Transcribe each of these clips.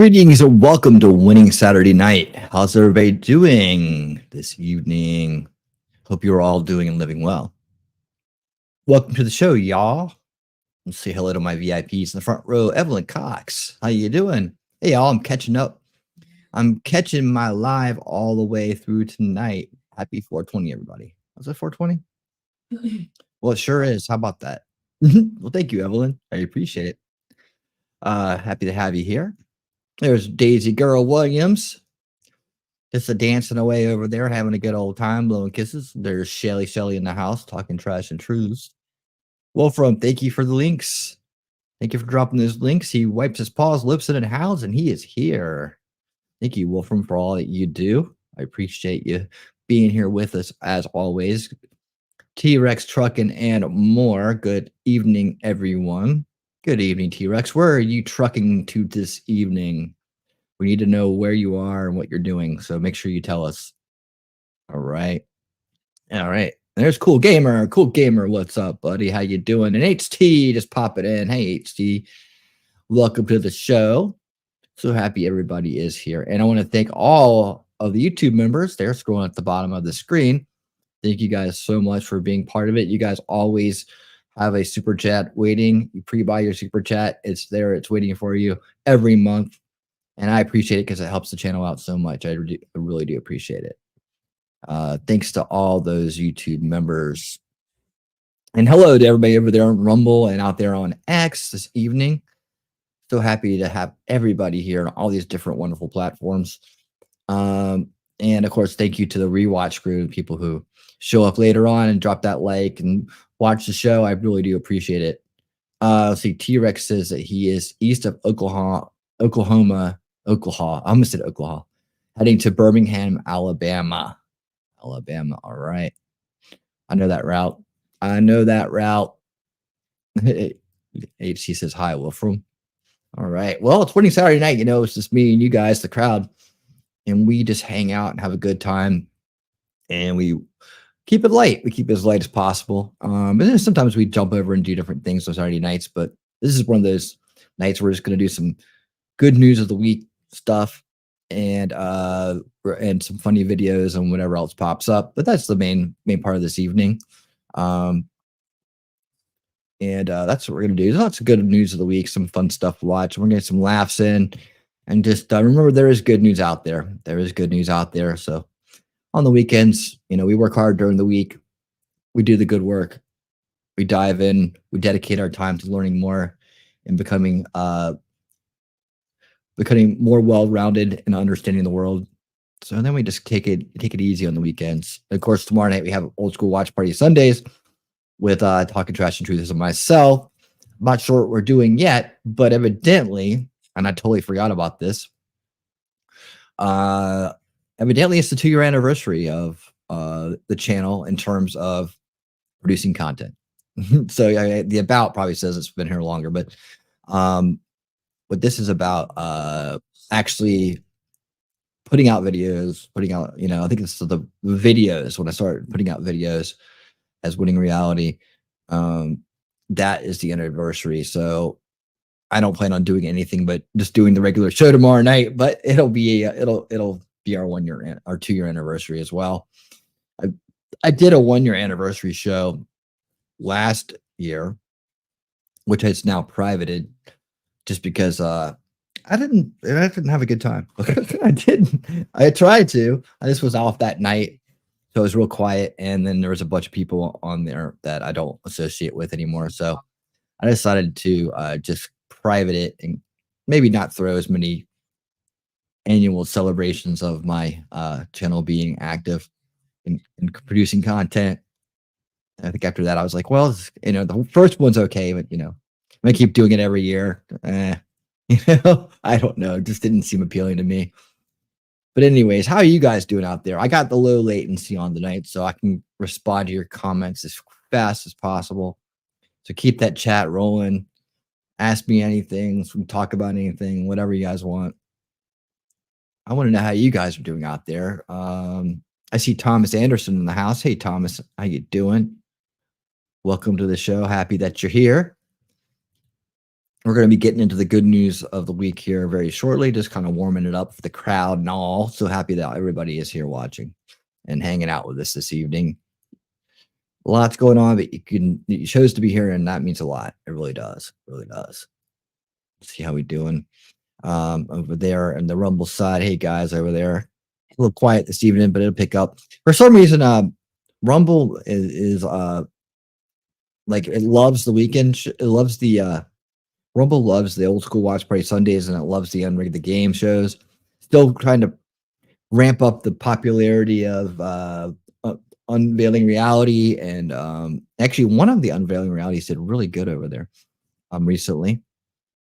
Greetings and welcome to Winning Saturday Night. How's everybody doing this evening? Hope you're all doing and living well. Welcome to the show, y'all. Let's say hello to my VIPs in the front row. Evelyn Cox, how you doing? Hey, y'all, I'm catching up. I'm catching my live all the way through tonight. Happy 420, everybody. Was it 420? Well, it sure is. How about that? Well, thank you, Evelyn. I appreciate it. Happy to have you here. There's Daisy Girl Williams. Just a dancing away over there, having a good old time, blowing kisses. There's Shelly in the house, talking trash and truths. Wolfram, thank you for the links. Thank you for dropping those links. He wipes his paws, lips in and howls, and he is here. Thank you, Wolfram, for all that you do. I appreciate you being here with us as always. T-Rex trucking and more. Good evening, everyone. Good evening, T-Rex. Where are you trucking to this evening? We need to know where you are and what you're doing, so make sure you tell us. All right. All right. There's Cool Gamer. Cool Gamer, what's up, buddy? How you doing? And HT, just pop it in. Hey, HT. Welcome to the show. So happy everybody is here. And I want to thank all of the YouTube members. They're scrolling at the bottom of the screen. Thank you guys so much for being part of it. You guys always have a super chat waiting. You pre-buy your super chat. It's there. It's waiting for you every month. And I appreciate it because it helps the channel out so much. I really do appreciate it. Thanks to all those YouTube members. And hello to everybody over there on Rumble and out there on X this evening. So happy to have everybody here on all these different wonderful platforms. And of course, thank you to the rewatch crew, people who show up later on and drop that like and watch the show. I really do appreciate it. Let's see, T-Rex says that he is east of Oklahoma. I almost said Oklahoma. Heading to Birmingham, Alabama. All right. I know that route. HC says hi, Wolfram. All right. Well, it's Winning Saturday Night. You know, it's just me and you guys, the crowd. And we just hang out and have a good time. And we keep it light. We keep it as light as possible. And then sometimes we jump over and do different things on Saturday nights. But this is one of those nights we're just going to do some good news of the week stuff and some funny videos and whatever else pops up. But that's the main part of this evening. And that's what we're going to do. There's lots of good news of the week, some fun stuff to watch. We're going to get some laughs in. And just remember, there is good news out there. There is good news out there. So on the weekends, you know, we work hard during the week. We do the good work. We dive in. We dedicate our time to learning more and becoming more well-rounded and understanding the world. So then we just take it easy on the weekends. Of course, tomorrow night we have Old School Watch Party Sundays with Talking Trash and Truth and myself. I'm not sure what we're doing yet, but evidently, and I totally forgot about this, evidently it's the 2-year anniversary of the channel in terms of producing content. So the about probably says it's been here longer, but what this is about actually putting out videos, you know, I think it's the videos when I started putting out videos as Winning Reality. That is the anniversary. So I don't plan on doing anything but just doing the regular show tomorrow night, but it'll be our 1-year or 2-year anniversary as well. I did a 1-year anniversary show last year, which is now privated just because I didn't have a good time. I tried to. I just was off that night. So it was real quiet. And then there was a bunch of people on there that I don't associate with anymore. So I decided to just private it and maybe not throw as many annual celebrations of my channel being active and producing content. And I think after that, I was like, well, you know, the first one's okay, but you know, I'm gonna keep doing it every year. You know, I don't know. It just didn't seem appealing to me. But anyways, how are you guys doing out there? I got the low latency on tonight, so I can respond to your comments as fast as possible. So keep that chat rolling. Ask me anything. So we can talk about anything, whatever you guys want. I want to know how you guys are doing out there. I see Thomas Anderson in the house. Hey, Thomas, how you doing? Welcome to the show. Happy that you're here. We're going to be getting into the good news of the week here very shortly, just kind of warming it up for the crowd and all. So happy that everybody is here watching and hanging out with us this evening. Lots going on, but you chose to be here, and that means a lot. It really does. It really does. Let's see how we doing over there on the Rumble side. Hey guys, over there, a little quiet this evening, but it'll pick up. For some reason, Rumble is like it loves the weekend. It loves the Rumble loves the old school watch party Sundays, and it loves the Unrig the game shows. Still trying to ramp up the popularity of Unveiling Reality, and actually one of the Unveiling Realities did really good over there recently,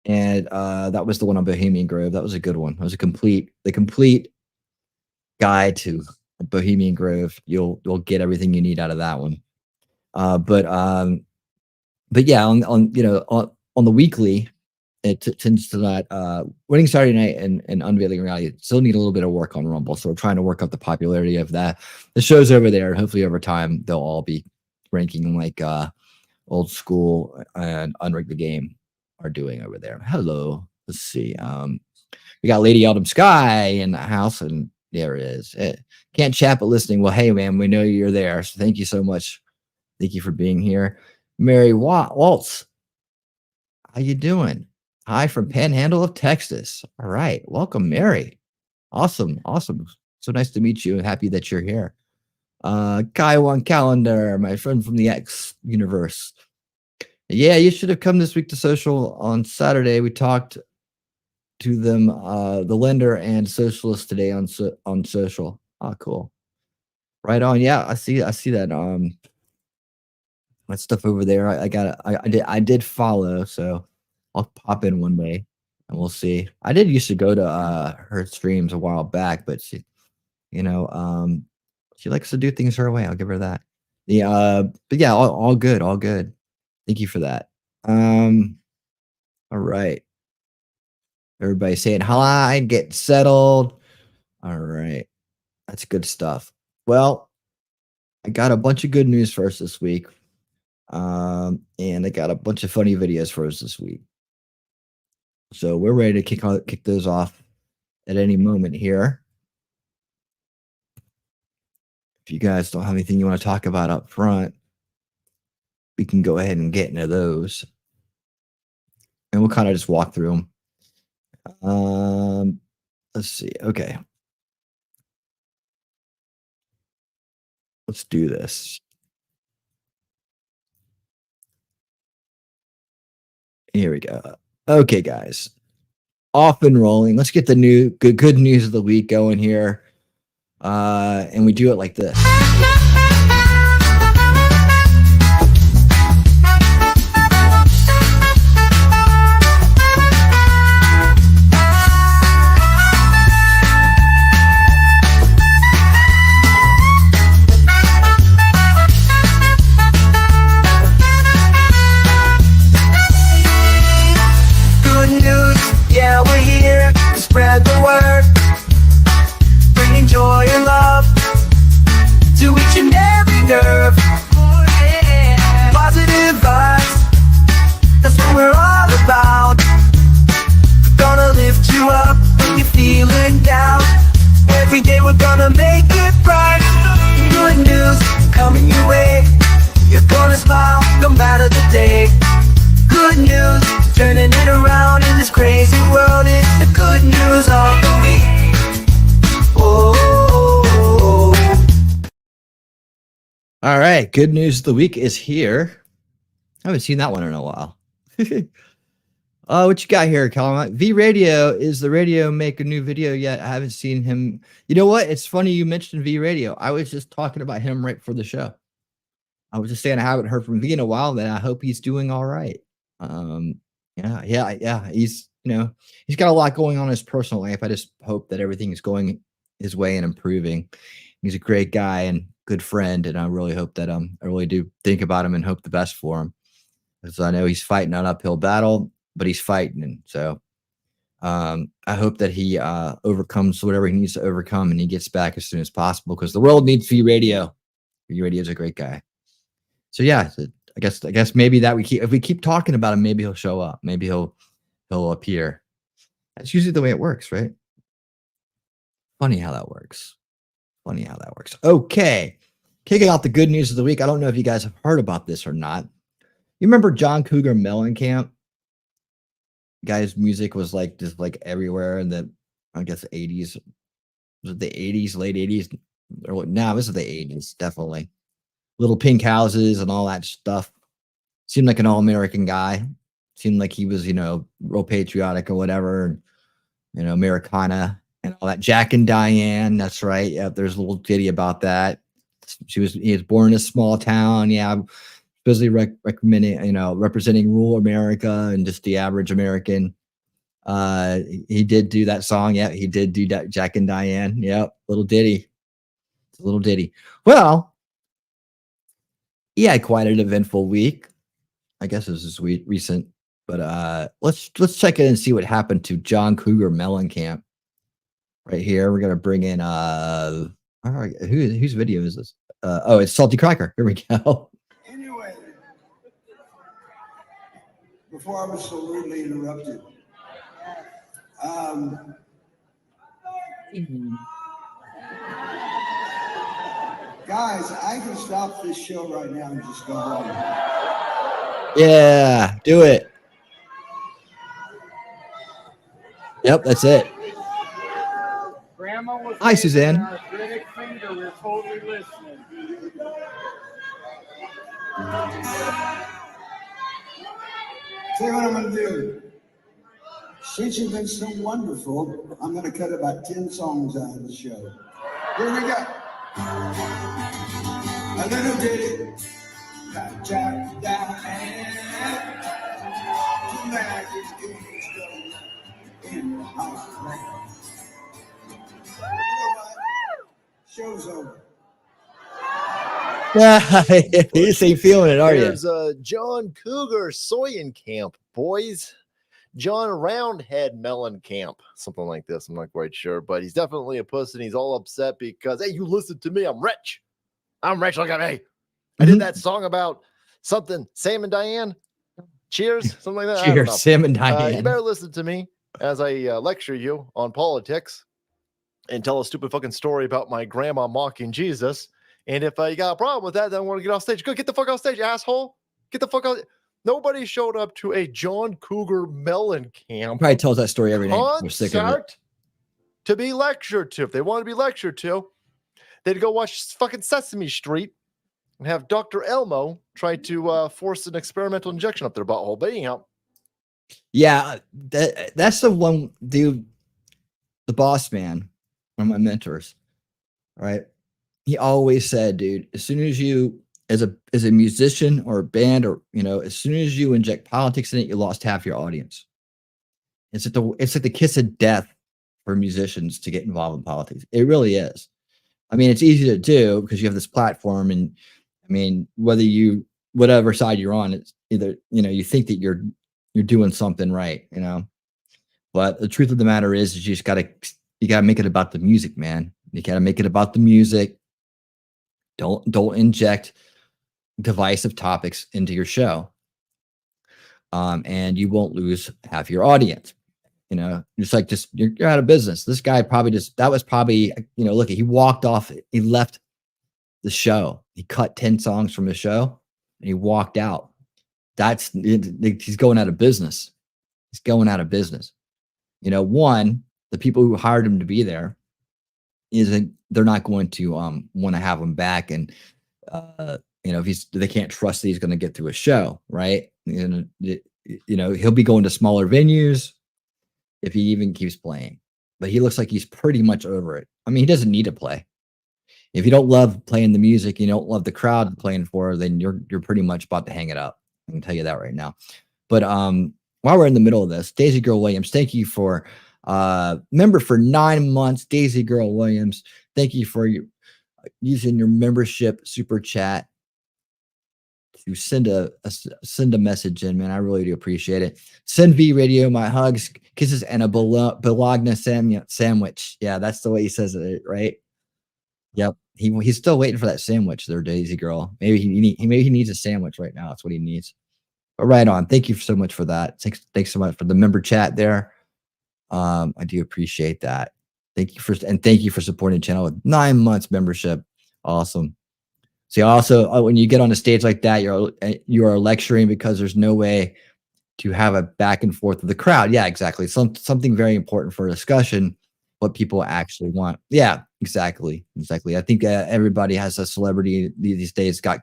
and that was the one on Bohemian Grove. That was a good one. It was the complete guide to Bohemian Grove. You'll get everything you need out of that one. But yeah, on the weekly, it tends to not winning Saturday night and Unveiling Reality still need a little bit of work on Rumble. So we're trying to work up the popularity of that. The shows over there, and hopefully over time they'll all be ranking like old school and Unrig the Game are doing over there. Hello. Let's see. We got Lady Autumn Sky in the house, and there it is. Can't chat but listening. Well, hey man, we know you're there. So thank you so much. Thank you for being here. Mary Waltz. How you doing? Hi from Panhandle of Texas. All right. Welcome, Mary. Awesome. Awesome. So nice to meet you, and happy that you're here. Kaiwan Calendar, my friend from the X universe. Yeah, you should have come this week to social on Saturday. We talked to them, the lender and socialist today on social. Oh, cool. Right on. Yeah, I see that. That stuff over there. I did follow, so I'll pop in one day and we'll see. I did used to go to her streams a while back, but she likes to do things her way. I'll give her that. But yeah, all good, all good. Thank you for that. All right. Everybody saying hi, get settled. All right. That's good stuff. Well, I got a bunch of good news for us this week. And I got a bunch of funny videos for us this week. So we're ready to kick those off at any moment here. If you guys don't have anything you want to talk about up front, we can go ahead and get into those. And we'll kind of just walk through them. Let's see. Okay. Let's do this. Here we go. Okay, guys. Off and rolling. Let's get the good news of the week going here. And we do it like this. Spread the word, bringing joy and love to each and every nerve. Positive vibes, that's what we're all about. We're gonna lift you up when you're feeling down. Every day we're gonna make it bright. Good news coming your way. You're gonna smile no matter the day. Good news, turning it around in this crazy world. It's the good news of the week. Oh. All right, good news of the week is here. I haven't seen that one in a while. What you got here, Colin? V Radio, is the radio make a new video yet? I haven't seen him. You know what? It's funny you mentioned V Radio. I was just talking about him right before the show. I was just saying I haven't heard from V in a while, and I hope he's doing all right. Yeah. He's got a lot going on in his personal life. I just hope that everything is going his way and improving. He's a great guy and good friend, and I really hope that I really do think about him and hope the best for him, because I know he's fighting an uphill battle, but he's fighting, and so I hope that he overcomes whatever he needs to overcome, and he gets back as soon as possible, because the world needs V Radio. V Radio is a great guy. So yeah, I guess maybe that if we keep talking about him, maybe he'll show up. Maybe he'll he'll appear. That's usually the way it works, right? Funny how that works. Funny how that works. Okay. Kicking off the good news of the week. I don't know if you guys have heard about this or not. You remember John Cougar Mellencamp? Guy's music was like just like everywhere in the, I guess, 80s. Was it the 80s, late 80s? Or no, this is the 80s, definitely. Little pink houses and all that stuff. Seemed like an all-American guy. Seemed like he was, real patriotic or whatever. And, Americana and all that. Jack and Diane, that's right. Yeah, there's a little ditty about that. He was born in a small town. Yeah, supposedly recommending, representing rural America and just the average American. He did do that song. Yeah, he did do that. Jack and Diane. Yep, little ditty. It's a little ditty. Well, yeah, quite an eventful week. I guess this is recent, but let's check in and see what happened to John Cougar Mellencamp. Right here, we're gonna bring in all right, whose video is this? Oh, it's Salty Cracker. Here we go. Anyway, before I was so rudely interrupted, guys, I can stop this show right now and just go home. Yeah, do it. Yep, that's it. Grandma was Hi, Suzanne. arthritic finger. We're totally listening. Tell you what I'm going to do. Since you've been so wonderful, I'm going to cut about 10 songs out of the show. Here we go. A little ditty. Got Jack Diane. Tonight is good in the house. Show's over. You just ain't feeling it, are you? There's John Cougar Mellencamp, boys. John Roundhead Mellencamp, something like this. I'm not quite sure, but he's definitely a puss, and he's all upset because, hey, you listen to me. I'm rich. Look at me. I did that song about something. Sam and Diane. Cheers. Something like that. Cheers, Sam and Diane. You better listen to me as I lecture you on politics and tell a stupid fucking story about my grandma mocking Jesus. And if you got a problem with that, then I want to get off stage. Go get the fuck off stage, asshole. Get the fuck out. Nobody showed up to a John Cougar Mellencamp. Probably tells that story every day. We're sick of it. To be lectured to. If they want to be lectured to, they'd go watch fucking Sesame Street and have Dr. Elmo try to force an experimental injection up their butthole. But anyhow. Yeah, that's the one dude, the boss man, one of my mentors, right? He always said, dude, as soon as you, as a musician or a band, or as soon as you inject politics in it, you lost half your audience. It's like the kiss of death for musicians to get involved in politics. It really is. I mean, it's easy to do because you have this platform, and I mean, whatever side you're on, it's either you think that you're doing something right, but the truth of the matter is you just gotta make it about the music, man. You gotta make it about the music. Don't inject divisive topics into your show, and you won't lose half your audience. You're out of business. This guy look, he walked off. He left the show. He cut 10 songs from the show and he walked out. That's it. He's going out of business. He's going out of business. One, the people who hired him to be there they're not going to want to have him back, and if they can't trust that he's going to get through a show, right? He'll be going to smaller venues if he even keeps playing. But he looks like he's pretty much over it. I mean, he doesn't need to play. If you don't love playing the music, you don't love the crowd playing for, then you're pretty much about to hang it up. I can tell you that right now. But while we're in the middle of this, Daisy Girl Williams, thank you for member for 9 months. Daisy Girl Williams, thank you for using your membership super chat to send a message in, man. I really do appreciate it. Send V Radio, my hugs, kisses, and a Bologna sandwich. Yeah, that's the way he says it, right? Yep. He's still waiting for that sandwich there, Daisy Girl. Maybe he needs a sandwich right now. That's what he needs. But right on. Thank you so much for that. Thanks so much for the member chat there. I do appreciate that. Thank you for supporting the channel with 9 months membership. Awesome. See, also when you get on a stage like that, you are lecturing because there's no way to have a back and forth with the crowd. Yeah, exactly. Something very important for discussion, what people actually want. Yeah, exactly. I think everybody has a celebrity these days got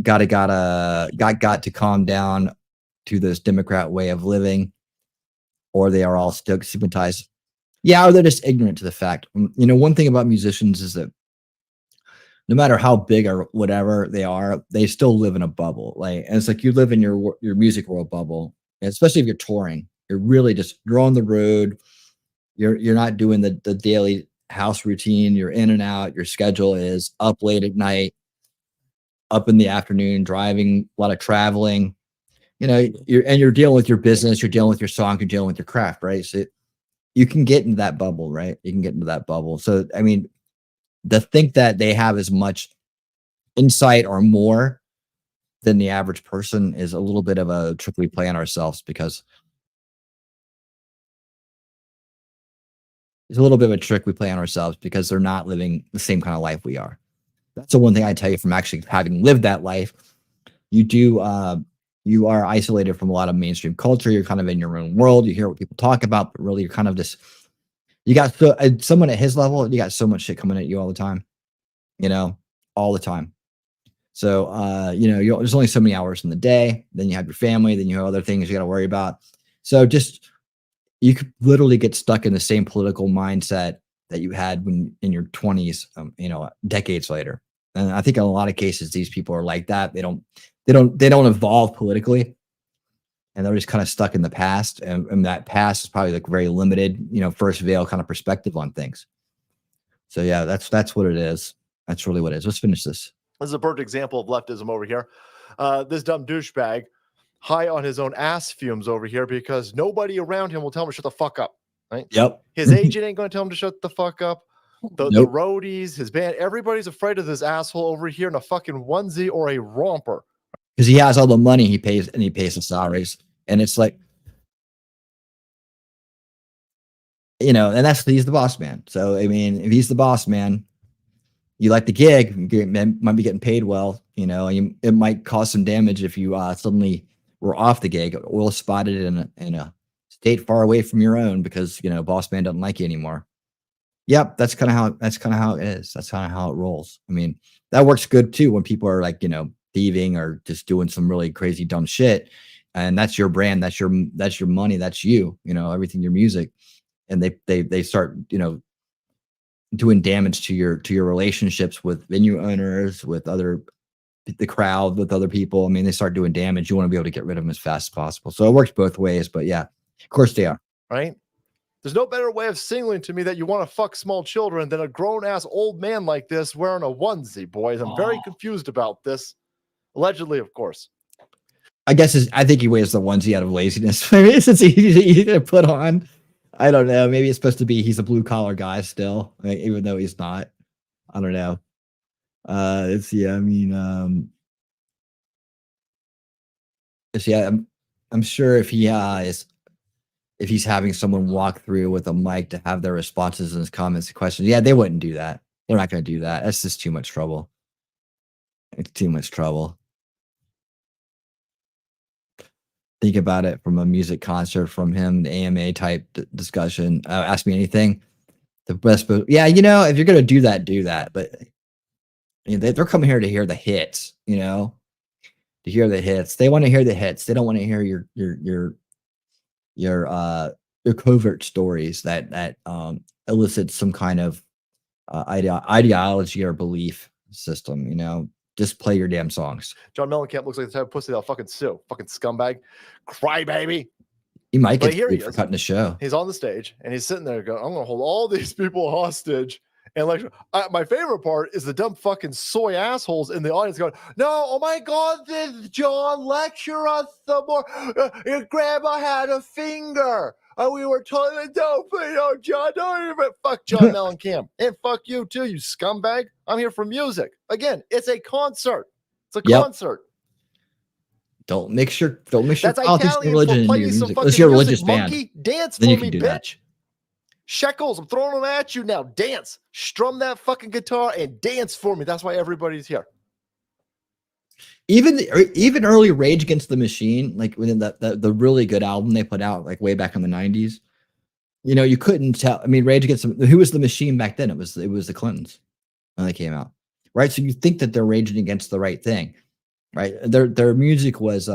to calm down to this Democrat way of living, or they are all still stigmatized. Yeah, or they're just ignorant to the fact. One thing about musicians is that no matter how big or whatever they are, they still live in a bubble. And it's like you live in your music world bubble, and especially if you're touring. You're on the road. You're not doing the daily house routine. You're in and out. Your schedule is up late at night, up in the afternoon, driving, a lot of traveling. You're dealing with your business. You're dealing with your song. You're dealing with your craft, right? So you can get into that bubble, right? You can get into that bubble. So I mean, to think that they have as much insight or more than the average person is a little bit of a trick we play on ourselves, because it's a little bit of a trick we play on ourselves because they're not living the same kind of life we are. That's the one thing I tell you from actually having lived that life. You are isolated from a lot of mainstream culture. You're kind of in your own world. You hear what people talk about, but really you're kind of just, you got someone at his level, you got so much shit coming at you all the time, all the time. So, there's only so many hours in the day. Then you have your family. Then you have other things you got to worry about. So you could literally get stuck in the same political mindset that you had when in your 20s, decades later. And I think in a lot of cases, these people are like that. They don't evolve politically, and they're just kind of stuck in the past. And that past is probably like very limited, first veil kind of perspective on things. So yeah, that's what it is. That's really what it is. Let's finish this. This is a perfect example of leftism over here. This dumb douchebag, high on his own ass fumes over here because nobody around him will tell him to shut the fuck up. Right? Yep. His agent ain't going to tell him to shut the fuck up. The roadies, his band, everybody's afraid of this asshole over here in a fucking onesie or a romper. Because he has all the money he pays, and he pays the salaries. And it's like, and he's the boss man. So, I mean, if he's the boss man, you like the gig, might be getting paid well, it might cause some damage if you suddenly were off the gig, oil spotted in a state far away from your own because, boss man doesn't like you anymore. Yep. That's kind of how it is. That's kind of how it rolls. I mean, that works good too when people are like, thieving or just doing some really crazy dumb shit. And that's your brand. That's your money. That's you, everything, your music. And they start, doing damage to your relationships with venue owners, with the crowd, with other people. I mean, they start doing damage. You want to be able to get rid of them as fast as possible. So it works both ways, but yeah, of course they are. Right. There's no better way of signaling to me that you want to fuck small children than a grown ass old man like this wearing a onesie, boys. I'm very confused about this. Allegedly, of course. I think he wears the onesie out of laziness. Maybe it's easy to put on. I don't know. Maybe it's supposed to be he's a blue collar guy still, even though he's not. I don't know. I'm sure if he's having someone walk through with a mic to have their responses and his comments and questions, yeah, they wouldn't do that. They're not going to do that. That's just too much trouble. It's too much trouble. Think about it from a music concert from him, the AMA type discussion. Ask me anything. The best, yeah, if you're gonna do that. But they're coming here to hear the hits. To hear the hits. They want to hear the hits. They don't want to hear your covert stories that elicit some kind of ideology or belief system. Just play your damn songs. John Mellencamp looks like the type of pussy that'll fucking sue. Fucking scumbag. Crybaby. He might get sued for cutting the show. He's on the stage and he's sitting there going, I'm going to hold all these people hostage. And my favorite part is the dumb fucking soy assholes in the audience going, no, oh my God, this John, lecture us some more. Your grandma had a finger. We were told, John, don't even fuck John Mellencamp. And fuck you too, you scumbag. I'm here for music. Again, it's a concert. It's a concert. Don't mix your That's politics and Italian religion for into play your me some music. Unless fucking you're a music, religious band. monkey. Dance Then for you me, can do that. bitch. Shekels, I'm throwing them at you now. Dance. Strum that fucking guitar and dance for me. That's why everybody's here. Even early Rage Against the Machine, like within the really good album they put out like way back in the 90s, you know, you couldn't tell. I mean, Rage Against who was the Machine back then? It was the Clintons when they came out, right? So you think that they're raging against the right thing, right? Their music was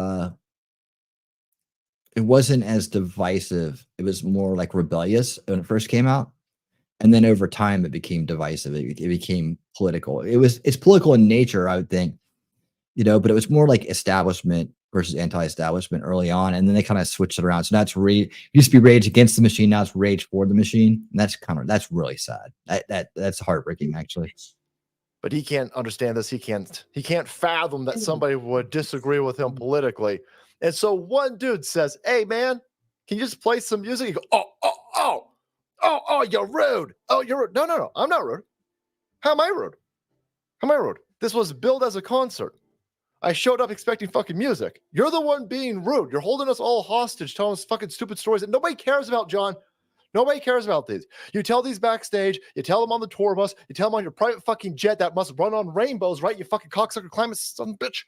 it wasn't as divisive. It was more like rebellious when it first came out, and then over time it became divisive. It became political. It's political in nature, I would think, you know, but it was more like establishment versus anti-establishment early on, and then they kind of switched it around. So now it's used to be Rage Against the Machine, now it's Rage for the Machine, and that's really sad. That's heartbreaking, actually. But he can't understand this. He can't fathom that somebody would disagree with him politically. And so one dude says, "Hey man, can you just play some music?" He goes, "Oh, you're rude. Oh, you're rude." No, I'm not rude. How am I rude? This was billed as a concert. I showed up expecting fucking music. You're the one being rude. You're holding us all hostage, telling us fucking stupid stories that nobody cares about, John. Nobody cares about these. You tell these backstage. You tell them on the tour bus. You tell them on your private fucking jet that must run on rainbows, right? You fucking cocksucker climate son bitch.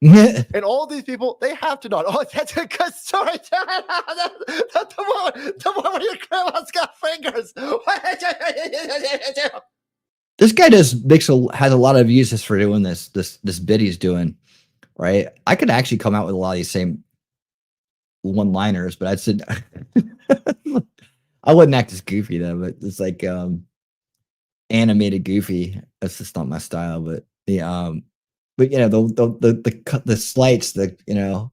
And all these people, they have to not. Oh, that's a good story. That's the one where your grandma's got fingers. This guy has a lot of uses for doing this bit he's doing, right? I could actually come out with a lot of these same one-liners, but I said I wouldn't act as goofy though. But it's like animated goofy. That's just not my style. But you know, the slights, you know,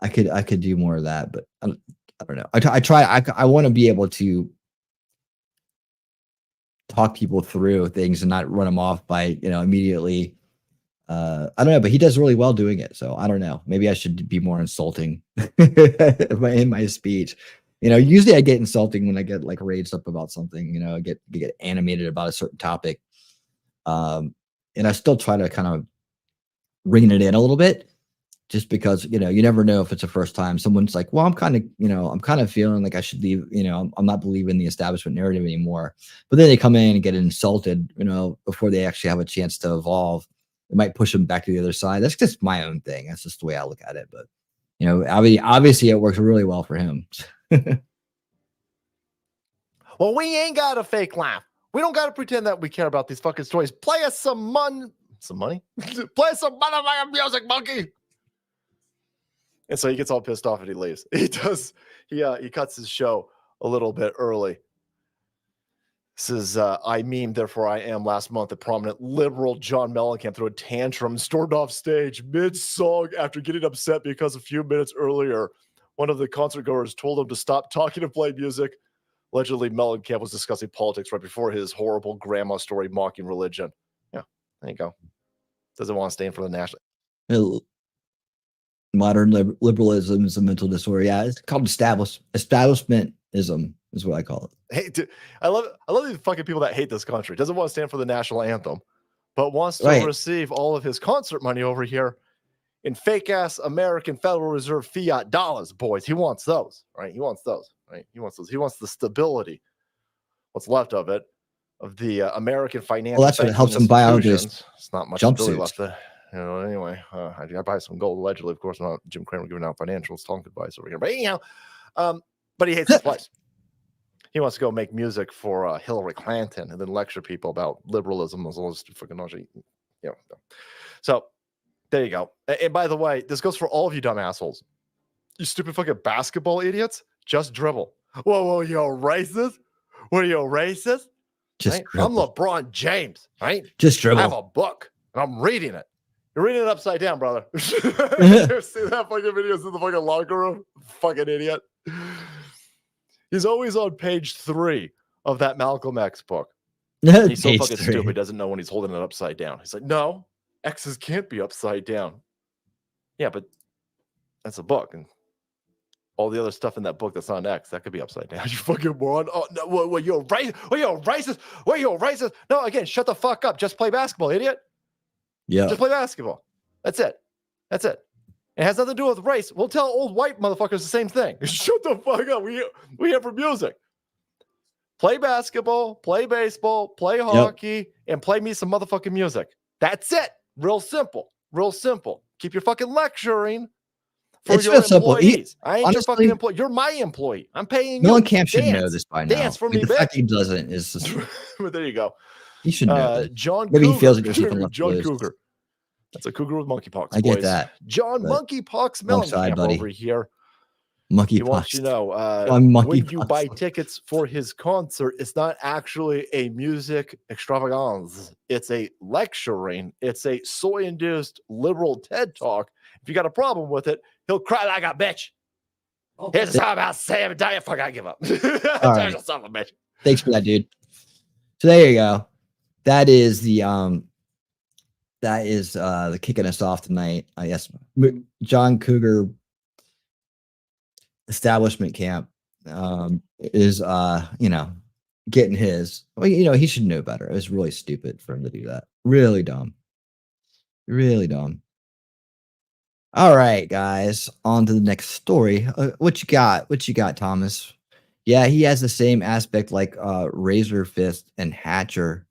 I could do more of that, but I don't know. I want to be able to talk people through things and not run them off by, you know, immediately. I don't know, but he does really well doing it. So I don't know. Maybe I should be more insulting in my speech. You know, usually I get insulting when I get like raised up about something, you know, I get animated about a certain topic. And I still try to kind of rein it in a little bit, just because, you know, you never know if it's the first time someone's like, well, I'm kind of feeling like I should leave, you know, I'm not believing the establishment narrative anymore. But then they come in and get insulted, you know, before they actually have a chance to evolve. It might push them back to the other side. That's just my own thing. That's just the way I look at it. But, you know, obviously it works really well for him. Well, we ain't got a fake laugh. We don't got to pretend that we care about these fucking stories. Play us some money. Play us some motherfucking music, monkey. And so he gets all pissed off and he leaves. He cuts his show a little bit early. This is I memed, therefore I am. Last month, a prominent liberal John Mellencamp threw a tantrum, stormed off stage mid-song after getting upset because a few minutes earlier, one of the concert goers told him to stop talking and play music. Allegedly, Mellencamp was discussing politics right before his horrible grandma story mocking religion. Yeah, there you go. Doesn't want to stand for the national. Modern liberalism is a mental disorder. Yeah, it's called establishmentism is what I call it. Hey, dude, I love these fucking people that hate this country. Doesn't want to stand for the national anthem, but wants to receive all of his concert money over here in fake ass American Federal Reserve fiat dollars, boys. He wants those, right? He wants those, right? He wants those. He wants the stability, what's left of it, of the American financial. Well, that's what helps him buy all these. It's not much jumpsuits left there. You know, anyway, I buy some gold allegedly. Of course, I'm not Jim Cramer giving out financials, talking advice over here. But anyhow, but he hates this place. He wants to go make music for Hillary Clinton and then lecture people about liberalism as well as freaking you know. So there you go. And by the way, this goes for all of you dumb assholes. You stupid fucking basketball idiots. Just dribble. Whoa, you're racist? What are you, racist? Just right? I'm LeBron James, right? Just dribble. I have a book and I'm reading it. You're reading it upside down, brother. You see that fucking videos in the fucking locker room? Fucking idiot. He's always on page 3 of that Malcolm X book. He's so fucking stupid, he doesn't know when he's holding it upside down. He's like, no, X's can't be upside down. Yeah, but that's a book. And all the other stuff in that book that's on X, that could be upside down. You fucking moron. Oh, no, what, you're racist? What, you're racist? What, you're racist? No, again, shut the fuck up. Just play basketball, idiot. Yeah. Just play basketball. That's it. It has nothing to do with race. We'll tell old white motherfuckers the same thing. Shut the fuck up. We here for music. Play basketball, play baseball, play hockey, and play me some motherfucking music. That's it. Real simple. Real simple. Keep your fucking lecturing for It's your real simple. employees. I ain't honestly, your fucking employee. You're my employee. I'm paying you. Mellencamp should know Dance. this by now. Dance for Like, me, the fact bitch. he doesn't is just, But there you go. he should know this. John Maybe Cougar. he feels like there's something left to John lose. Cougar. That's a cougar with monkeypox. I get boys. that, John but Monkeypox wrong side, Mellencamp buddy. over here. Monkey He wants you to know when you buy tickets for his concert, it's not actually a music extravaganza. It's a lecturing. It's a soy-induced liberal TED talk. If you got a problem with it, he'll cry like a bitch. Here's a song about Sam Diet. Fuck, I give up. All right. There's a son of a bitch. Thanks for that, dude. So there you go. That is the kicking us off tonight. I guess John Cougar establishment camp is getting his. Well, he should know better. It was really stupid for him to do that. Really dumb. Really dumb. All right, guys, on to the next story. What you got? What you got, Thomas? Yeah, he has the same aspect like Razor Fist and Hatcher,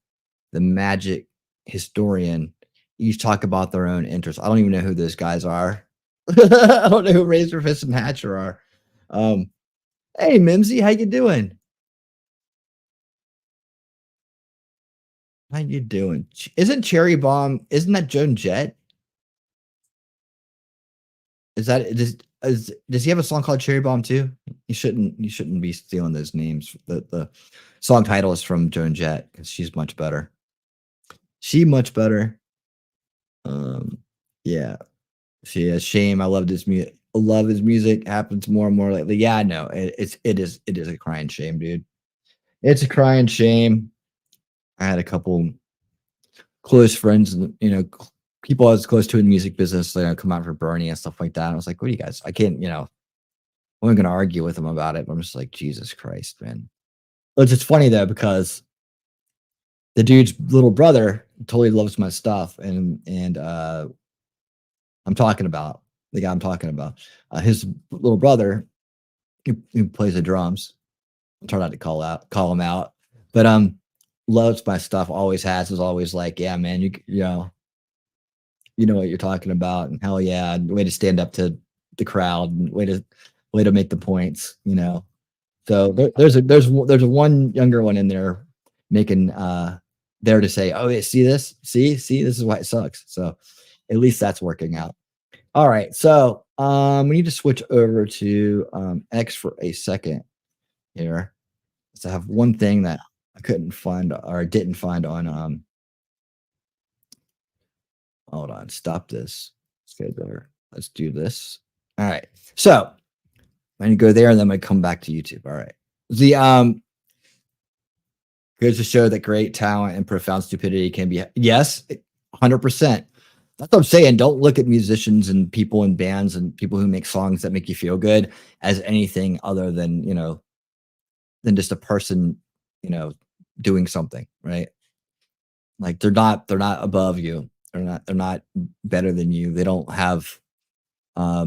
the magic historian. Each talk about their own interests. I don't even know who those guys are. I don't know who Razor Fist and Hatcher are. Hey, Mimsy, how you doing? How you doing? Isn't Cherry Bomb? Isn't that Joan Jett? Is that does he have a song called Cherry Bomb too? You shouldn't be stealing those names. The song title is from Joan Jett because she's much better. She much better. Yeah. She has Shame. I loved his music. I love his music. Happens more and more lately. Yeah, I know. It is a crying shame, dude. It's a crying shame. I had a couple close friends, people I was close to in the music business, come out for Bernie and stuff like that. And I was like, what do you guys? I can't, I wasn't going to argue with them about it. But I'm just like, Jesus Christ, man. It's just funny though, because the dude's little brother totally loves my stuff. And I'm talking about the guy I'm talking about. His little brother, who plays the drums. I'm trying not to call him out, but loves my stuff. Always has. Is always like, yeah, man, you know what you're talking about, and hell yeah, way to stand up to the crowd, and way to make the points. So there's a one younger one in there making there to say, oh yeah, see this, see this is why it sucks. So at least that's working out. All right, so we need to switch over to X for a second here. So I have one thing that I couldn't find or didn't find on hold on, stop this. Let's go there. Let's do this. All right. So I'm gonna go there and then I'm gonna come back to YouTube. All right. The goes to show that great talent and profound stupidity can be, yes, 100%. That's what I'm saying. Don't look at musicians and people in bands and people who make songs that make you feel good as anything other than, than just a person, doing something, right? Like they're not above you. They're not better than you. They don't have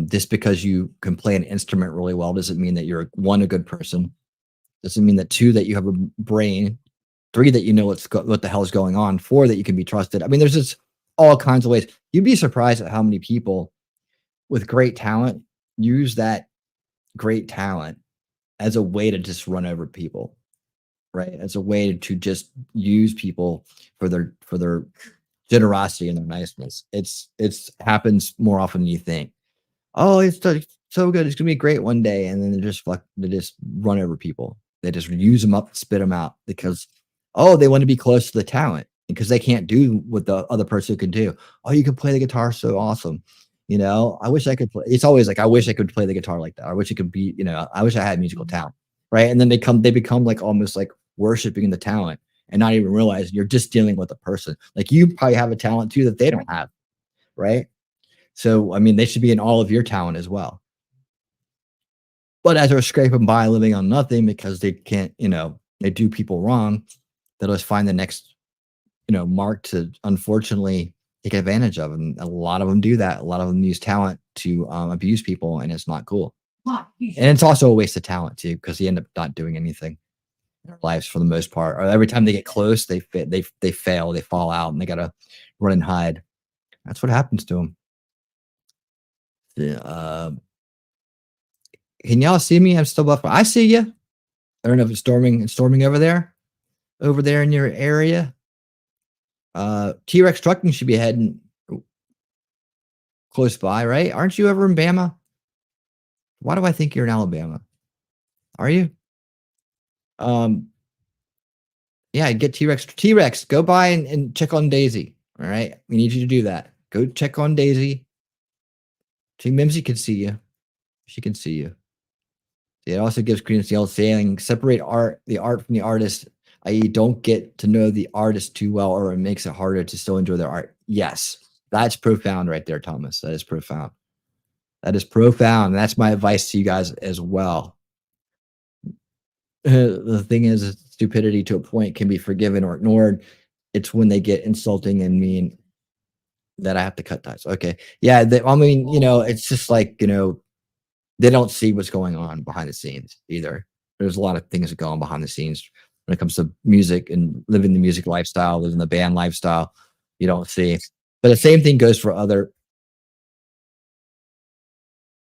just because you can play an instrument really well doesn't mean that you're one, a good person. Doesn't mean that two, that you have a brain. Three, that you know what the hell is going on. Four, that you can be trusted. I mean, there's just all kinds of ways. You'd be surprised at how many people with great talent use that great talent as a way to just run over people, right? As a way to just use people for their generosity and their niceness. It's happens more often than you think. Oh, it's so good. It's gonna be great one day, and then they just run over people. They just use them up, spit them out because they want to be close to the talent because they can't do what the other person can do. Oh, you can play the guitar so awesome. I wish I could play. It's always like, I wish I could play the guitar like that. I wish it could be, I wish I had musical talent. Right. And then they become like almost like worshiping the talent and not even realize you're just dealing with a person. Like you probably have a talent too that they don't have. Right. So, I mean, they should be in all of your talent as well. But as they're scraping by living on nothing because they can't, they do people wrong, they'll just find the next, mark to unfortunately take advantage of, and a lot of them do that. A lot of them use talent to abuse people, and it's not cool. And it's also a waste of talent too, because they end up not doing anything in their lives for the most part. Or every time they get close, they fail, they fall out, and they gotta run and hide. That's what happens to them. Yeah, can y'all see me? I'm still buffering. I see you. I don't know if it's storming over there in your area. T-Rex trucking should be heading close by, right? Aren't you over in Bama? Why do I think you're in Alabama? Are you? Yeah, get T-Rex. T-Rex, go by and check on Daisy. All right. We need you to do that. Go check on Daisy. Team Mimsy can see you. She can see you. It also gives credence to the old saying, separate the art from the artist, i.e. don't get to know the artist too well, or it makes it harder to still enjoy their art. Yes, that's profound right there, Thomas. That is profound. That is profound. That's my advice to you guys as well. The thing is, stupidity to a point can be forgiven or ignored. It's when they get insulting and mean that I have to cut ties. Okay. Yeah. I mean, it's just like, they don't see what's going on behind the scenes either. There's a lot of things that go on behind the scenes when it comes to music and living the music lifestyle, living the band lifestyle. You don't see, but the same thing goes for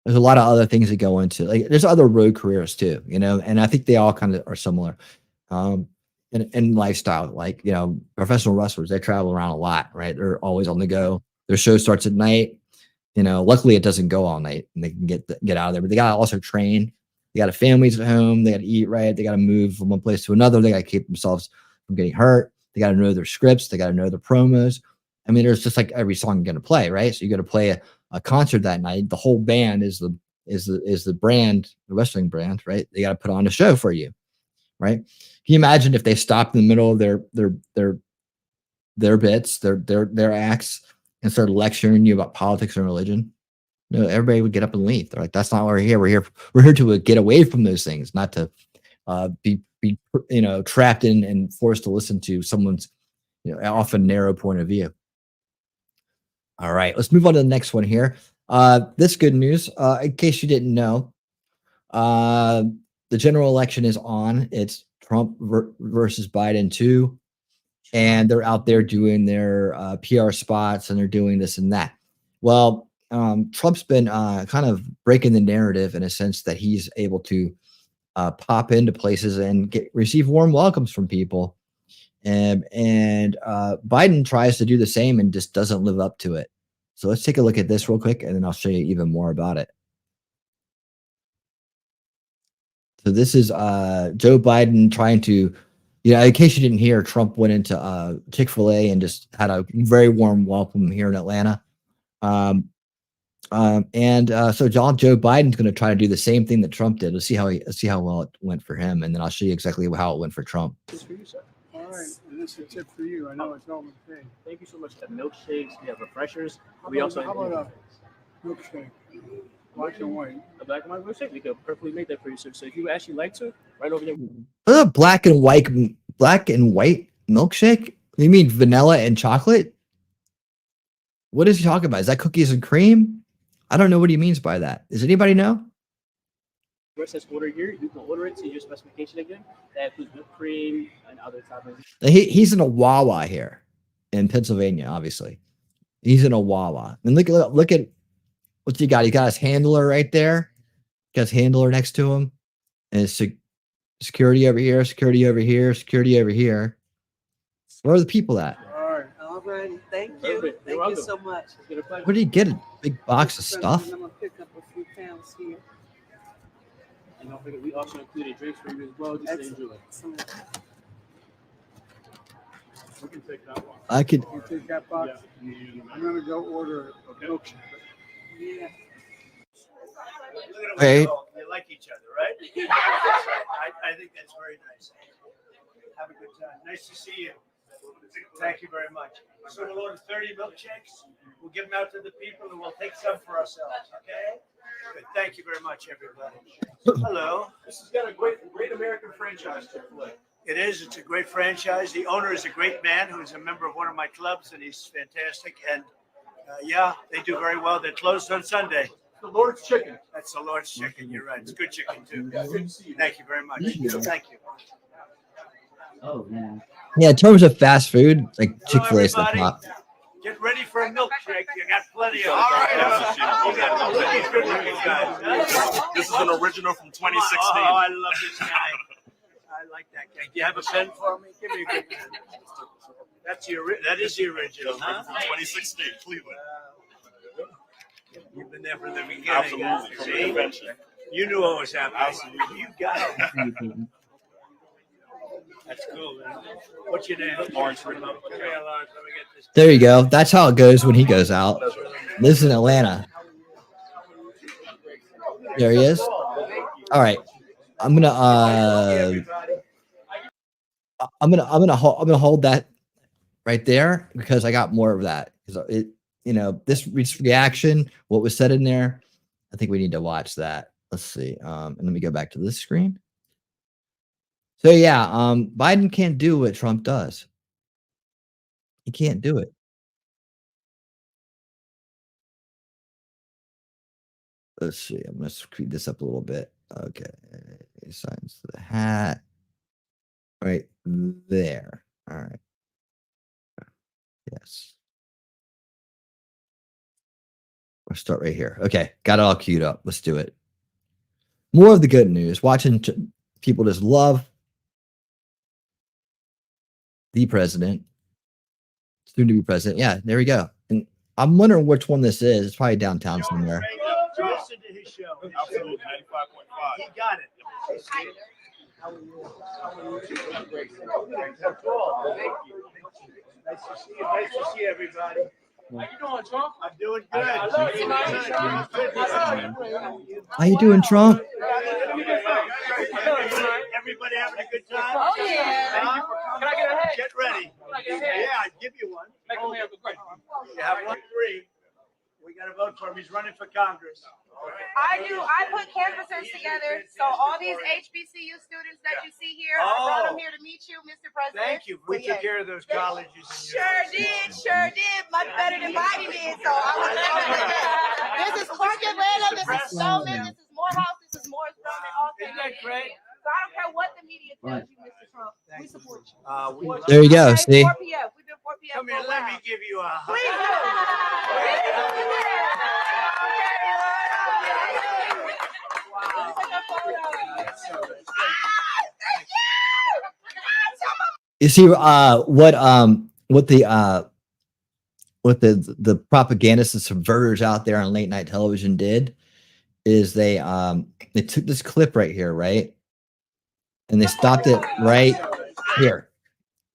there's a lot of other things that go into, like, there's other road careers too, and I think they all kind of are similar. In lifestyle, like, professional wrestlers, they travel around a lot, right? They're always on the go. Their show starts at night. Luckily it doesn't go all night and they can get out of there, but they got to also train. They got families at home. They got to eat right. They got to move from one place to another. They got to keep themselves from getting hurt. They got to know their scripts. They got to know their promos. I mean, there's just like every song you're going to play, right? So you got to play a concert that night. The whole band is the brand, the wrestling brand, right? They got to put on a show for you, right? Can you imagine if they stopped in the middle of their bits, their acts, and started lecturing you about politics and religion? Everybody would get up and leave. They're like, that's not why we're here. We're here to get away from those things, not to be trapped in and forced to listen to someone's often narrow point of view. All right, let's move on to the next one here. This good news, in case you didn't know, the general election is on. It's Trump versus Biden 2. And they're out there doing their PR spots, and they're doing this and that. Well, Trump's been kind of breaking the narrative in a sense that he's able to pop into places and receive warm welcomes from people. And Biden tries to do the same and just doesn't live up to it. So let's take a look at this real quick, and then I'll show you even more about it. So this is Joe Biden trying to, in case you didn't hear, Trump went into Chick-fil-A and just had a very warm welcome here in Atlanta. So Joe Biden's going to try to do the same thing that Trump did. Let's see how well it went for him, and then I'll show you exactly how it went for Trump. This is for you, sir. All right, and this is a tip for you. I know it's all the thing. Thank you so much. The milkshakes, we have refreshers. We also how about a milkshake, black and white? A black and white milkshake. We could perfectly make that for you, sir. So if you would actually like to, right over there. Black and white milkshake? You mean vanilla and chocolate? What is he talking about? Is that cookies and cream? I don't know what he means by that. Does anybody know? Where it says order here, you can order it to your specification again. That includes whipped cream and other toppings. He's in a Wawa here in Pennsylvania, obviously. He's in a Wawa. And look at what you got. He got his handler right there. Got his handler next to him. And his security over here, security over here, security over here. Where are the people at? All right. Thank you. Thank you so much. Where did he get a big box of stuff? I'm going to pick up a few pounds here. And don't forget, we also included drinks for you as well, just to enjoy. We can take that one. I could. You take that box. Yeah. I'm going to go order a milkshake. Yeah. Hey. They like each other, right? I think that's very nice. Have a good time. Nice to see you. Thank you very much. So we'll order 30 milkshakes. We'll give them out to the people, and we'll take some for ourselves. Okay? Good. Thank you very much, everybody. Hello. This has got a great American franchise, Chick-fil-A. It is. It's a great franchise. The owner is a great man who is a member of one of my clubs, and he's fantastic. And yeah, they do very well. They're closed on Sunday. The Lord's Chicken. That's the Lord's Chicken. You're right. It's good chicken too. Thank you very much. Thank you. Oh man. Yeah, in terms of fast food, like Chick-fil-A is the everybody. top. Get ready for a milkshake. You got plenty of it. All right. You got plenty of good looking guys. This is an original from 2016. Oh, I love this guy. I like that guy. Do you have a pen for me? Give me a good pen. That is the original, huh? 2016, Cleveland. You've been there from the beginning. Absolutely. See? You knew what was happening. Absolutely. You got it. That's cool, man. What's your name? Lawrence. Okay, Lawrence, let me get this. There you go. That's how it goes when he goes out. Lives in Atlanta. There he is. All right. I'm gonna hold that right there because I got more of that. Because it, this reaction, what was said in there, I think we need to watch that. Let's see. And let me go back to this screen. So yeah, Biden can't do what Trump does. He can't do it. Let's see. I'm gonna speed this up a little bit. Okay, signs to the hat. Right there. All right. Yes. We'll start right here. Okay, got it all queued up. Let's do it. More of the good news. Watching people just love the president, soon to be president. Yeah, there we go. And I'm wondering which one this is. It's probably downtown somewhere. Listen to his show. Absolutely, 95.5. He got it. Nice to see you. Nice to see everybody. How you doing, Trump? I'm doing good. How you doing, Trump? Everybody having a good time? Oh, yeah. Can I get a head? Get ready. Yeah, I'd give you one. You have 1, 3. We got to vote for him. He's running for Congress. I do. I put canvassers together. So all these HBCU students that you see here, I brought them here to meet you, Mr. President. Thank you. We took care of those colleges. Sure did. Much better than Biden did. So I was this is Clark Atlanta. This is Spelman. This is Morehouse. This is Morris Spelman. Isn't that great? So I don't care what the media tells you, Mr. Trump. We support you. There you go. See? 4 p.m. We've been 4 p.m. Come here. Let me give you a hug. Please You see, what the propagandists and subverters out there on late night television did is they took this clip right here, right, and they stopped it right here.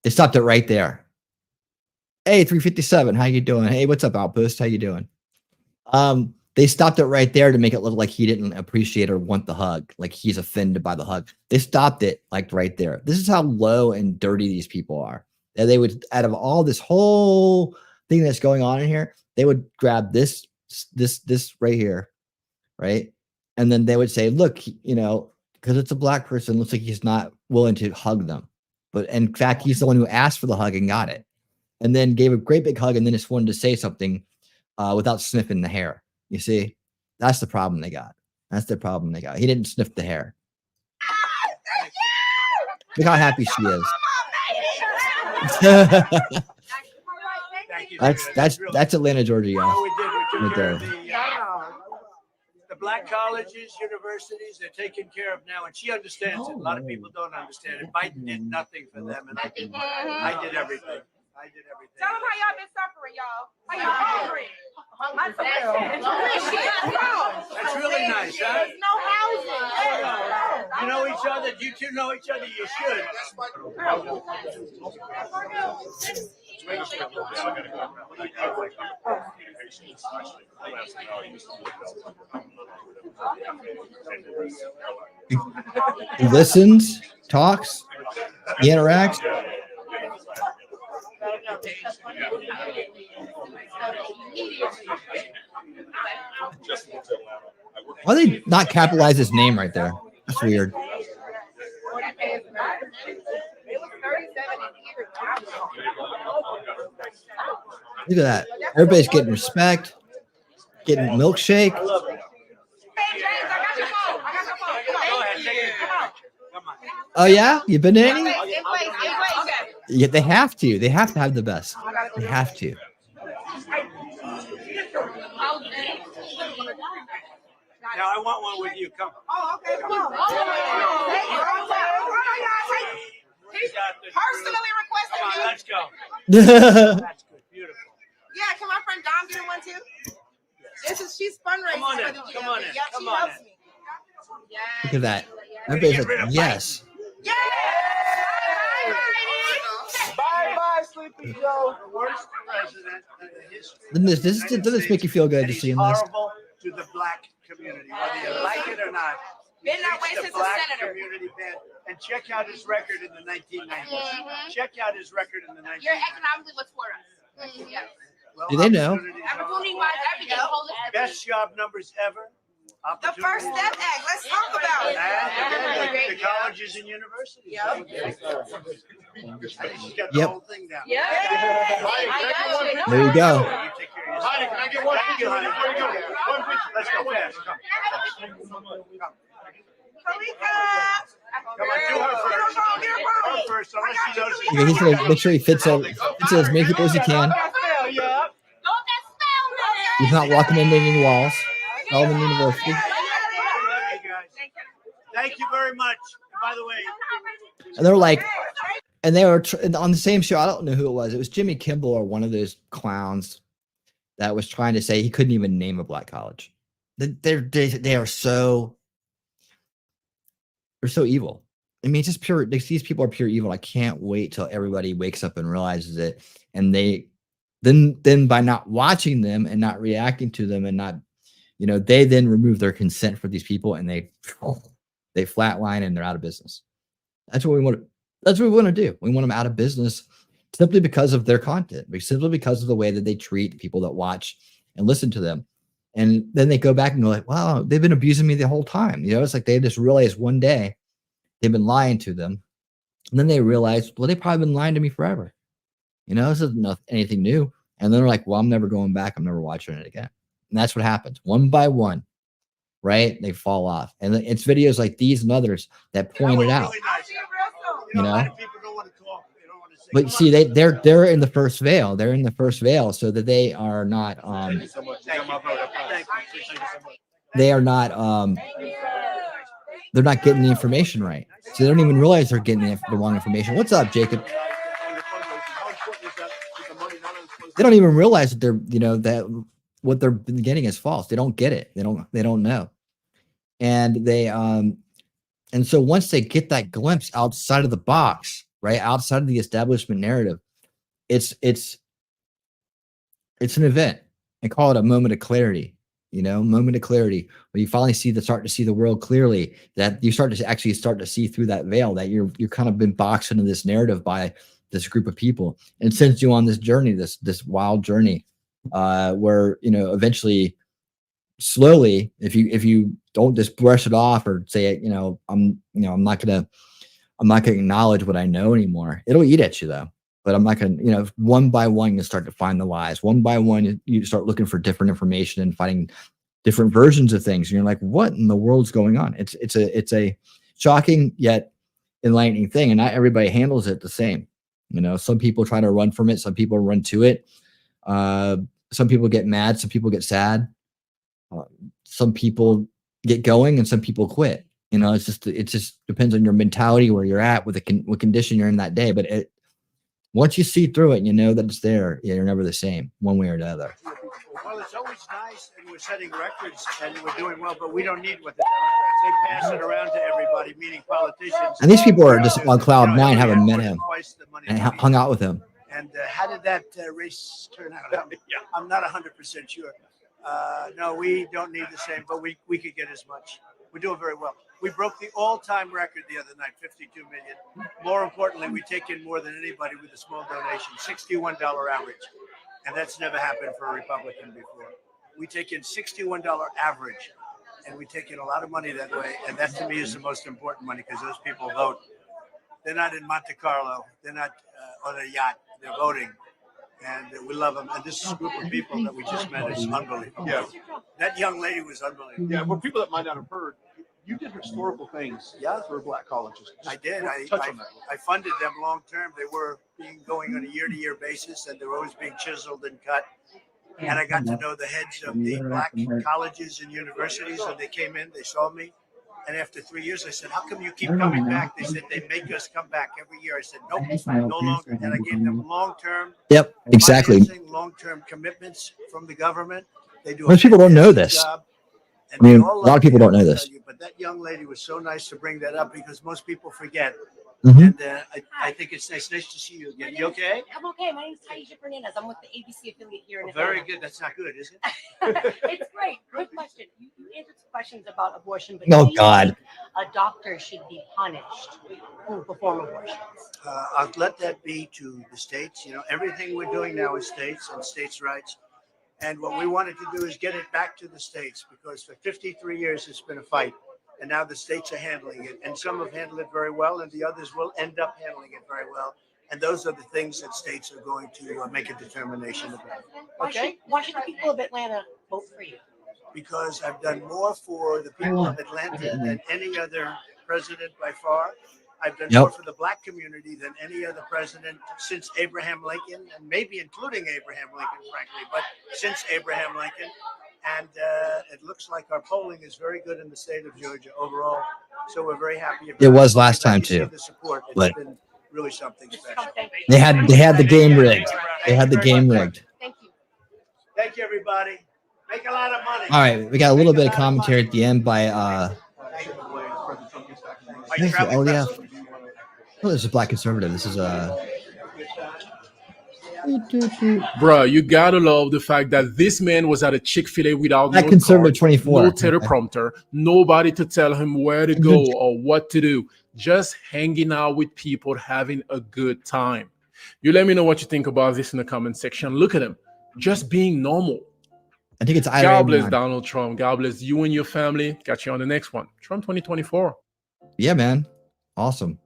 They stopped it right there. Hey, 357, how you doing? Hey, what's up, Outpost? How you doing? They stopped it right there to make it look like he didn't appreciate or want the hug, like he's offended by the hug. They stopped it like right there. This is how low and dirty these people are. And they would, out of all this whole thing that's going on in here, they would grab this right here, right? And then they would say, look, because it's a black person, looks like he's not willing to hug them. But in fact, he's the one who asked for the hug and got it. And then gave a great big hug and then just wanted to say something without sniffing the hair. You see, that's the problem they got. That's the problem they got. He didn't sniff the hair. Look how happy she is. That's Atlanta, Georgia, y'all. We Right took care there. of the black colleges, universities, they're taken care of now, and she understands it. A lot of people don't understand it. Biden did nothing for them, and I did everything. Tell them how y'all been suffering, y'all. How y'all suffering? That's really nice, huh? There's no housing. You know each other. You two know each other. You should. He listens, talks, he interacts. Why they not capitalize his name right there? That's weird. Look at that. Everybody's getting respect, getting milkshake. I love it. Go ahead, take it. Come on. Oh yeah, you been to any? Yeah, they have to. They have to have the best. They have to. Now I want one with you. Come. Oh, okay. Come on. Personally requested Come on, you. let's go. That's good. Beautiful. Yeah, can my friend Dom get one too? She's fundraising. Come on in. for the Come on in. Yep, Come she on helps in. me. Look at that. Everybody's like, yes. Yay! Bye bye, Sleepy Joe. The worst president in the history. Doesn't this make you feel good to see this? Horrible to the black community, whether you like it or not. Been that way The since a black senator. community band. And check out his record in the 1990s. Check out his record in the 1990s. You're economically what's for us. Yeah. Well, Do they know? Opportunity-wise, everything. Holistic. Best job numbers ever. The First Step Act. Let's talk about it. And the colleges and universities. Yep. She's got the Yep. whole thing down. Yeah. There you go. You take care of yourself. Honey, can I get one? Thank you, honey. Before you go. One picture. Let's go fast. Come. Come. Come on, do her first. Her first, unless she knows Yeah, he's gonna make sure he fits as many people as he can. He's not walking into any walls. Spelman University. Thank you very much. By the way, And they're like, and they were on the same show. I don't know who it was. It was Jimmy Kimmel or one of those clowns that was trying to say he couldn't even name a black college. They are so, they're so evil. I mean, it's just pure. These people are pure evil. I can't wait till everybody wakes up and realizes it. And they then by not watching them and not reacting to them and not, they then remove their consent for these people and they flatline and they're out of business. That's what we want. That's what we want to do. We want them out of business simply because of their content, simply because of the way that they treat people that watch and listen to them. And then they go back and go like, wow, they've been abusing me the whole time. It's like they just realize one day they've been lying to them. And then they realize, well, they've probably been lying to me forever. This isn't anything new. And then they're like, well, I'm never going back. I'm never watching it again. And that's what happens. One by one, right? They fall off. And it's videos like these and others that point it out. a lot of people don't want to talk. They don't want to say. But see, they're in the first veil. They're in the first veil so that they are not they are not they're not getting the information right. So they don't even realize they're getting the wrong information. What's up, Jacob? They don't even realize that they're, that what they're getting is false. They don't get it. They don't know. And and so once they get that glimpse outside of the box, right, outside of the establishment narrative, it's an event. I call it a moment of clarity. Moment of clarity where you finally start to see the world clearly. That you start to see through that veil. That you're kind of been boxed into this narrative by this group of people, and sends you on this journey, this wild journey, where eventually, slowly, if you don't just brush it off or say, I'm not gonna acknowledge what I know anymore. It'll eat at you though. But I'm not gonna, one by one, you start to find the lies. One by one, you start looking for different information and finding different versions of things. And you're like, what in the world's going on? It's a shocking yet enlightening thing, and not everybody handles it the same. Some people try to run from it. Some people run to it. Some people get mad. Some people get sad. Some people get going, and some people quit. It just depends on your mentality, where you're at, what condition you're in that day. But once you see through it, that it's there. You're never the same, one way or the other. Well, it's always nice, and we're setting records, and we're doing well, but we don't need what the Democrats. They pass it around to everybody, meaning politicians. And these people are just on cloud nine, haven't met him and hung out with him. And how did that race turn out? I'm not 100% sure. No, we don't need the same, but we could get as much. We're doing very well. We broke the all-time record the other night, 52 million. More importantly, we take in more than anybody with a small donation, $61 average. And that's never happened for a Republican before. We take in $61 average, and we take in a lot of money that way. And that to me is the most important money, because those people vote. They're not in Monte Carlo. They're not on a yacht. They're voting. and we love them. And this group of people that we just met is unbelievable. Yeah, that young lady was unbelievable. Yeah, for people that might not have heard, you did historical things for black colleges. I did. Touch on that. I funded them long term. They were going on a year-to-year basis, and they were always being chiseled and cut. And I got to know the heads of the black colleges and universities, and they came in, they saw me. And after 3 years, I said, how come you keep coming back? They said, they make us come back every year. I said, nope, no longer. And I gave them long-term Yep, exactly. long-term commitments from the government. They do Most people don't know this. job, I mean, a lot of people don't know this. But that young lady was so nice to bring that up because most people forget. Mhm. And I think it's nice to see you again. You okay? I'm okay. My name is Taisha Fernandez. I'm with the ABC affiliate here in Very Atlanta. good. That's not good, is it? It's great. Quick question. You answered some questions about abortion, but Oh, do you God. think a doctor should be punished who perform abortions? I'll let that be to the states. You know, everything we're doing now is states and states' rights. And what we wanted to do is get it back to the states because for 53 years it's been a fight. And now the states are handling it. And some have handled it very well, and the others will end up handling it very well. And those are the things that states are going to make a determination about. Okay? Why should the people of Atlanta vote for you? Because I've done more for the people of Atlanta than any other president by far. I've done more for the black community than any other president since Abraham Lincoln, and maybe including Abraham Lincoln, frankly, but since Abraham Lincoln. And it looks like our polling is very good in the state of Georgia overall. So we're very happy about It was last time too, the support. It's but been really something special. they had the game rigged. They had the game rigged. Thank you. Thank you, everybody. Make a lot of money. All right, we got a little bit of commentary at the end by oh yeah. Oh, this is Black Conservative. This is Bruh, you gotta love the fact that this man was at a Chick-fil-A without Black no Conservative card, 24. no teleprompter, nobody to tell him where to go or what to do. Just hanging out with people, having a good time. You let me know what you think about this in the comment section. Look at him, just being normal. I think it's God bless Donald Trump. God bless you and your family. Got you on the next one. Trump 2024. Yeah, man. Awesome.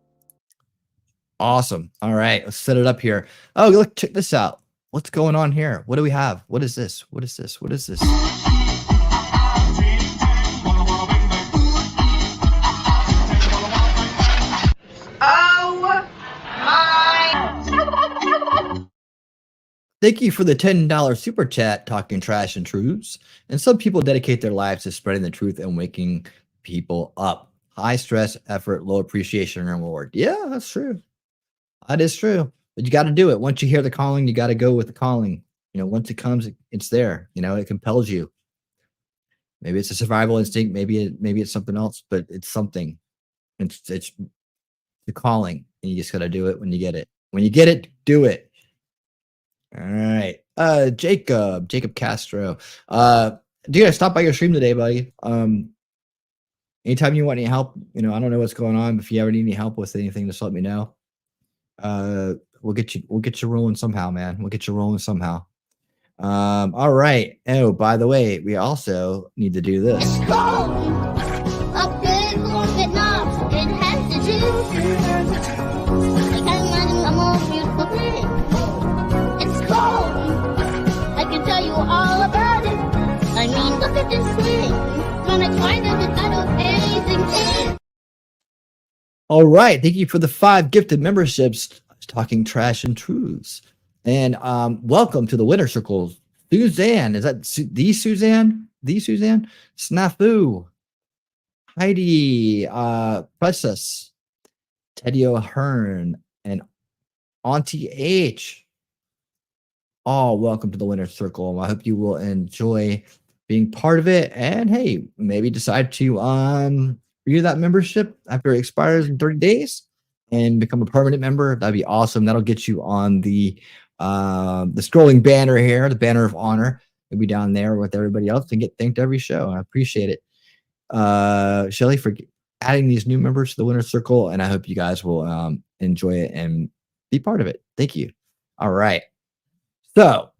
Awesome. All right, let's set it up here. Oh, look, check this out. What's going on here? What do we have? What is this? What is this? What is this? Oh my! Thank you for the $10 super chat, talking trash and truths. And some people dedicate their lives to spreading the truth and waking people up. High stress, effort, low appreciation and reward. Yeah, that's true. That is true. But you got to do it. Once you hear the calling, you got to go with the calling. You know, once it comes, it's there. You know, it compels you. Maybe it's a survival instinct. Maybe it's something else, but it's something. It's the calling, and you just got to do it when you get it. When you get it, do it. All right. Jacob Castro. Dude, stop by your stream today, buddy. Anytime you want any help, you know, I don't know what's going on, but if you ever need any help with anything, just let me know. We'll get you rolling somehow, man. We'll get you rolling somehow. All right. Oh, by the way, we also need to do this. I can tell you all about it. I mean, look at this thing. Gonna try to amazing thing. All right. Thank you for the 5 gifted memberships, talking trash and truths. And welcome to the winner circle. Suzanne, is that the Suzanne? The Suzanne? Snafu. Heidi, Precious, Teddy O'Hearn, and Auntie H. All welcome to the winner circle. I hope you will enjoy being part of it. And hey, maybe decide to renew that membership after it expires in 30 days and become a permanent member. That'd be awesome. That'll get you on the scrolling banner here, the banner of honor. You'll be down there with everybody else and get thanked every show. I appreciate it. Shelly, for adding these new members to the winner circle, and I hope you guys will enjoy it and be part of it. Thank you. All right. So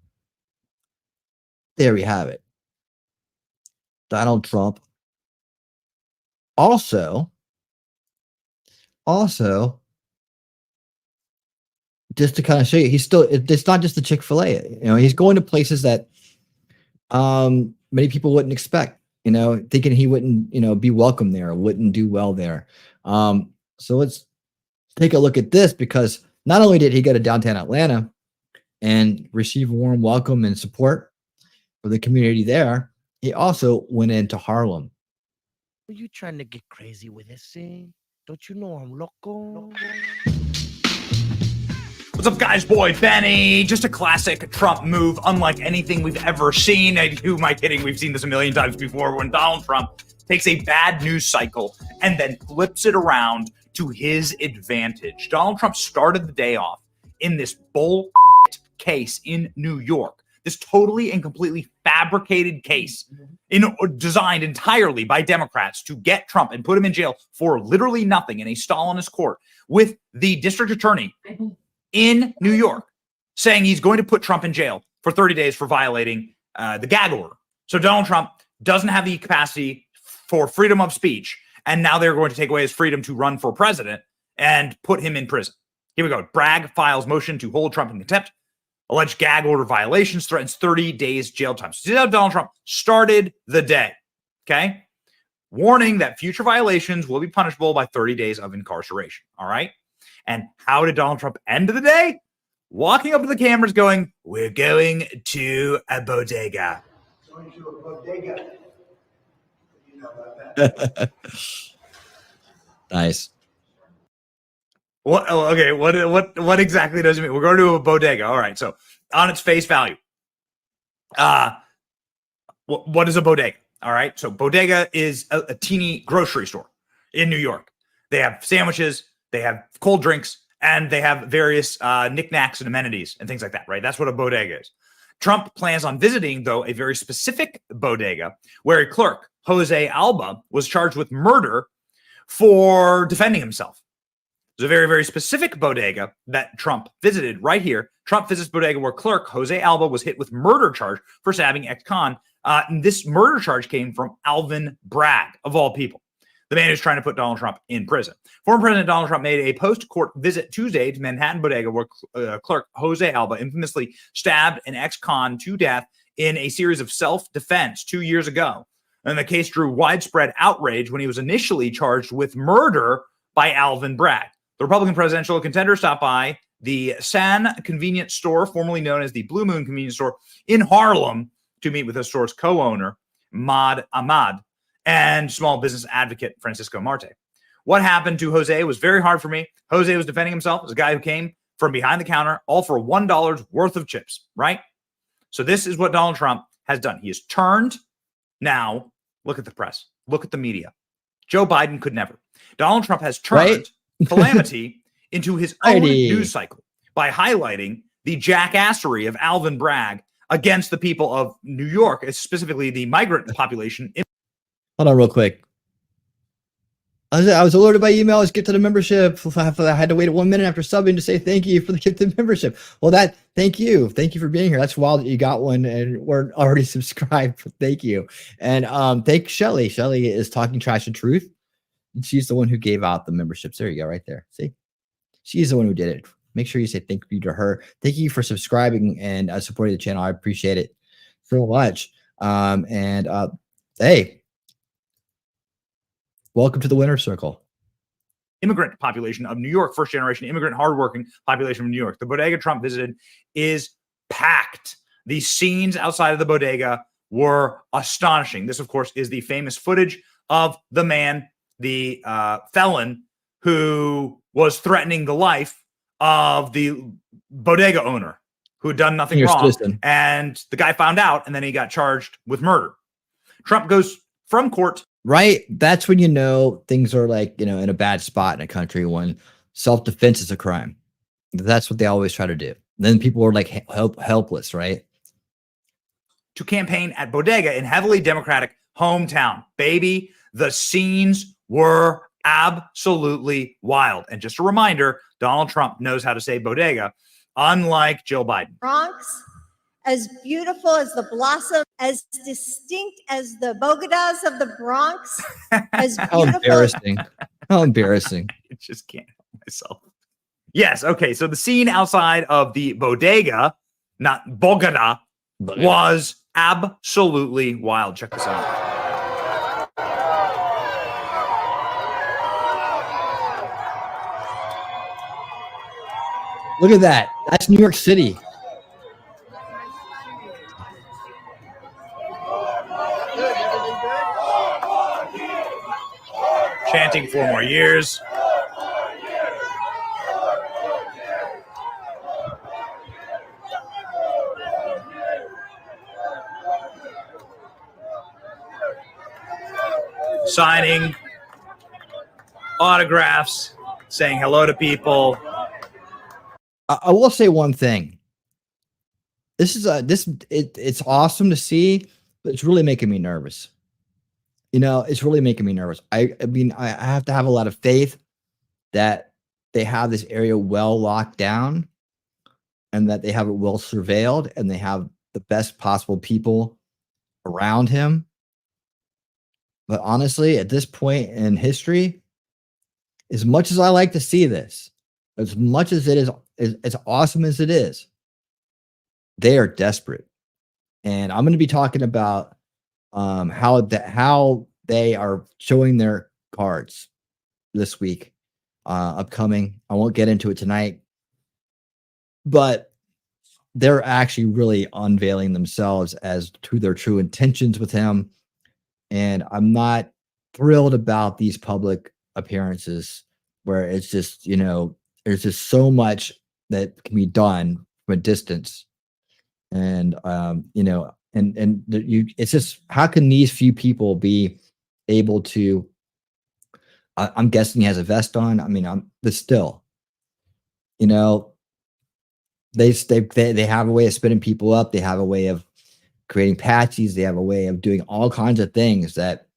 there we have it. Donald Trump also just to kind of show you, it's not just the Chick-fil-A. You know, he's going to places that many people wouldn't expect, you know, thinking he wouldn't, you know, be welcome there, or wouldn't do well there. So let's take a look at this, because not only did he go to downtown Atlanta and receive a warm welcome and support for the community there, he also went into Harlem. Are you trying to get crazy with this thing? Don't you know I'm loco? What's up, guys? Boy Benny. Just a classic Trump move, unlike anything we've ever seen. And who am I kidding? We've seen this a million times before, when Donald Trump takes a bad news cycle and then flips it around to his advantage. Donald Trump started the day off in this bull case in New York. This totally and completely fabricated case designed entirely by Democrats to get Trump and put him in jail for literally nothing in a Stalinist court, with the district attorney in New York saying he's going to put Trump in jail for 30 days for violating the gag order. So Donald Trump doesn't have the capacity for freedom of speech, and now they're going to take away his freedom to run for president and put him in prison. Here we go. Bragg files motion to hold Trump in contempt. Alleged gag order violations, threatens 30 days jail time. So see how Donald Trump started the day, okay? Warning that future violations will be punishable by 30 days of incarceration, all right? And how did Donald Trump end the day? Walking up to the cameras going, "We're going to a bodega." Going to a bodega. You know about that. Nice. What? Oh, okay. What exactly does it mean? We're going to a bodega. All right. So on its face value, what is a bodega? All right. So bodega is a teeny grocery store in New York. They have sandwiches, they have cold drinks, and they have various knickknacks and amenities and things like that. Right. That's what a bodega is. Trump plans on visiting, though, a very specific bodega where a clerk, Jose Alba, was charged with murder for defending himself. There's a very, very specific bodega that Trump visited right here. Trump visits bodega where clerk Jose Alba was hit with murder charge for stabbing ex-con. And this murder charge came from Alvin Bragg, of all people, the man who's trying to put Donald Trump in prison. Former President Donald Trump made a post-court visit Tuesday to Manhattan bodega where clerk Jose Alba infamously stabbed an ex-con to death in a series of self-defense 2 years ago. And the case drew widespread outrage when he was initially charged with murder by Alvin Bragg. The Republican presidential contender stopped by the San convenience store, formerly known as the Blue Moon convenience store in Harlem, to meet with the store's co-owner, Mad Ahmad, and small business advocate Francisco Marte. What happened to Jose was very hard for me. Jose was defending himself as a guy who came from behind the counter, all for $1 worth of chips, right? So this is what Donald Trump has done. He has turned. Now, look at the press. Look at the media. Joe Biden could never. Donald Trump has turned calamity into his own news cycle by highlighting the jackassery of Alvin Bragg against the people of New York, specifically the migrant population. Hold on real quick. I was alerted by email. Let's get to the membership. I had to wait 1 minute after subbing to say thank you for the gifted membership. Well, thank you. Thank you for being here. That's wild that you got one and we're already subscribed. Thank you. And thank Shelly. Shelly is Talking Trash and Truth. And she's the one who gave out the memberships. There you go, right there. See? She's the one who did it. Make sure you say thank you to her. Thank you for subscribing and supporting the channel. I appreciate it so much. Hey, welcome to the winner's circle. Immigrant population of New York, first generation immigrant, hardworking population of New York. The bodega Trump visited is packed. The scenes outside of the bodega were astonishing. This, of course, is the famous footage of the man, the felon, who was threatening the life of the bodega owner who had done nothing wrong. Citizen. And the guy found out, and then he got charged with murder. Trump goes from court. Right. That's when you know things are like, you know, in a bad spot in a country, when self-defense is a crime. That's what they always try to do. Then people are like helpless, right? To campaign at bodega in heavily Democratic hometown. Baby, the scenes were absolutely wild. And just a reminder, Donald Trump knows how to say bodega, unlike Joe Biden. Bronx, as beautiful as the blossom, as distinct as the bodegas of the Bronx, as How beautiful. embarrassing. How embarrassing. I just can't help myself. Yes. Okay. So the scene outside of the bodega, not Bogota, was absolutely wild. Check this out. Look at that. That's New York City. Chanting 4 more years. Signing autographs, saying hello to people. I will say one thing. This is it's awesome to see, but it's really making me nervous. You know, it's really making me nervous. I mean, I have to have a lot of faith that they have this area well locked down and that they have it well surveilled and they have the best possible people around him. But honestly, at this point in history, as much as I like to see this, as much as it is as awesome as it is, they are desperate. And I'm going to be talking about how they are showing their cards this week, upcoming. I won't get into it tonight, but they're actually really unveiling themselves as to their true intentions with him. And I'm not thrilled about these public appearances where it's just, you know, there's just so much that can be done from a distance. And, you know, it's just, how can these few people be able to, I'm guessing he has a vest on. I mean, but still, you know, they have a way of spinning people up. They have a way of creating patches. They have a way of doing all kinds of things that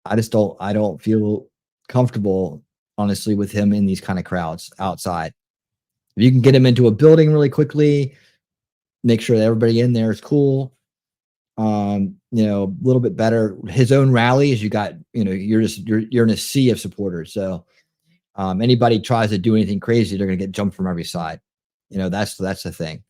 I don't feel comfortable, honestly, with him in these kind of crowds outside. If you can get him into a building really quickly, make sure that everybody in there is cool. You know, a little bit better. His own rallies, you got, you know, you're in a sea of supporters. So anybody tries to do anything crazy, they're gonna get jumped from every side. You know, that's the thing.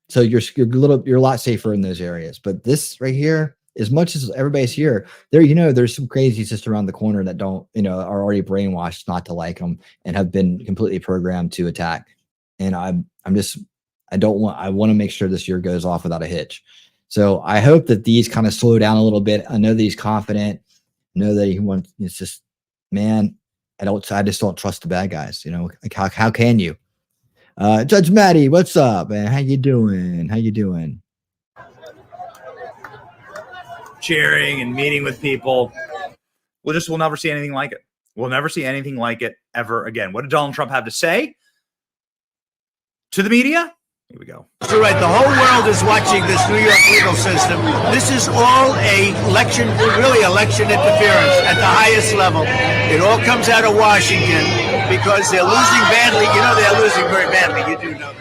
So you're a lot safer in those areas. But this right here, as much as everybody's here, there, you know, there's some crazies just around the corner that don't, you know, are already brainwashed not to like them and have been completely programmed to attack. And I want to make sure this year goes off without a hitch. So I hope that these kind of slow down a little bit. I know that he's confident. I know that he wants. It's just, man, I just don't trust the bad guys. You know, like how can you? Judge Maddie, what's up, man? How you doing? How you doing? Cheering and meeting with people. We'll never see anything like it. We'll never see anything like it ever again. What did Donald Trump have to say to the media? Here we go. You're right. The whole world is watching this New York legal system. This is all election interference at the highest level. It all comes out of Washington because they're losing badly. You know they're losing very badly. You do know that.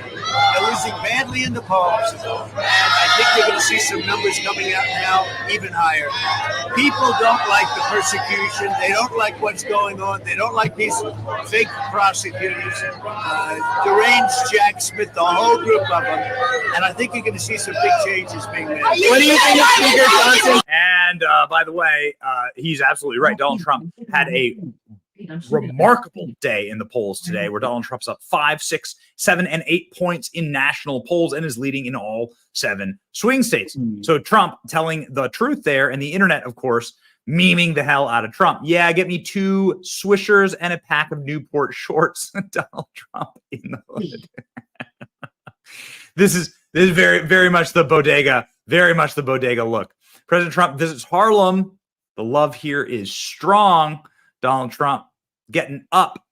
They're losing badly in the polls. And I think you're going to see some numbers coming out now even higher. People don't like the persecution. They don't like what's going on. They don't like these fake prosecutors. Deranged Jack Smith, the whole group of them. And I think you're going to see some big changes being made. What do you think of Speaker Johnson? And by the way, he's absolutely right. Donald Trump had a remarkable day in the polls today, where Donald Trump's up 5, 6, 7, and 8 points in national polls and is leading in all 7 swing states. So Trump telling the truth there, and the internet, of course, memeing the hell out of Trump. Yeah, get me 2 Swishers and a pack of Newport shorts. Donald Trump in the hood. This is very, very much the bodega, look. President Trump visits Harlem. The love here is strong. Donald Trump getting up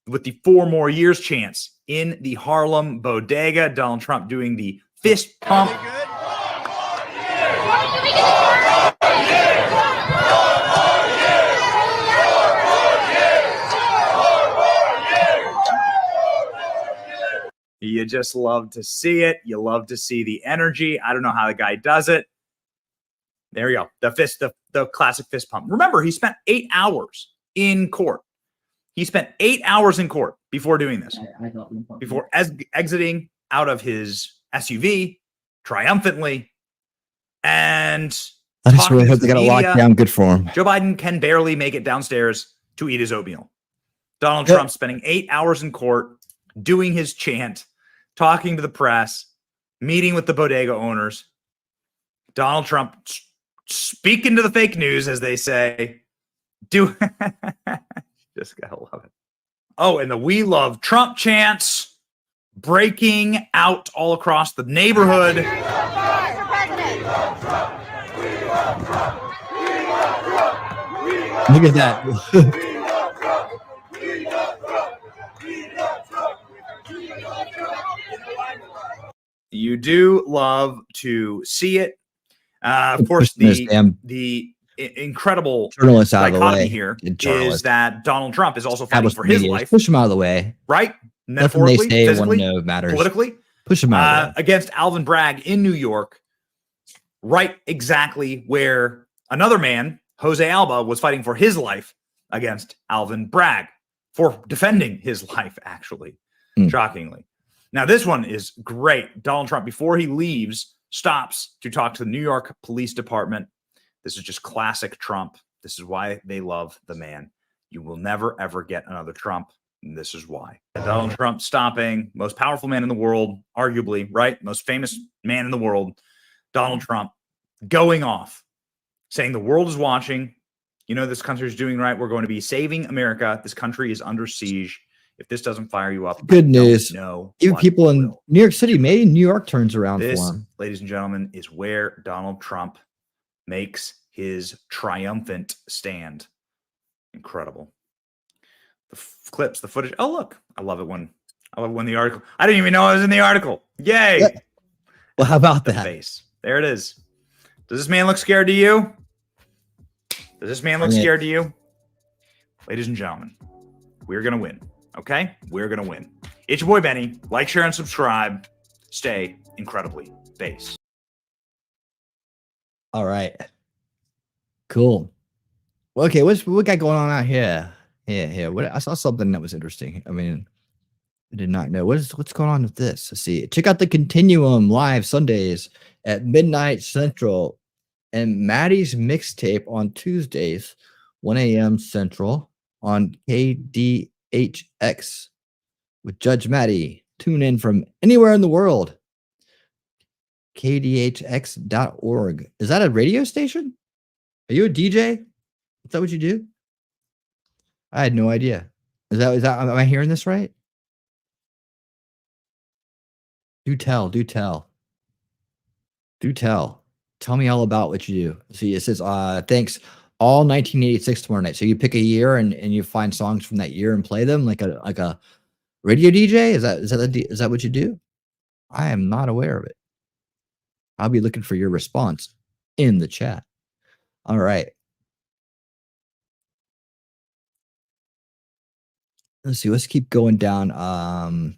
with the 4 more years chance in the Harlem bodega. Donald Trump doing the fist pump. You just love to see it. You love to see the energy. I don't know how the guy does it. There you go. The classic fist pump. Remember, he spent 8 hours in court. He spent 8 hours in court before doing this, before exiting out of his SUV triumphantly and I just really talking hope to they the got a media. lockdown. Good for him. Joe Biden can barely make it downstairs to eat his oatmeal. Donald Trump spending 8 hours in court, doing his chant, talking to the press, meeting with the bodega owners. Donald Trump speaking to the fake news, as they say. Just gotta love it. Oh, and the "We Love Trump" chants breaking out all across the neighborhood. Look at that. You do love to see it. Of course, the incredible journalists out of the dichotomy way. here is that Donald Trump is also fighting Established for his media. life, Push him out of the way. right? Nothing they Metaphorically, say, physically, want to know matters. politically. Push him out of the way. Against Alvin Bragg in New York, right exactly where another man, Jose Alba, was fighting for his life against Alvin Bragg for defending his life, actually, shockingly. Now, this one is great. Donald Trump, before he leaves, stops to talk to the New York Police Department. This is just classic Trump. This is why they love the man. You will never, ever get another Trump. And this is why. Donald Trump stopping, most powerful man in the world, arguably, right? Most famous man in the world. Donald Trump going off, saying the world is watching. You know, this country is doing right. We're going to be saving America. This country is under siege. If this doesn't fire you up, Good news. No, even people in New York City, maybe New York turns around this, for him. ladies and gentlemen, is where Donald Trump makes his triumphant stand. Incredible. The clips, the footage. Oh, look. I love it when the article. I didn't even know I was in the article. Yay. Yeah. Well, how about that? Face. There it is. Does this man look scared to you? Does this man look scared to you? Ladies and gentlemen, we're going to win. Okay? We're going to win. It's your boy Benny. Like, share, and subscribe. Stay incredibly base. All right. Cool. Well, okay, what got going on out here? Here. What I saw something that was interesting. I mean, I did not know. What's going on with this? Let's see. Check out the Continuum live Sundays at midnight Central and Maddie's mixtape on Tuesdays, 1 a.m. Central on KDHX with Judge Maddie. Tune in from anywhere in the world. KDHX.org. Is that a radio station? Are you a DJ? Is that what you do? I had no idea. Is that am I hearing this right? Do tell. Tell me all about what you do. See, it says thanks all 1986 tomorrow night. So you pick a year and you find songs from that year and play them like a radio DJ? Is that what you do? I am not aware of it. I'll be looking for your response in the chat. All right. Let's see. Let's keep going down.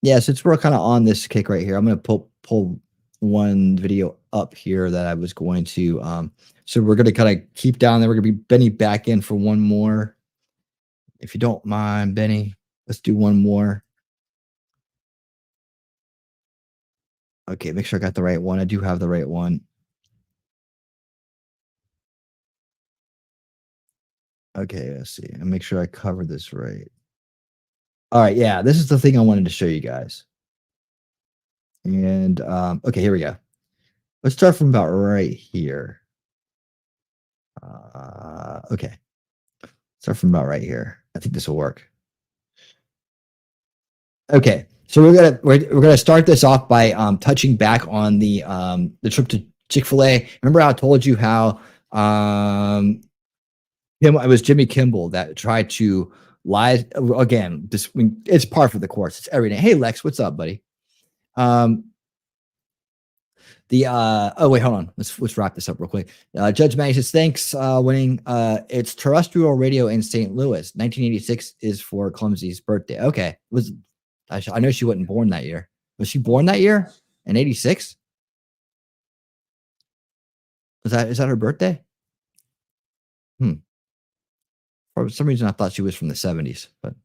Yeah, since we're kind of on this kick right here, I'm going to pull one video up here that I was going to. So we're going to kind of keep down there. We're going to be Benny back in for one more. If you don't mind, Benny, let's do one more. Okay, make sure I got the right one. I do have the right one. Okay, let's see. And make sure I cover this right. All right, yeah, this is the thing I wanted to show you guys. And okay, here we go. Let's start from about right here. Okay, start from about right here. I think this will work. Okay, so we're gonna start this off by touching back on the trip to Chick-fil-A. Remember how I told you how it was Jimmy Kimmel that tried to lie again. It's par for the course. It's every day. Hey Lex, what's up, buddy? Oh wait, hold on. Let's wrap this up real quick. Judge Manny says, thanks, winning. It's terrestrial radio in St. Louis. 1986 is for Clumsy's birthday. Okay. I know she wasn't born that year. Was she born that year? In 86? Is that her birthday? For some reason, I thought she was from the 70s, but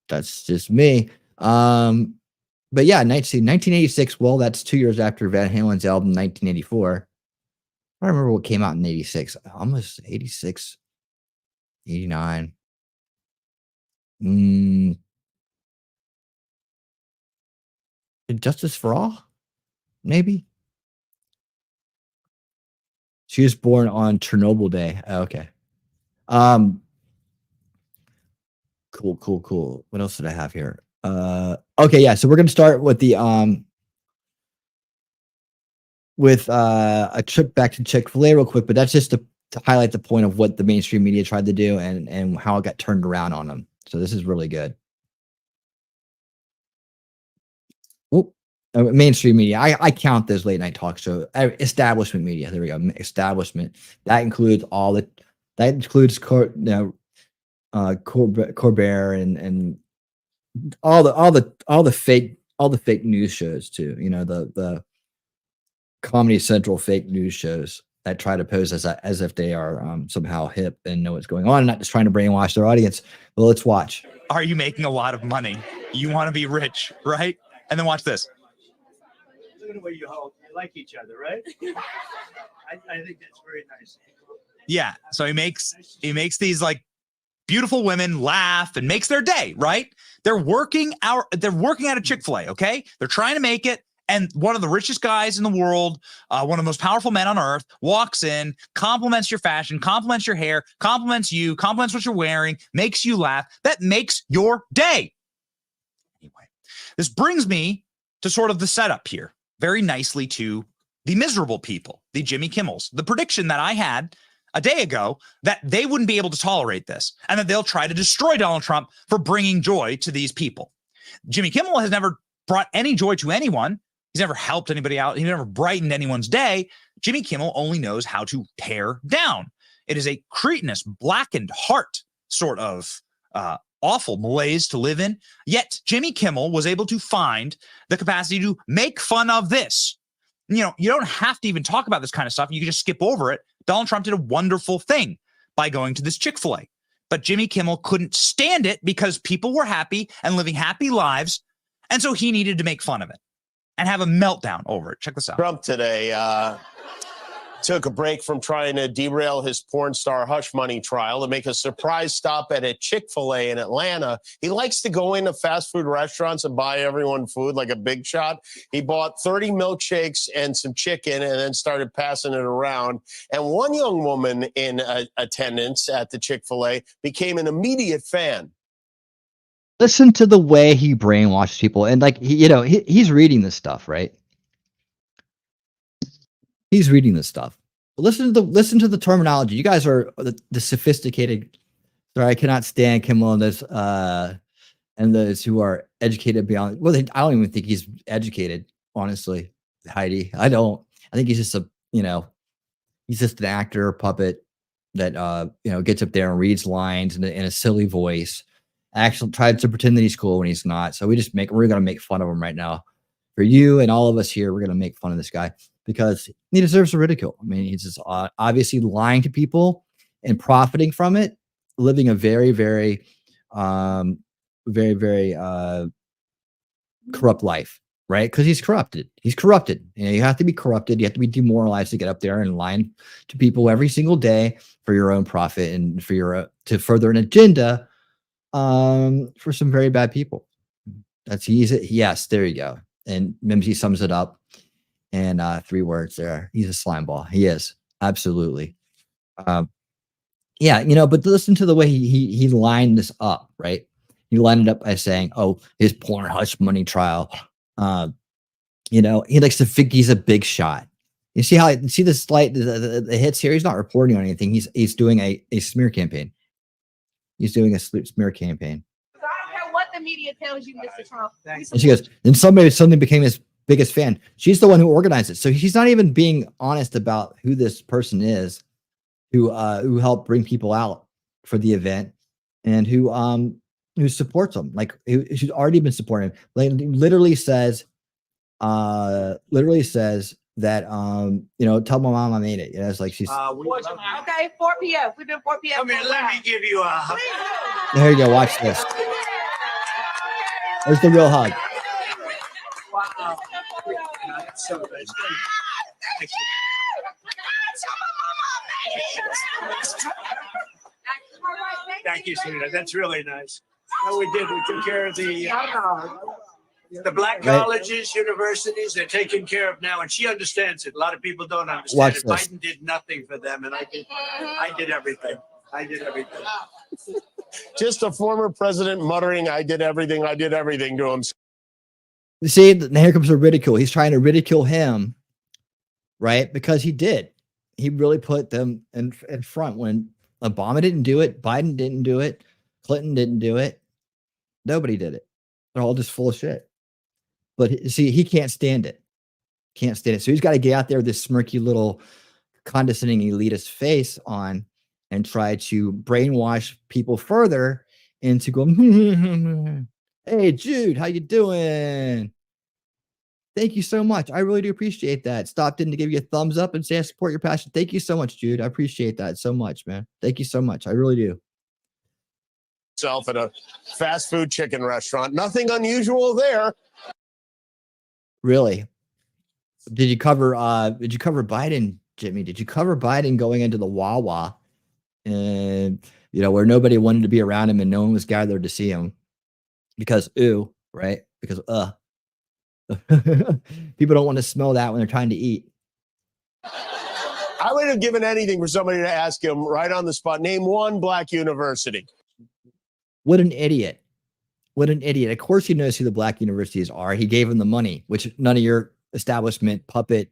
that's just me. But yeah, 1986. Well, that's 2 years after Van Halen's album, 1984. I remember what came out in 86. Almost 86, 89. Justice for All? Maybe. She was born on Chernobyl Day. Oh, okay. Cool. What else did I have here? Okay, yeah. So we're gonna start with the a trip back to Chick-fil-A real quick, but that's just to highlight the point of what the mainstream media tried to do and how it got turned around on them. So this is really good. Mainstream media. I count those late night talk show establishment media. There we go. Establishment. That includes Corbett and all the fake news shows too. You know, the Comedy Central fake news shows that try to pose as if they are somehow hip and know what's going on, and not just trying to brainwash their audience. Well, let's watch. Are you making a lot of money? You want to be rich, right? And then watch this. Look at the way you like each other, right? I think that's very nice. Yeah. So he makes these like beautiful women laugh and makes their day, right? They're working at a Chick-fil-A, okay? They're trying to make it. And one of the richest guys in the world, one of the most powerful men on earth, walks in, compliments your fashion, compliments your hair, compliments you, compliments what you're wearing, makes you laugh. That makes your day. Anyway, this brings me to sort of the setup here very nicely to the miserable people, the Jimmy Kimmels. The prediction that I had a day ago that they wouldn't be able to tolerate this and that they'll try to destroy Donald Trump for bringing joy to these people. Jimmy Kimmel has never brought any joy to anyone. He's never helped anybody out. He never brightened anyone's day. Jimmy Kimmel only knows how to tear down. It is a cretinous, blackened heart sort of awful malaise to live in. Yet Jimmy Kimmel was able to find the capacity to make fun of this. You know, you don't have to even talk about this kind of stuff. You can just skip over it. Donald Trump did a wonderful thing by going to this Chick-fil-A. But Jimmy Kimmel couldn't stand it because people were happy and living happy lives. And so he needed to make fun of it and have a meltdown over it. Check this out. Trump today took a break from trying to derail his porn star hush money trial to make a surprise stop at a Chick-fil-A in Atlanta. He likes to go into fast food restaurants and buy everyone food like a big shot. He bought 30 milkshakes and some chicken and then started passing it around. And one young woman in attendance at the Chick-fil-A became an immediate fan. Listen to the way he brainwashes people, and like he's reading this stuff, right? He's reading this stuff. Listen to the terminology. You guys are the sophisticated. Sorry, I cannot stand Kimmel and those who are educated beyond. Well, I don't even think he's educated, honestly, Heidi. I don't. I think he's just he's just an actor, puppet that gets up there and reads lines in a silly voice. Actually tried to pretend that he's cool when he's not. So we're gonna make fun of him right now. For you and all of us here, we're gonna make fun of this guy because he deserves the ridicule. I mean, he's just obviously lying to people and profiting from it, living a very, very, very corrupt life, right? Because he's corrupted. He's corrupted. You have to be corrupted. You have to be demoralized to get up there and lie to people every single day for your own profit and for to further an agenda. For some very bad people. That's easy. Yes, there you go. And Mimsy sums it up in 3 words there. He's a slime ball. He is. Absolutely. Yeah, but listen to the way he lined this up, right? He lined it up by saying, oh, his porn hush money trial. He likes to think he's a big shot. You see the hits here? He's not reporting on anything. He's doing a smear campaign. He's doing a smear campaign. So I don't care what the media tells you, Mr. Trump. And she goes, and somebody became his biggest fan. She's the one who organized it. So she's not even being honest about who this person is who helped bring people out for the event and who supports them. Like she's already been supporting him. Like literally says that tell my mom I made it. It's like she's Okay, 4 p.m. We've been 4 p.m. Come here, let me give you a hug. there you go. Watch this. There's the real hug. Wow. That's so nice. Thank you. Thank you, sweetheart. That's really nice. No, we did. We took care of the black colleges, universities. They're taken care of now, and she understands it. A lot of people don't understand Watch it. this. Biden did nothing for them, and I did everything. I did everything. Just a former president muttering, I did everything to him. You see, here comes the ridicule. He's trying to ridicule him, right? Because he did. He really put them in front when Obama didn't do it, Biden didn't do it, Clinton didn't do it. Nobody did it. They're all just full of shit. But see, he can't stand it. Can't stand it. So he's got to get out there with this smirky little condescending elitist face on and try to brainwash people further into going, hey, Jude, how you doing? Thank you so much. I really do appreciate that. Stopped in to give you a thumbs up and say I support your passion. Thank you so much, Jude. I appreciate that so much, man. Thank you so much. I really do. Self at a fast food chicken restaurant. Nothing unusual there. Really? Did you cover Biden, Jimmy? Did you cover Biden going into the Wawa and where nobody wanted to be around him and no one was gathered to see him? Because right? Because people don't want to smell that when they're trying to eat. I would have given anything for somebody to ask him right on the spot, name one black university. What an idiot. What an idiot. Of course he knows who the black universities are. He gave him the money, which none of your establishment puppet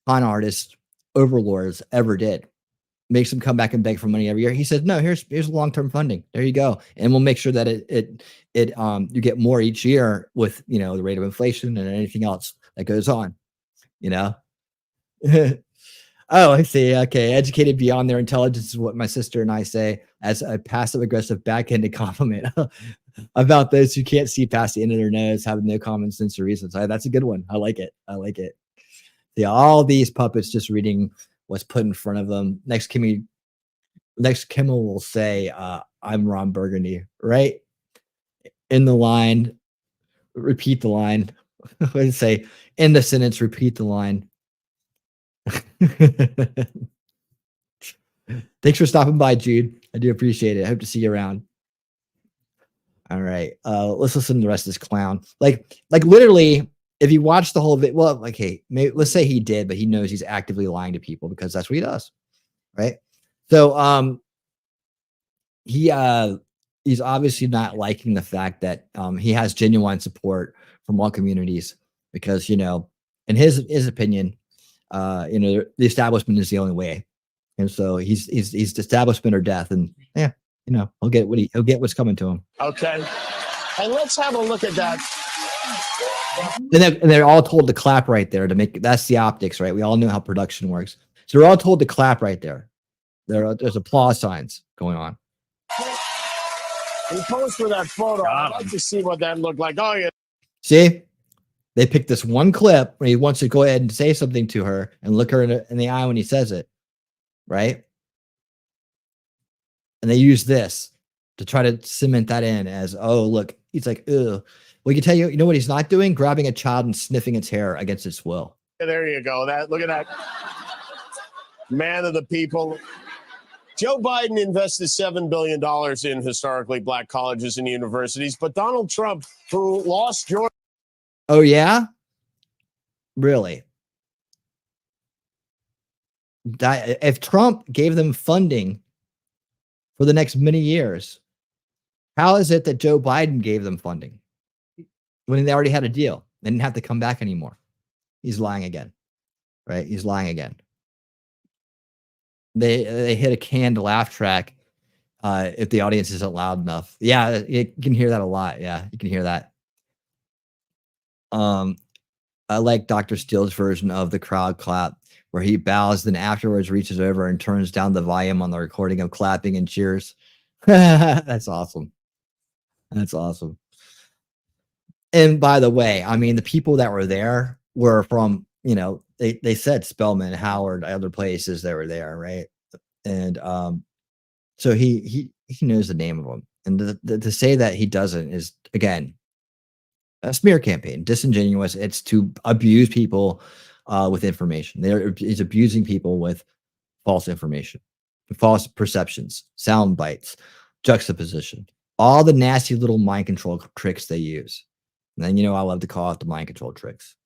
con artist overlords ever did. Makes him come back and beg for money every year. He said, no, here's long-term funding. There you go. And we'll make sure that you get more each year with, the rate of inflation and anything else that goes on, Oh, I see. Okay. Educated beyond their intelligence is what my sister and I say as a passive aggressive backhanded compliment about those who can't see past the end of their nose, having no common sense or reason. So that's a good one. I like it. Yeah. All these puppets just reading what's put in front of them. Next Kimmel will say, I'm Ron Burgundy, right? In the line, repeat the line. What did it say? In the sentence, repeat the line. Thanks for stopping by, Jude. I do appreciate it. I hope to see you around. All right. Let's listen to the rest of this clown. Like literally, if you watch the whole of it, well, hey, let's say he did, but he knows he's actively lying to people because that's what he does. Right. So he's obviously not liking the fact that he has genuine support from all communities because, in his opinion, the establishment is the only way. And so he's establishment or death. And yeah, he'll get what's coming to him. Okay. And let's have a look at that. And they're all told to clap right there that's the optics, right? We all know how production works. So they're all told to clap right there. There's applause signs going on. He posed for that photo. I'd like to see what that looked like. Oh, yeah. See? They picked this one clip where he wants to go ahead and say something to her and look her in the eye when he says it, right? And they use this to try to cement that in as, oh, look, he's like, ugh. Well, you tell you know what he's not doing? Grabbing a child and sniffing its hair against its will. There you go. Look at that. Man of the people. Joe Biden invested $7 billion in historically black colleges and universities, but Donald Trump, who lost Georgia. Oh, yeah? Really? If Trump gave them funding for the next many years, how is it that Joe Biden gave them funding when they already had a deal? They didn't have to come back anymore. He's lying again, right? He's lying again. They hit a canned laugh track if the audience isn't loud enough. Yeah, you can hear that a lot. Yeah, you can hear that. I like Dr. Steele's version of the crowd clap, where he bows, then afterwards reaches over and turns down the volume on the recording of clapping and cheers. That's awesome. That's awesome. And by the way, I mean, the people that were there were from, they said Spellman, Howard, other places that were there, right? And so he knows the name of them, and to say that he doesn't is again a smear campaign, disingenuous. It's to abuse people with information. He's abusing people with false information, false perceptions, sound bites, juxtaposition, all the nasty little mind control tricks they use. And then, I love to call it the mind control tricks.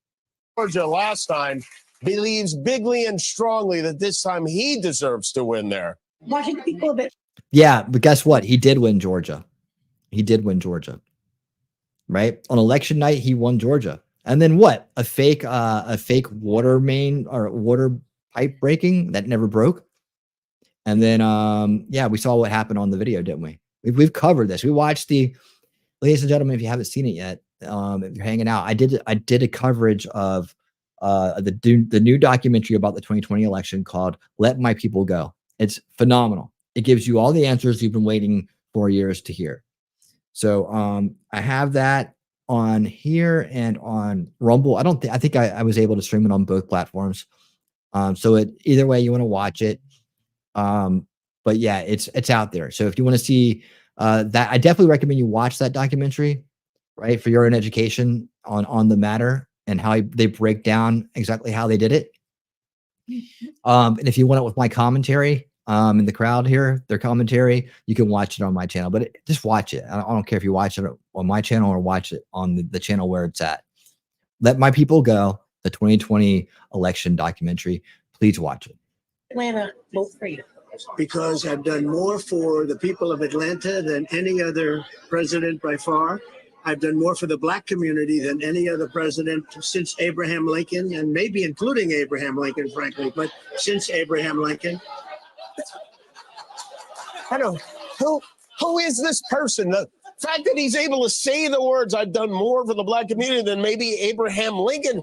Georgia last time believes bigly and strongly that this time he deserves to win there. Watching people a bit. Yeah, but guess what? He did win Georgia. He did win Georgia. Right? On election night, he won Georgia. And then what? A fake water main or water pipe breaking that never broke. And then yeah, we saw what happened on the video, didn't we? We've covered this. We watched ladies and gentlemen, if you haven't seen it yet, if you're hanging out, I did a coverage of the new documentary about the 2020 election called Let My People Go. It's phenomenal. It gives you all the answers you've been waiting 4 years to hear. So I have that on here and on Rumble. I think I was able to stream it on both platforms. So either way you want to watch it. But yeah, it's out there. So if you want to see that, I definitely recommend you watch that documentary, right? For your own education on the matter and how they break down exactly how they did it. And if you want it with my commentary, in the crowd here, their commentary, you can watch it on my channel, but just watch it. I don't care if you watch it on my channel or watch it on the channel where it's at. Let My People Go, the 2020 election documentary. Please watch it. Atlanta, vote for you. Because I've done more for the people of Atlanta than any other president by far. I've done more for the Black community than any other president since Abraham Lincoln, and maybe including Abraham Lincoln, frankly, but since Abraham Lincoln. I don't who is this person? The fact that he's able to say the words, I've done more for the Black community than maybe Abraham Lincoln,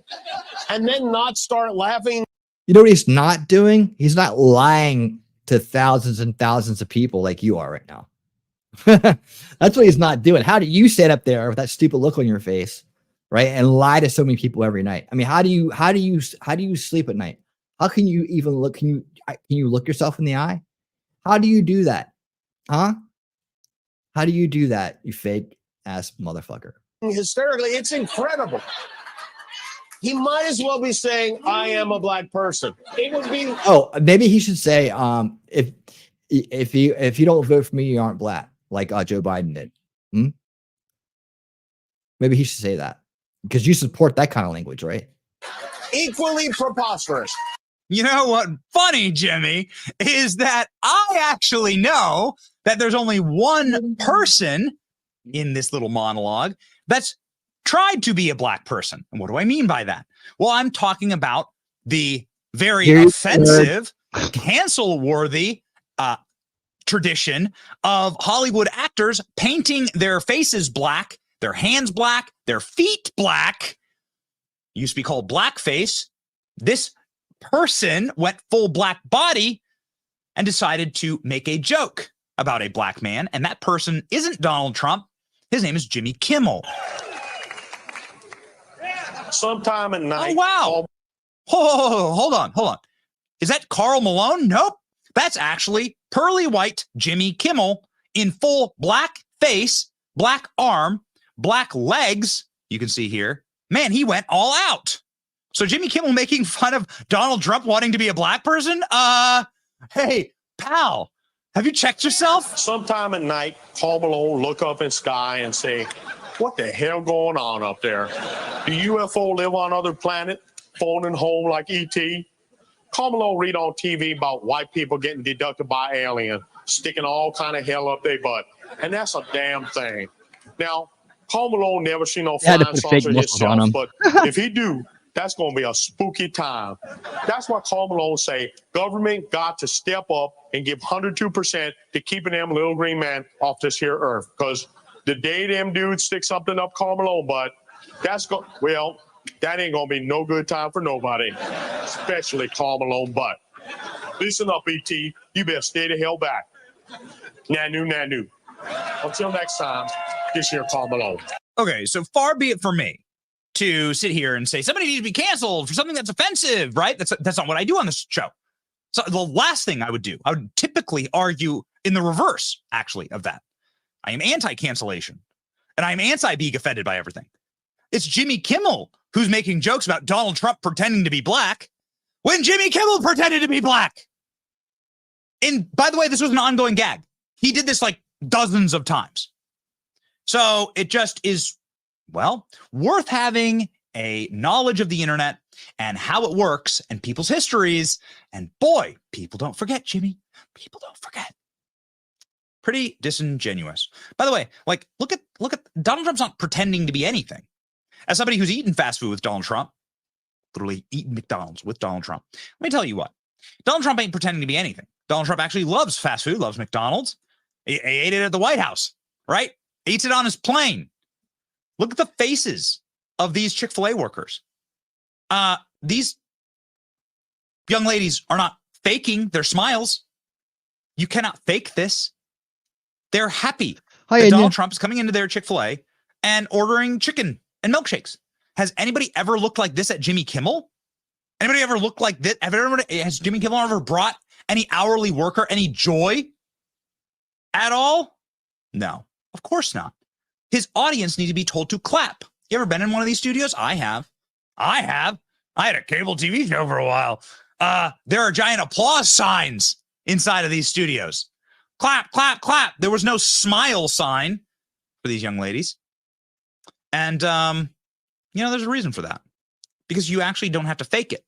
and then not start laughing. You know what he's not doing? He's not lying to thousands and thousands of people like you are right now. That's what he's not doing. How do you sit up there with that stupid look on your face, right, and lie to so many people every night? I mean, how do you sleep at night? How can you even look? Can you look yourself in the eye? How do you do that? Huh? How do you do that, you fake ass motherfucker? Hysterically, it's incredible. He might as well be saying, I am a Black person. It would be. Oh, maybe he should say, if you don't vote for me, you aren't Black, like Joe Biden did. Maybe he should say that because you support that kind of language, right? Equally preposterous. You know what? Funny, Jimmy, is that I actually know that there's only one person in this little monologue that's tried to be a Black person. And what do I mean by that? Well, I'm talking about the very offensive, cancel-worthy tradition of Hollywood actors painting their faces black, their hands black, their feet black. Used to be called blackface. This person went full Black body and decided to make a joke about a Black man. And that person isn't Donald Trump. His name is Jimmy Kimmel. Sometime at night. Oh, wow. Hold on. Is that Karl Malone? Nope. That's actually pearly white Jimmy Kimmel in full Black face, Black arm, Black legs. You can see here. Man, he went all out. So Jimmy Kimmel making fun of Donald Trump wanting to be a Black person? Hey, pal, have you checked yourself? Sometime at night, Paul Malone look up in sky and say, what the hell going on up there? Do UFO live on other planet, phoning home like E.T.? Paul Malone read on TV about white people getting deducted by alien, sticking all kind of hell up their butt. And that's a damn thing. Now, Paul Malone never seen no flying saucer himself, but if he do, that's going to be a spooky time. That's why Karl Malone say government got to step up and give 102% to keeping them little green man off this here earth. Because the day them dudes stick something up Karl Malone, but that ain't going to be no good time for nobody, especially Karl Malone butt. Listen up, E.T. You better stay the hell back. Nanu. Until next time, this here Karl Malone. Okay, so far be it for me to sit here and say somebody needs to be canceled for something that's offensive, right? That's not what I do on this show. So the last thing I would do, I would typically argue in the reverse, actually, of that. I am anti-cancellation, and I'm anti-being offended by everything. It's Jimmy Kimmel who's making jokes about Donald Trump pretending to be black when Jimmy Kimmel pretended to be black. And by the way, this was an ongoing gag. He did this like dozens of times. So it just is, well, worth having a knowledge of the internet and how it works and people's histories. And boy, people don't forget, Jimmy. People don't forget. Pretty disingenuous. By the way, like, look at Donald Trump's not pretending to be anything. As somebody who's eaten fast food with Donald Trump, literally eaten McDonald's with Donald Trump, let me tell you what. Donald Trump ain't pretending to be anything. Donald Trump actually loves fast food, loves McDonald's. He ate it at the White House, right? Eats it on his plane. Look at the faces of these Chick-fil-A workers. These young ladies are not faking their smiles. You cannot fake this. They're happy that Donald Trump is coming into their Chick-fil-A and ordering chicken and milkshakes. Has anybody ever looked like this at Jimmy Kimmel? Anybody ever looked like this? Has Jimmy Kimmel ever brought any hourly worker any joy at all? No, of course not. His audience need to be told to clap. You ever been in one of these studios? I have. I had a cable TV show for a while. There are giant applause signs inside of these studios. Clap, clap, clap. There was no smile sign for these young ladies. And, there's a reason for that. Because you actually don't have to fake it,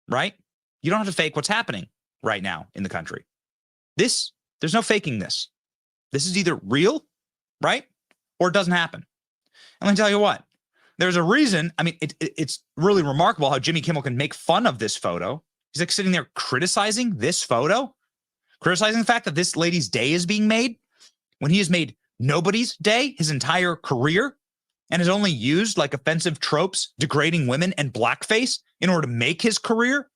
right? You don't have to fake what's happening right now in the country. There's no faking this. This is either real, right? Or it doesn't happen. And let me tell you what. There's a reason. I mean, it's really remarkable how Jimmy Kimmel can make fun of this photo. He's like sitting there criticizing this photo, criticizing the fact that this lady's day is being made when he has made nobody's day his entire career and has only used like offensive tropes, degrading women and blackface in order to make his career,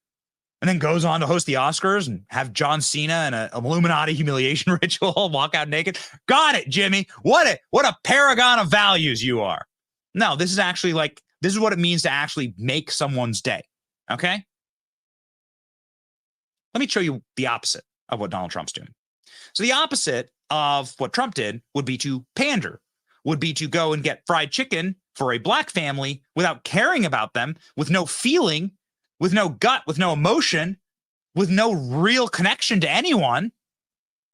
and then goes on to host the Oscars and have John Cena and an Illuminati humiliation ritual, walk out naked. Got it, Jimmy. What a paragon of values you are. No, this is actually this is what it means to actually make someone's day. Okay? Let me show you the opposite of what Donald Trump's doing. So the opposite of what Trump did would be to pander, would be to go and get fried chicken for a black family without caring about them, with no feeling, with no gut, with no emotion, with no real connection to anyone,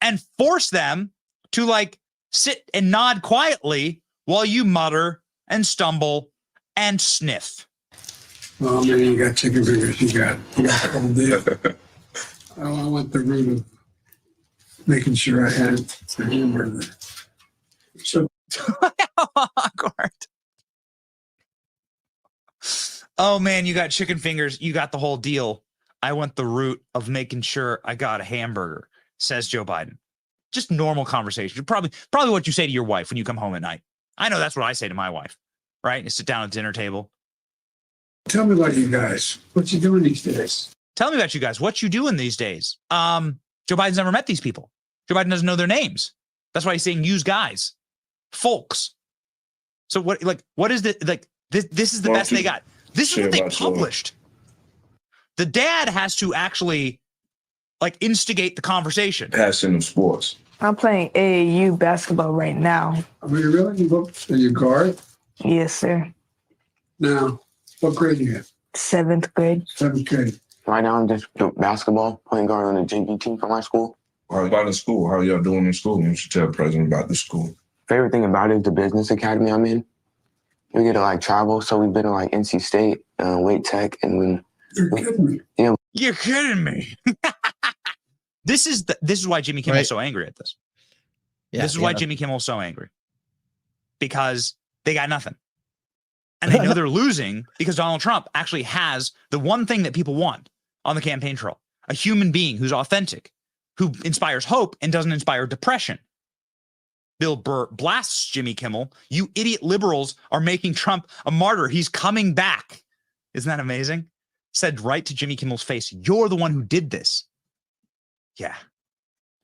and force them to sit and nod quietly while you mutter and stumble and sniff. Well, man, you got chicken fingers. You got the whole deal. I went the route of making sure I had the hamburger. So, Awkward. Oh man, you got chicken fingers. You got the whole deal. I went the route of making sure I got a hamburger, says Joe Biden. Just normal conversation. Probably what you say to your wife when you come home at night. I know that's what I say to my wife, right? You sit down at the dinner table. tell me about you guys. What you doing these days? Tell me about you guys. What you doing these days? Joe Biden's never met these people. Joe Biden doesn't know their names. That's why he's saying use guys, folks. So what is the this is the best they got. This is what they published. The dad has to actually instigate the conversation. Passion of sports. I'm playing AAU basketball right now. Are you really? Are you guard? Yes, sir. Now, what grade are you in? 7th grade. 7th grade. Right now, I'm just doing basketball, playing guard on the JV team for my school. How about in school? How y'all doing in school? You should tell the president about the school. Favorite thing about it is the business academy I'm in. We get to travel, so we've been to NC State, Wake Tech, and when you're kidding me. Yeah, you're kidding me. This is why Jimmy Kimmel's so angry at this. Yeah, this is why Jimmy Kimmel's so angry, because they got nothing, and they know they're losing because Donald Trump actually has the one thing that people want on the campaign trail: a human being who's authentic, who inspires hope and doesn't inspire depression. Bill Burr blasts Jimmy Kimmel. You idiot liberals are making Trump a martyr. He's coming back. Isn't that amazing? Said right to Jimmy Kimmel's face, you're the one who did this. Yeah,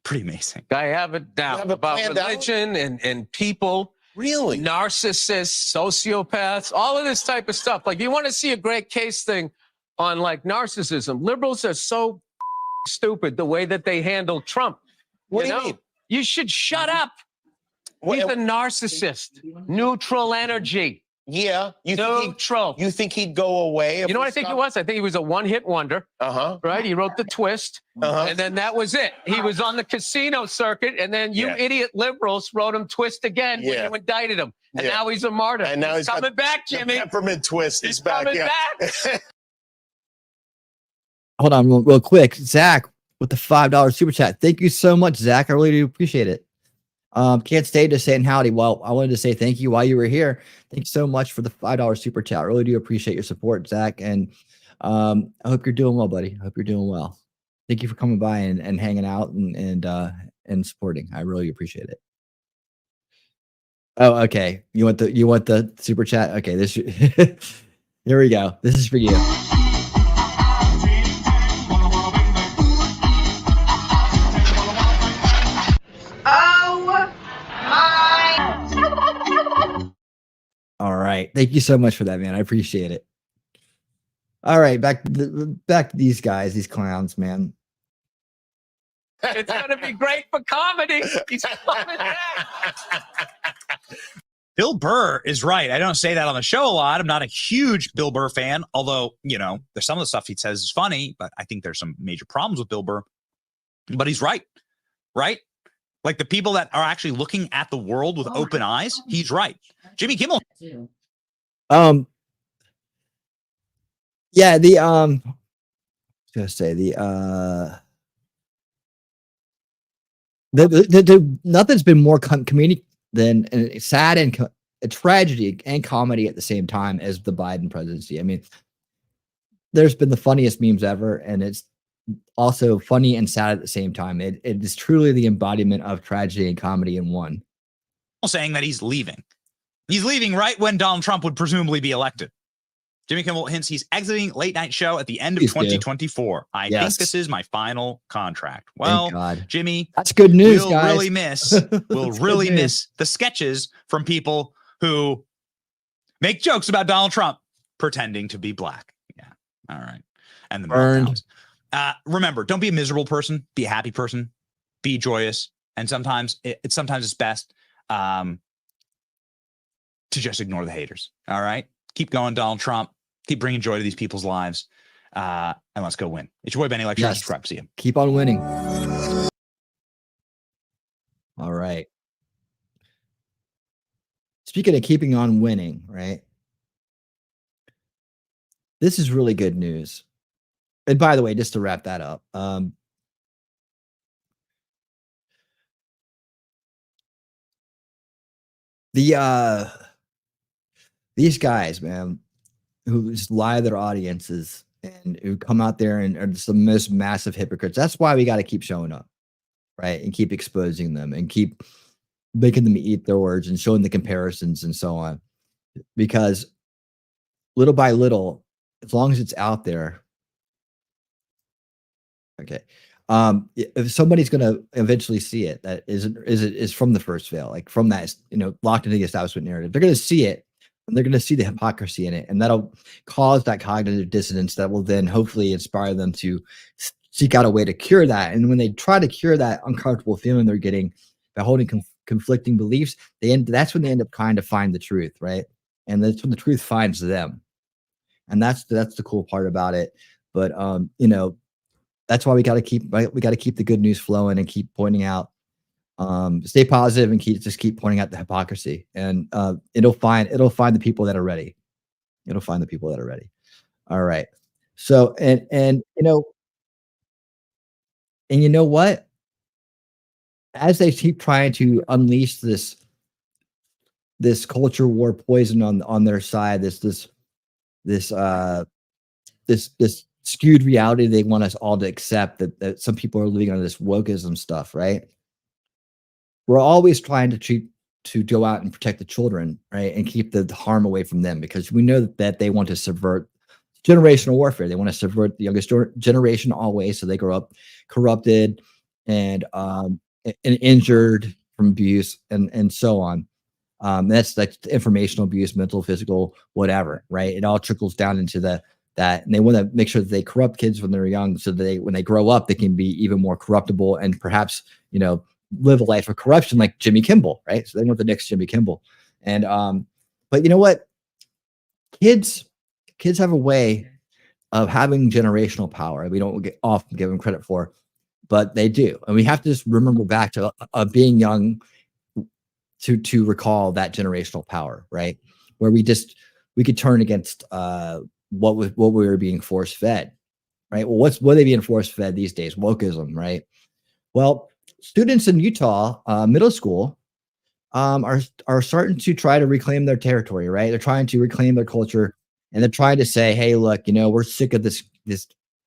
pretty amazing. I have it down about religion and people Really? Narcissists, sociopaths, all of this type of stuff. Like, you want to see a great case thing on like narcissism. Liberals are so stupid the way that they handle Trump. What do you mean? You should shut up. He's a narcissist. Neutral energy. Yeah. Neutral. You think he'd go away? You know what I think he was? I think he was a one-hit wonder. Right? He wrote The Twist, and then that was it. He was on the casino circuit, and then you idiot liberals wrote him Twist again when you indicted him. And now he's a martyr. And now he's coming back, Jimmy. Peppermint Twist is back. Coming back. Hold on real quick. Zach with the $5 super chat. Thank you so much, Zach. I really do appreciate it. Can't stay to saying howdy. Well, I wanted to say thank you while you were here. Thanks so much for the $5 super chat. I really do appreciate your support, Zach. And I hope you're doing well, buddy. I hope you're doing well. Thank you for coming by and hanging out and supporting. I really appreciate it. Oh, okay. You want the super chat? Okay, this here we go. This is for you. All right. Thank you so much for that, man. I appreciate it. All right. Back to these guys, these clowns, man. It's going to be great for comedy. He's coming back. Bill Burr is right. I don't say that on the show a lot. I'm not a huge Bill Burr fan, although, there's some of the stuff he says is funny, but I think there's some major problems with Bill Burr. But he's right. Right? Like the people that are actually looking at the world with open eyes, he's right. Jimmy Kimmel. Yeah, I was gonna say the nothing's been more comedic than sad and a tragedy and comedy at the same time as the Biden presidency. I mean, there's been the funniest memes ever, and it's also funny and sad at the same time. It is truly the embodiment of tragedy and comedy in one. Saying that he's leaving. He's leaving right when Donald Trump would presumably be elected. Jimmy Kimmel hints he's exiting late night show at the end of 2024. I think this is my final contract. Well, Jimmy, that's good news, we'll guys. We'll really miss the sketches from people who make jokes about Donald Trump pretending to be black. Yeah. All right. And the meltdowns. Remember, don't be a miserable person. Be a happy person. Be joyous. And sometimes it's best to just ignore the haters. All right. Keep going, Donald Trump. Keep bringing joy to these people's lives. And let's go win. It's your boy, Benny. Like, share, subscribe. See you. Keep on winning. All right. Speaking of keeping on winning, right? This is really good news. And by the way, just to wrap that up, these guys, man, who just lie to their audiences and who come out there and are just the most massive hypocrites. That's why we got to keep showing up, right? And keep exposing them and keep making them eat their words and showing the comparisons and so on. Because little by little, as long as it's out there, okay. If somebody's going to eventually see it, that is from the first veil, like from that, locked into the establishment narrative, they're going to see it and they're going to see the hypocrisy in it. And that'll cause that cognitive dissonance that will then hopefully inspire them to seek out a way to cure that. And when they try to cure that uncomfortable feeling they're getting by holding conflicting beliefs, that's when they end up trying to find the truth. Right. And that's when the truth finds them. And that's the cool part about it. But, that's why we got to keep the good news flowing and keep pointing out, stay positive and keep pointing out the hypocrisy, and it'll find the people that are ready. It'll find the people that are ready. All right. So and you know what? As they keep trying to unleash this culture war poison on their side, this skewed reality they want us all to accept, that some people are living on this wokeism stuff, right? We're always trying to go out and protect the children, right? And keep the harm away from them, because we know that they want to subvert generational warfare. They want to subvert the youngest generation always, so they grow up corrupted and injured from abuse and so on. That's like informational abuse, mental, physical, whatever, right? It all trickles down into that, and they want to make sure that they corrupt kids when they're young, so that when they grow up, they can be even more corruptible and perhaps, live a life of corruption like Jimmy Kimmel, right? So they want the next Jimmy Kimmel. And but you know what? Kids have a way of having generational power. We don't often give them credit for, but they do. And we have to just remember back to being young to recall that generational power, right? Where we could turn against what we were being force fed, right? Well, what are they being force fed these days? Wokeism, right? Well, students in Utah middle school are starting to try to reclaim their territory, right? They're trying to reclaim their culture, and they're trying to say, hey, look, we're sick of this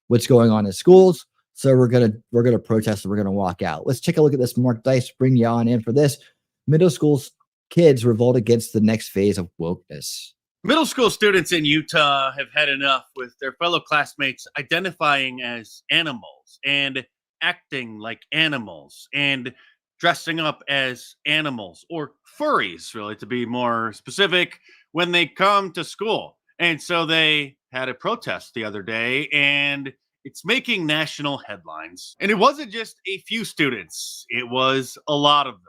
what's going on in schools, so we're gonna protest and we're gonna walk out. Let's take a look at this. Mark Dice, bring you on in for this. Middle school kids revolt against the next phase of wokeness. Middle school students in Utah have had enough with their fellow classmates identifying as animals and acting like animals and dressing up as animals, or furries, really, to be more specific, when they come to school. And so they had a protest the other day, and it's making national headlines. And it wasn't just a few students, it was a lot of them.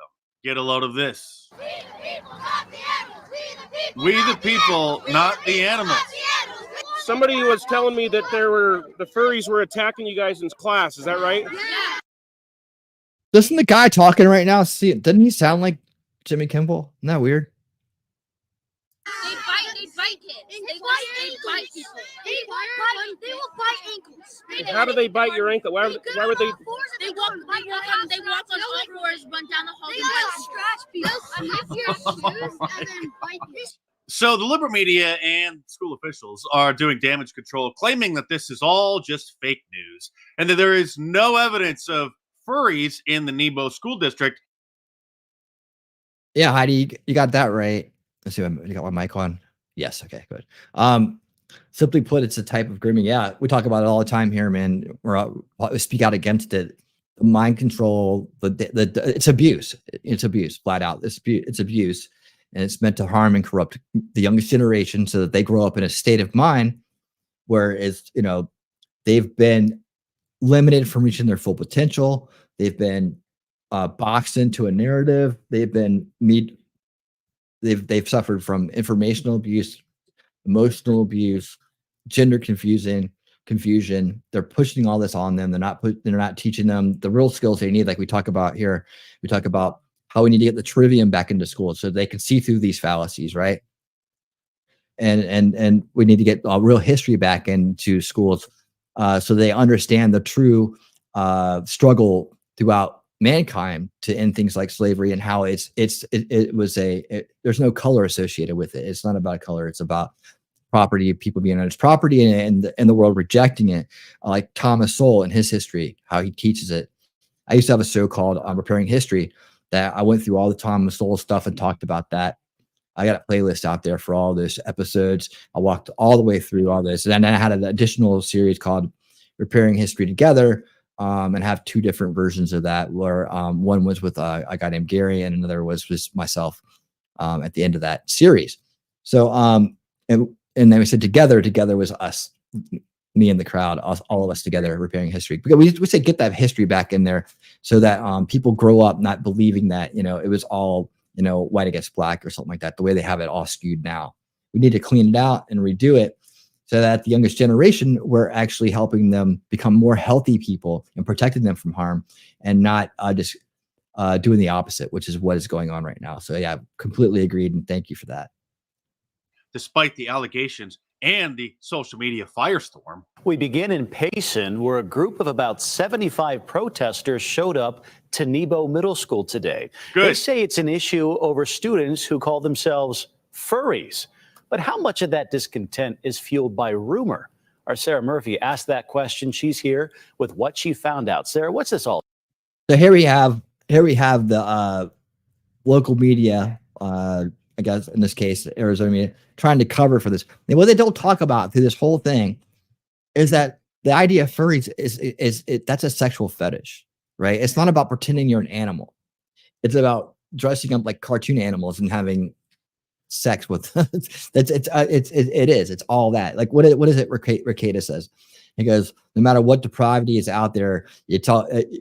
Get a load of this. We the people, not the animals. Somebody was telling me that the furries were attacking you guys in class. Is that right? Doesn't the guy talking right now doesn't he sound like Jimmy Kimmel? Isn't that weird? They bite kids. They bite people. They will bite ankles. How do they bite your ankle? Why would they? They walk on all fours, run down the hall. They scratch people. Your shoes and then bite you. So the liberal media and school officials are doing damage control, claiming that this is all just fake news and that there is no evidence of furries in the Nebo school district. Yeah, Heidi, you got that right. Let's see, you got my mic on. Yes, okay, good. Simply put, it's a type of grooming. Yeah, we talk about it all the time here, man. We speak out against it. The mind control, it's abuse. It's abuse, flat out. It's abuse, and it's meant to harm and corrupt the youngest generation so that they grow up in a state of mind where they've been limited from reaching their full potential. They've been boxed into a narrative. They've suffered from informational abuse, emotional abuse, gender confusion. They're pushing all this on them. They're not teaching them the real skills they need. Like we talk about here, we talk about how we need to get the trivium back into school so they can see through these fallacies, right? And we need to get real history back into schools so they understand the true struggle throughout mankind to end things like slavery, and how there's no color associated with it. It's not about color. It's about property, people being on its property, and the world rejecting it. Like Thomas Sowell in his history, how he teaches it. I used to have a show called Repairing History that I went through all the Thomas Sowell stuff and talked about that. I got a playlist out there for all those episodes. I walked all the way through all this. And then I had an additional series called Repairing History Together, and have two different versions of that, where one was with a guy named Gary, and another was just myself at the end of that series. So, and then we said together was us, me and the crowd, all of us together, repairing history. Because we say get that history back in there so that people grow up not believing that, it was all, white against black or something like that, the way they have it all skewed now. We need to clean it out and redo it so that the youngest generation, we're actually helping them become more healthy people and protecting them from harm, and not just doing the opposite, which is what is going on right now. So yeah, completely agreed. And thank you for that. Despite the allegations and the social media firestorm. We begin in Payson, where a group of about 75 protesters showed up to Nebo Middle School today. Good. They say it's an issue over students who call themselves furries. But how much of that discontent is fueled by rumor? Our Sarah Murphy asked that question. She's here with what she found out. Sarah, what's this all? So here we have the local media, I guess in this case, Arizona media, trying to cover for this. And what they don't talk about through this whole thing is that the idea of furries is that's a sexual fetish, right? It's not about pretending you're an animal. It's about dressing up like cartoon animals and having sex with it's all that. Like what is it Ricada says? He goes, no matter what depravity is out there,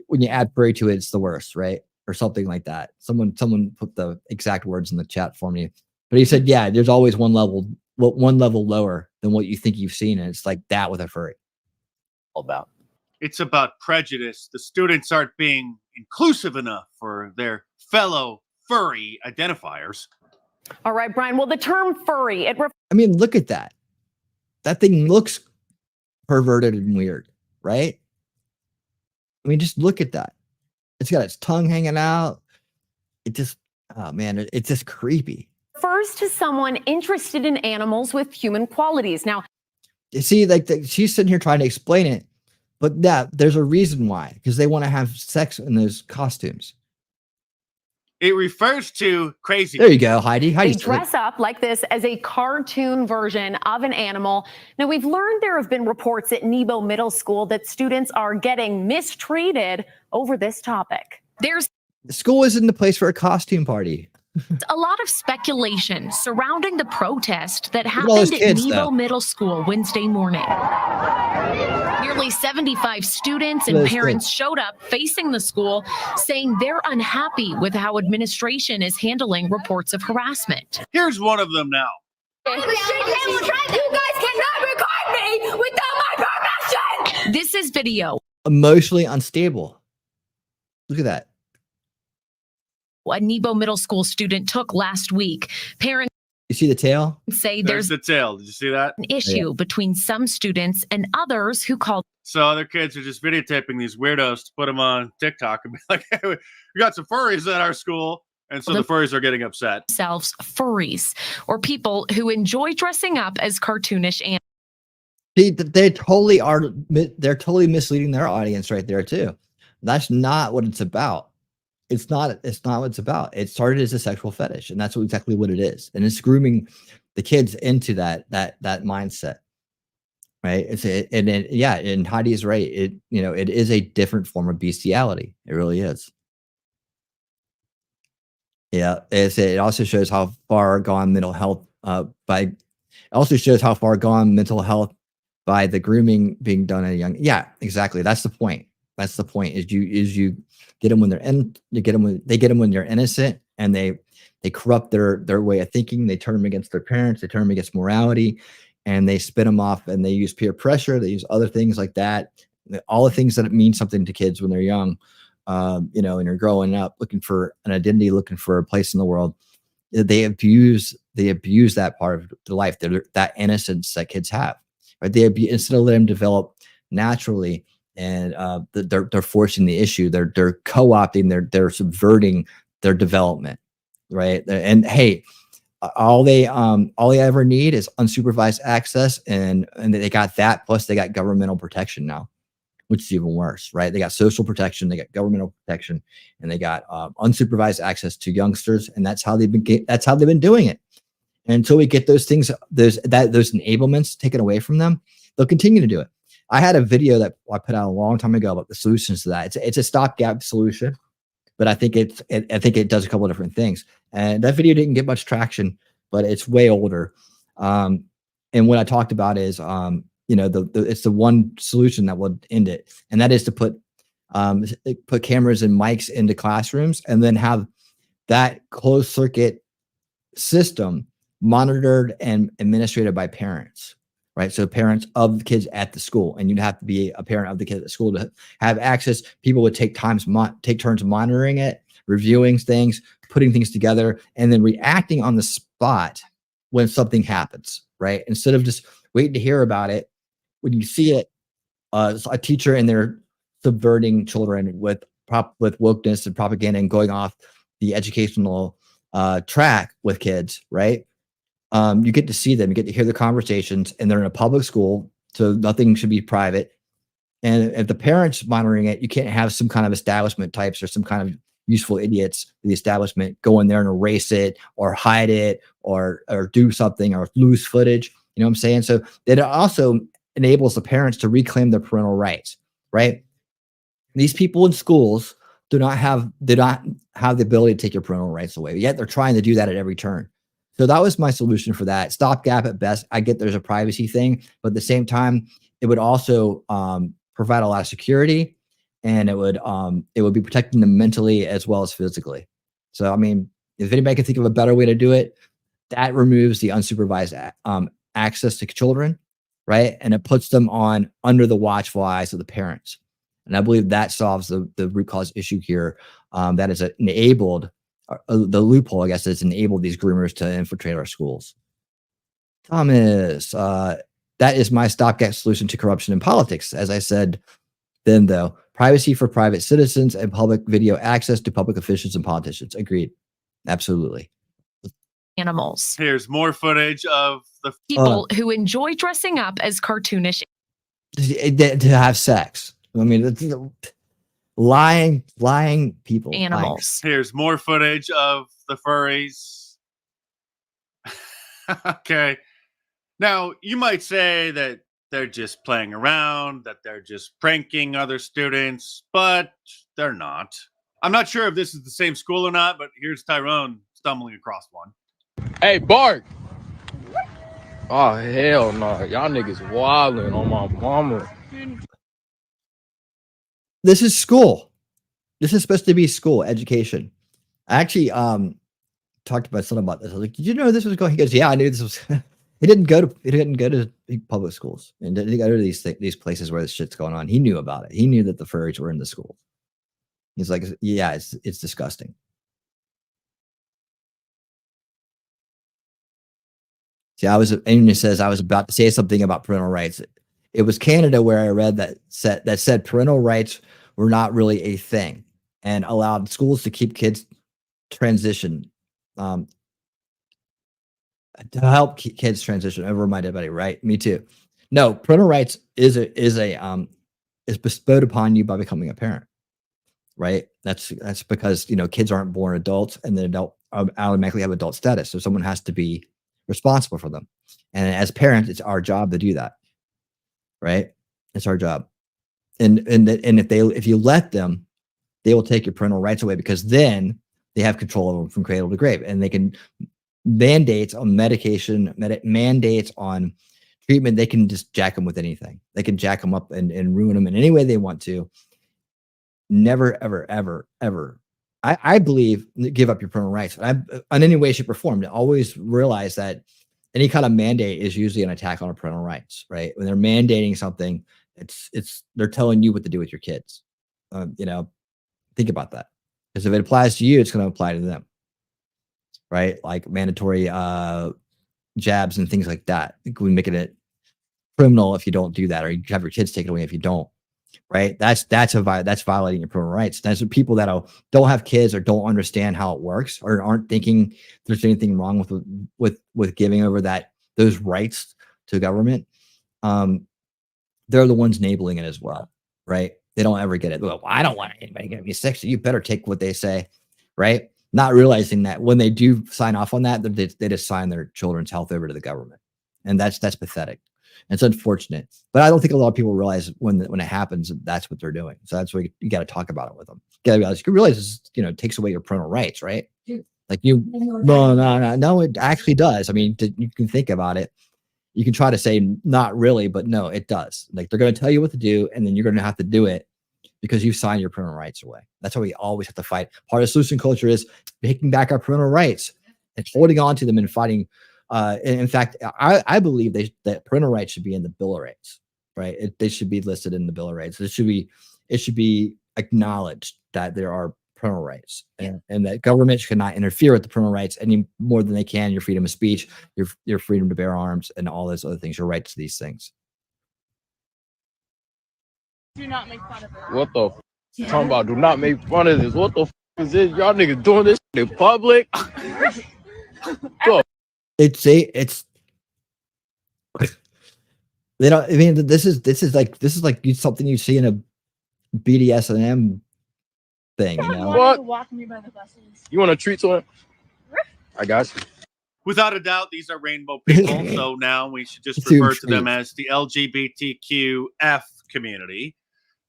when you add furry to it, it's the worst, right? Or something like that. Someone put the exact words in the chat for me. But he said, yeah, there's always one level lower than what you think you've seen, and it's like that with a furry. About it's about prejudice. The students aren't being inclusive enough for their fellow furry identifiers. All right, Brian. Well, the term furry, I mean, look at that. That thing looks perverted and weird, right? I mean, just look at that. It's got its tongue hanging out. It just, oh man, it's just creepy. refers to someone interested in animals with human qualities. Now, You see, like she's sitting here trying to explain it, but yeah, there's a reason why, because they want to have sex in those costumes. It refers to crazy. There you go, Heidi. they dress up like this as a cartoon version of an animal. Now, we've learned there have been reports at Nebo Middle School that students are getting mistreated over this topic. There's School isn't the place for a costume party. a lot of speculation surrounding the protest that at all those happened at kids, Nebo though. Middle School Wednesday morning. Nearly 75 students and Those parents kids. showed up facing the school, saying they're unhappy with how administration is handling reports of harassment. Here's one of them now. You guys cannot record me without my permission! This is video. Emotionally unstable. Look at that. A Nebo Middle School student took last week. Parents You see the tail? say There's there's the tail. Did you see that? an issue between some students and others who called So other kids are just videotaping these weirdos to put them on TikTok and be like, hey, we got some furries at our school. And so the furries are getting upset. themselves furries, or people who enjoy dressing up as cartoonish animals. They totally are. They're totally misleading their audience right there too. That's not what it's about. It's not what it's about. It started as a sexual fetish, and that's exactly what it is. And it's grooming the kids into that mindset, right? And Heidi is right. It is a different form of bestiality. It really is. Yeah, it also shows how far gone mental health by the grooming being done at a young. Yeah, exactly. That's the point. That's the point. Is you get them when they get them when they're innocent, and they corrupt their way of thinking. They turn them against their parents. They turn them against morality, and they spin them off. And they use peer pressure. They use other things like that. All the things that mean something to kids when they're young. And you're growing up looking for an identity, looking for a place in the world. They abuse that part of their life, that innocence that kids have. Right? Instead of letting them develop naturally, and they're forcing the issue. They're co-opting. They're subverting their development. Right? And hey, all they ever need is unsupervised access, and they got that. Plus, they got governmental protection now, which is even worse, right? They got social protection, they got governmental protection, and they got unsupervised access to youngsters, and that's how they've been doing it. And until we get those things, those enablements taken away from them, they'll continue to do it. I had a video that I put out a long time ago about the solutions to that. It's a stopgap solution, but I think it does a couple of different things. And that video didn't get much traction, but it's way older. And what I talked about is it's the one solution that will end it, and that is to put cameras and mics into classrooms, and then have that closed circuit system monitored and administrated by parents, right? So parents of the kids at the school, and you'd have to be a parent of the kids at the school to have access. People would take turns monitoring it, reviewing things, putting things together, and then reacting on the spot when something happens, right? Instead of just waiting to hear about it. When you see it, a teacher and they're subverting children with wokeness and propaganda and going off the educational track with kids, right? You get to see them, you get to hear the conversations, and they're in a public school, so nothing should be private. And if the parents monitoring it, you can't have some kind of establishment types or some kind of useful idiots in the establishment go in there and erase it or hide it or do something or lose footage. You know what I'm saying? So it also enables the parents to reclaim their parental rights, right? These people in schools do not have the ability to take your parental rights away. Yet they're trying to do that at every turn. So that was my solution for that. Stopgap at best. I get there's a privacy thing, but at the same time, it would also provide a lot of security, and it would be protecting them mentally as well as physically. So I mean, if anybody can think of a better way to do it, that removes the unsupervised access to children, right? And it puts them under the watchful eyes of the parents. And I believe that solves the root cause issue here. That is enabled the loophole, I guess, that's enabled these groomers to infiltrate our schools. Thomas, that is my stopgap solution to corruption in politics. As I said then, though, privacy for private citizens and public video access to public officials and politicians. Agreed. Absolutely. Animals. Here's more footage of the People who enjoy dressing up as cartoonish. To have sex. I mean, lying people. Animals. Here's more footage of the furries. Okay. Now, you might say that they're just playing around, that they're just pranking other students, but they're not. I'm not sure if this is the same school or not, but here's Tyrone stumbling across one. Hey, Bart. Oh, hell no. Y'all niggas wildin' on my mama. This is school. This is supposed to be school education. I actually talked to my son about this. I was like, "Did you know this was going?" He goes, "Yeah, I knew this was." He didn't go to public schools and didn't go to these places where this shit's going on. He knew about it. He knew that the furries were in the school. He's like, "Yeah, it's disgusting." See, Amy says I was about to say something about parental rights. It was Canada where I read that said parental rights were not really a thing and allowed schools to keep kids transition, to help kids transition. I reminded everybody, right? Me too. No, parental rights is bestowed upon you by becoming a parent, right? That's because kids aren't born adults and then automatically have adult status. So someone has to be responsible for them, and as parents, it's our job to do that, right? It's our job. And if you let them, they will take your parental rights away, because then they have control over them from cradle to grave, and they can mandates on medication, mandates on treatment. They can just jack them with anything. They can jack them up and ruin them in any way they want to. Never, ever, ever, ever. I believe give up your parental rights. On any way, shape, or form. Always realize that any kind of mandate is usually an attack on our parental rights, right? When they're mandating something, they're telling you what to do with your kids. Think about that, because if it applies to you, it's going to apply to them, right? Like mandatory jabs and things like that. We make it criminal if you don't do that, or you have your kids taken away if you don't. Right? That's violating your parental rights. That's what people that don't have kids or don't understand how it works or aren't thinking there's anything wrong with giving over those rights to government. They're the ones enabling it as well, right? They don't ever get it. Well, I don't want anybody to get me sick, so you better take what they say, right? Not realizing that when they do sign off on that, they just sign their children's health over to the government, and that's pathetic. It's unfortunate, but I don't think a lot of people realize when it happens, that's what they're doing. So that's why you got to talk about it with them. You realize this, it takes away your parental rights, right? Like no, it actually does. I mean, you can think about it. You can try to say not really, but no, it does. Like, they're going to tell you what to do, and then you're going to have to do it because you signed your parental rights away. That's why we always have to fight. Part of solution culture is taking back our parental rights and holding on to them and fighting. In fact, I believe that parental rights should be in the Bill of Rights, right? They should be listed in the Bill of Rights. It should be acknowledged that there are parental rights, and that government cannot interfere with the parental rights any more than they can your freedom of speech, your freedom to bear arms, and all those other things, your rights to these things. Do not make fun of it. What the f? Talking about do not make fun of this. What the f is this? Y'all niggas doing this in public? It's they don't. I mean, this is like something you see in a BDSM thing. What? You want a treat to it? I got you. Without a doubt, these are rainbow people. So now we should just refer to them as the LGBTQF community.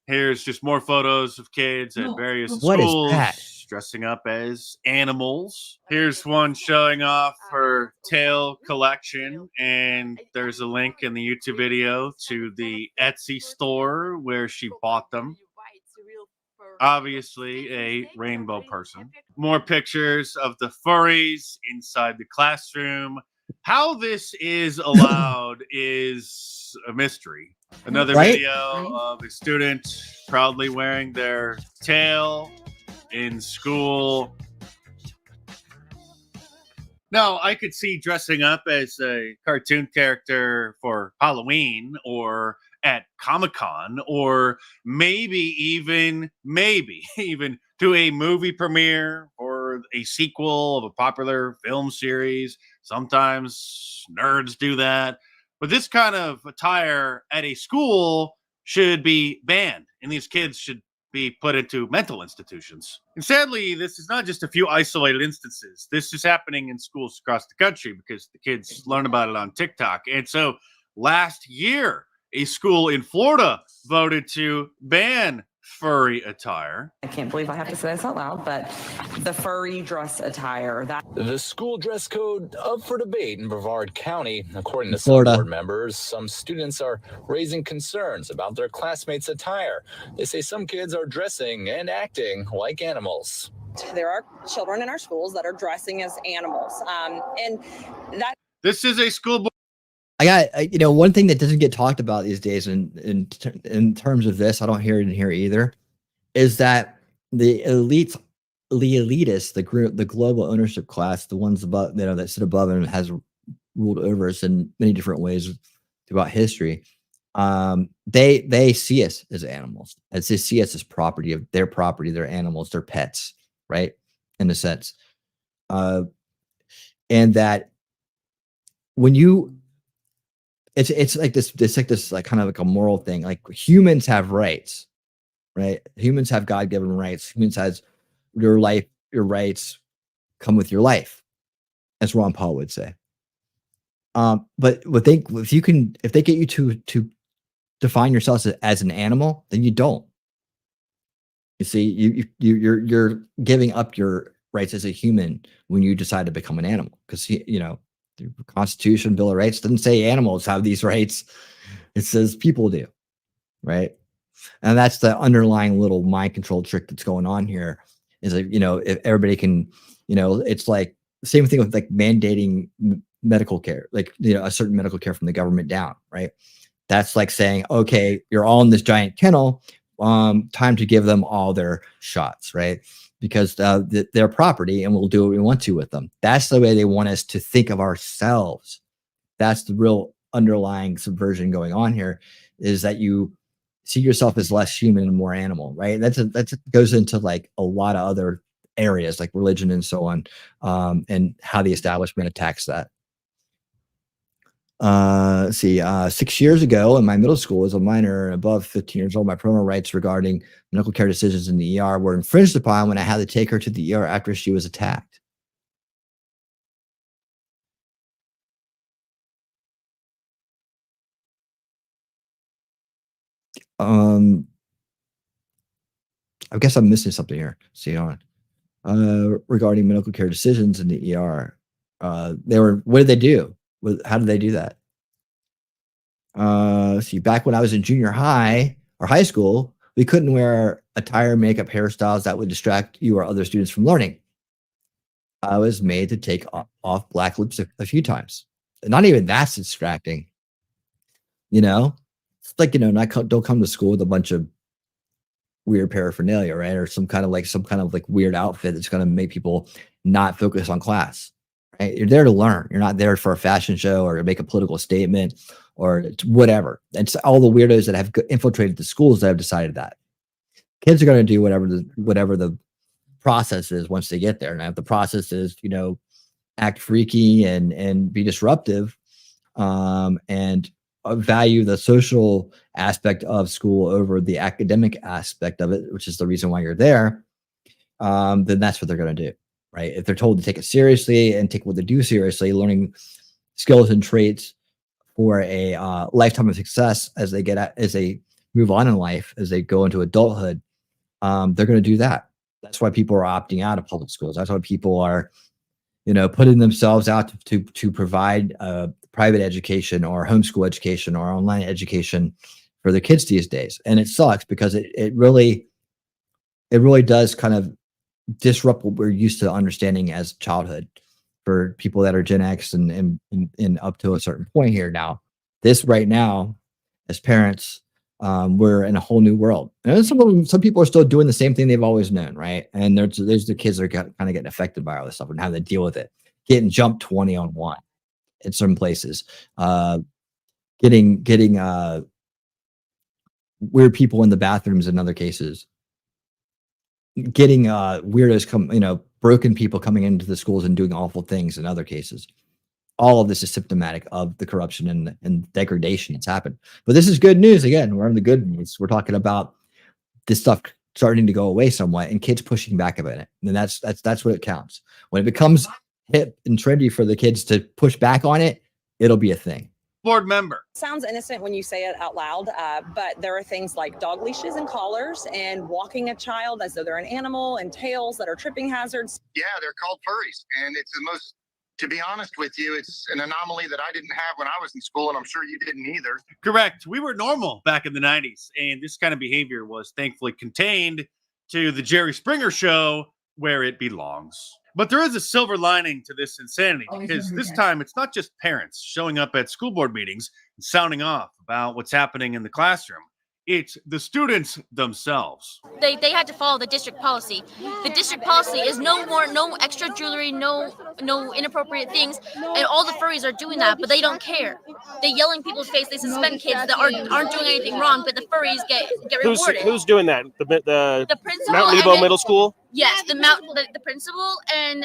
Here's just more photos of kids at various What is schools that? dressing up as animals. Here's one showing off her tail collection, and there's a link in the YouTube video to the Etsy store where she bought them. Obviously, a rainbow person. More pictures of the furries inside the classroom. How this is allowed is a mystery. Another video of a student proudly wearing their tail in school. Now, I could see dressing up as a cartoon character for Halloween or at Comic-Con, or maybe even to a movie premiere or a sequel of a popular film series. Sometimes nerds do that. But this kind of attire at a school should be banned, and these kids should be put into mental institutions. And sadly, this is not just a few isolated instances. This is happening in schools across the country because the kids learn about it on TikTok. And so last year, a school in Florida voted to ban furry attire. I can't believe I have to say this out loud, but the furry dress attire, that The school dress code up for debate in Brevard County. According to Florida. some board members, some students are raising concerns about their classmates' attire. They say some kids are dressing and acting like animals. there are children in our schools that are dressing as animals. And that This is a school board. I got, one thing that doesn't get talked about these days in terms of this, I don't hear it in here either, is that the elitists, the global ownership class, the ones above, that sit above and has ruled over us in many different ways throughout history. They see us as animals, as they see us as property, their animals, their pets, right? In a sense. And that when you, it's like this kind of like a moral thing. Like humans have rights, right? Humans have God-given rights. Humans has your life, your rights come with your life, as Ron Paul would say. But if they get you to define yourself as an animal, then you don't. You see, you're giving up your rights as a human when you decide to become an animal, because the Constitution, Bill of Rights doesn't say animals have these rights. It says people do, right? And that's the underlying little mind control trick that's going on here. Is like, if everybody can, it's like the same thing with like mandating medical care, like, a certain medical care from the government down, right? That's like saying, okay, you're all in this giant kennel, time to give them all their shots, right? Because they're property and we'll do what we want to with them. That's the way they want us to think of ourselves. That's the real underlying subversion going on here, is that you see yourself as less human and more animal, right? That goes into like a lot of other areas like religion and so on, and how the establishment attacks that. Let's see, 6 years ago in my middle school, as a minor above 15 years old, my parental rights regarding medical care decisions in the ER were infringed upon when I had to take her to the ER after she was attacked. I guess I'm missing something here. See on regarding medical care decisions in the ER. What did they do? How did they do that? See, back when I was in junior high or high school, we couldn't wear attire, makeup, hairstyles that would distract you or other students from learning. I was made to take off black lipstick a few times. Not even that's distracting. It's like, don't come to school with a bunch of weird paraphernalia, right? Or some kind of weird outfit that's going to make people not focus on class. Right? You're there to learn. You're not there for a fashion show or to make a political statement or whatever. It's all the weirdos that have infiltrated the schools that have decided that. Kids are going to do whatever the process is once they get there. And if the process is, act freaky and be disruptive, and value the social aspect of school over the academic aspect of it, which is the reason why you're there, then that's what they're going to do. Right? If they're told to take it seriously and take what they do seriously, learning skills and traits for a lifetime of success as they move on in life, as they go into adulthood, they're going to do that. That's why people are opting out of public schools. That's why people are, putting themselves out to provide private education or homeschool education or online education for their kids these days. And it sucks because it really does kind of disrupt what we're used to understanding as childhood for people that are Gen X and up to a certain point here now. This right now, as parents, we're in a whole new world. And some people are still doing the same thing they've always known, right? And there's the kids that are kind of getting affected by all this stuff and having to deal with it, getting jumped 20-on-1 in some places, getting weird people in the bathrooms in other cases, getting weirdos broken people coming into the schools and doing awful things in other cases. All of this is symptomatic of the corruption and degradation that's happened. But this is good news. Again, we're in the good news. We're talking about this stuff starting to go away somewhat and kids pushing back about it. And that's what it counts. When it becomes hip and trendy for the kids to push back on it, it'll be a thing. Board member. Sounds innocent when you say it out loud, but there are things like dog leashes and collars and walking a child as though they're an animal and tails that are tripping hazards. Yeah, they're called furries. And it's the most, to be honest with you, it's an anomaly that I didn't have when I was in school, and I'm sure you didn't either. Correct. We were normal back in the 90s, and this kind of behavior was thankfully contained to the Jerry Springer show where it belongs. But there is a silver lining to this insanity, because this time it's not just parents showing up at school board meetings and sounding off about what's happening in the classroom. It's the students themselves. They had to follow the district policy. The district policy is no extra jewelry, no inappropriate things, and all the furries are doing that, but they don't care. They yell in people's face. They suspend kids that aren't doing anything wrong, but the furries get rewarded. Who's doing that? The principal, Mount Nebo Middle School? Yes, the principal and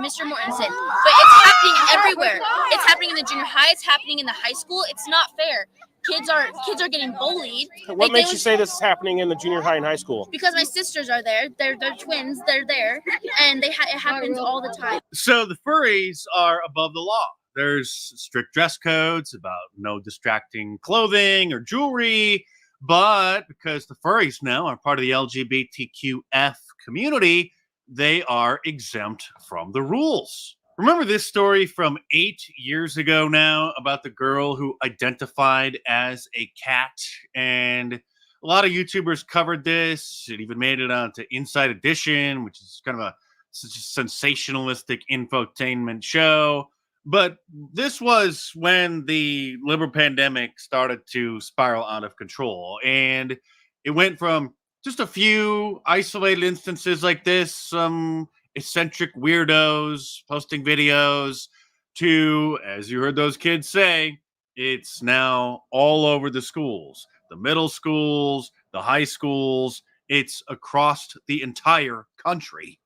Mr. Mortensen. But it's happening everywhere. It's happening in the junior high. It's happening in the high school. It's not fair. Kids are getting bullied. What makes you say this is happening in the junior high and high school? Because my sisters are there. They're twins. They're there, and it happens all the time. So the furries are above the law. There's strict dress codes about no distracting clothing or jewelry, but because the furries now are part of the LGBTQF community, they are exempt from the rules. Remember this story from 8 years ago now about the girl who identified as a cat? And a lot of YouTubers covered this. It even made it onto Inside Edition, which is kind of such a sensationalistic infotainment show. But this was when the liberal pandemic started to spiral out of control. And it went from just a few isolated instances like this, some eccentric weirdos posting videos, to, as you heard those kids say, it's now all over the schools, the middle schools, the high schools. It's across the entire country.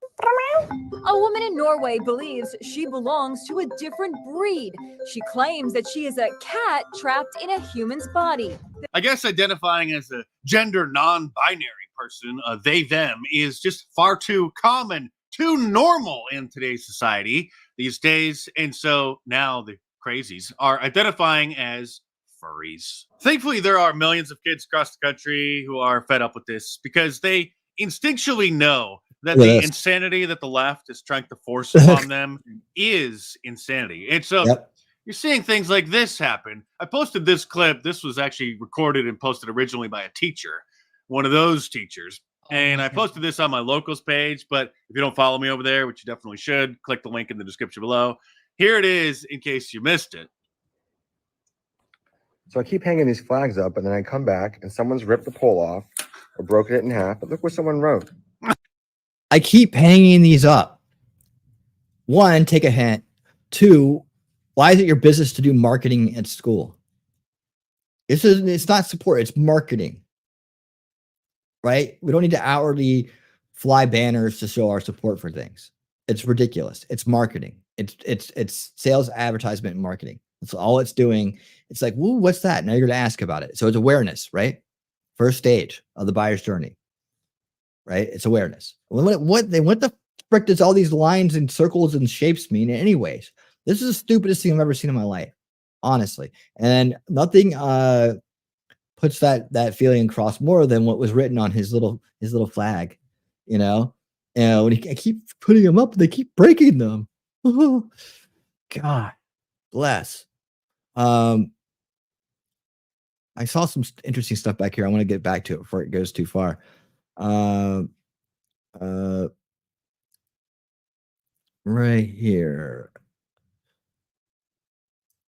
A woman in Norway believes she belongs to a different breed. She claims that she is a cat trapped in a human's body. I guess identifying as a gender non-binary person, they, them, is just far too common, too normal in today's society these days. And so now the crazies are identifying as furries. Thankfully, there are millions of kids across the country who are fed up with this because they instinctually know that the insanity that the left is trying to force upon them is insanity. And so you're seeing things like this happen. I posted this clip. This was actually recorded and posted originally by a teacher, one of those teachers. And I posted this on my locals page, but if you don't follow me over there, which you definitely should, click the link in the description below. Here it is in case you missed it. So I keep hanging these flags up, and then I come back, and someone's ripped the pole off or broken it in half. But look what someone wrote. I keep hanging these up. One, take a hint. Two, why is it your business to do marketing at school? It's not support, it's marketing. Right? We don't need to outwardly fly banners to show our support for things. It's ridiculous. It's marketing. It's sales, advertisement, and marketing. That's all it's doing. It's like, woo, what's that? Now you're going to ask about it. So it's awareness, right? First stage of the buyer's journey, right? It's awareness. What the frick does all these lines and circles and shapes mean anyways? This is the stupidest thing I've ever seen in my life, honestly. And nothing puts that feeling across more than what was written on his little flag, you know. And when I keep putting them up, they keep breaking them. Oh, God bless. I saw some interesting stuff back here. I want to get back to it before it goes too far. Right here.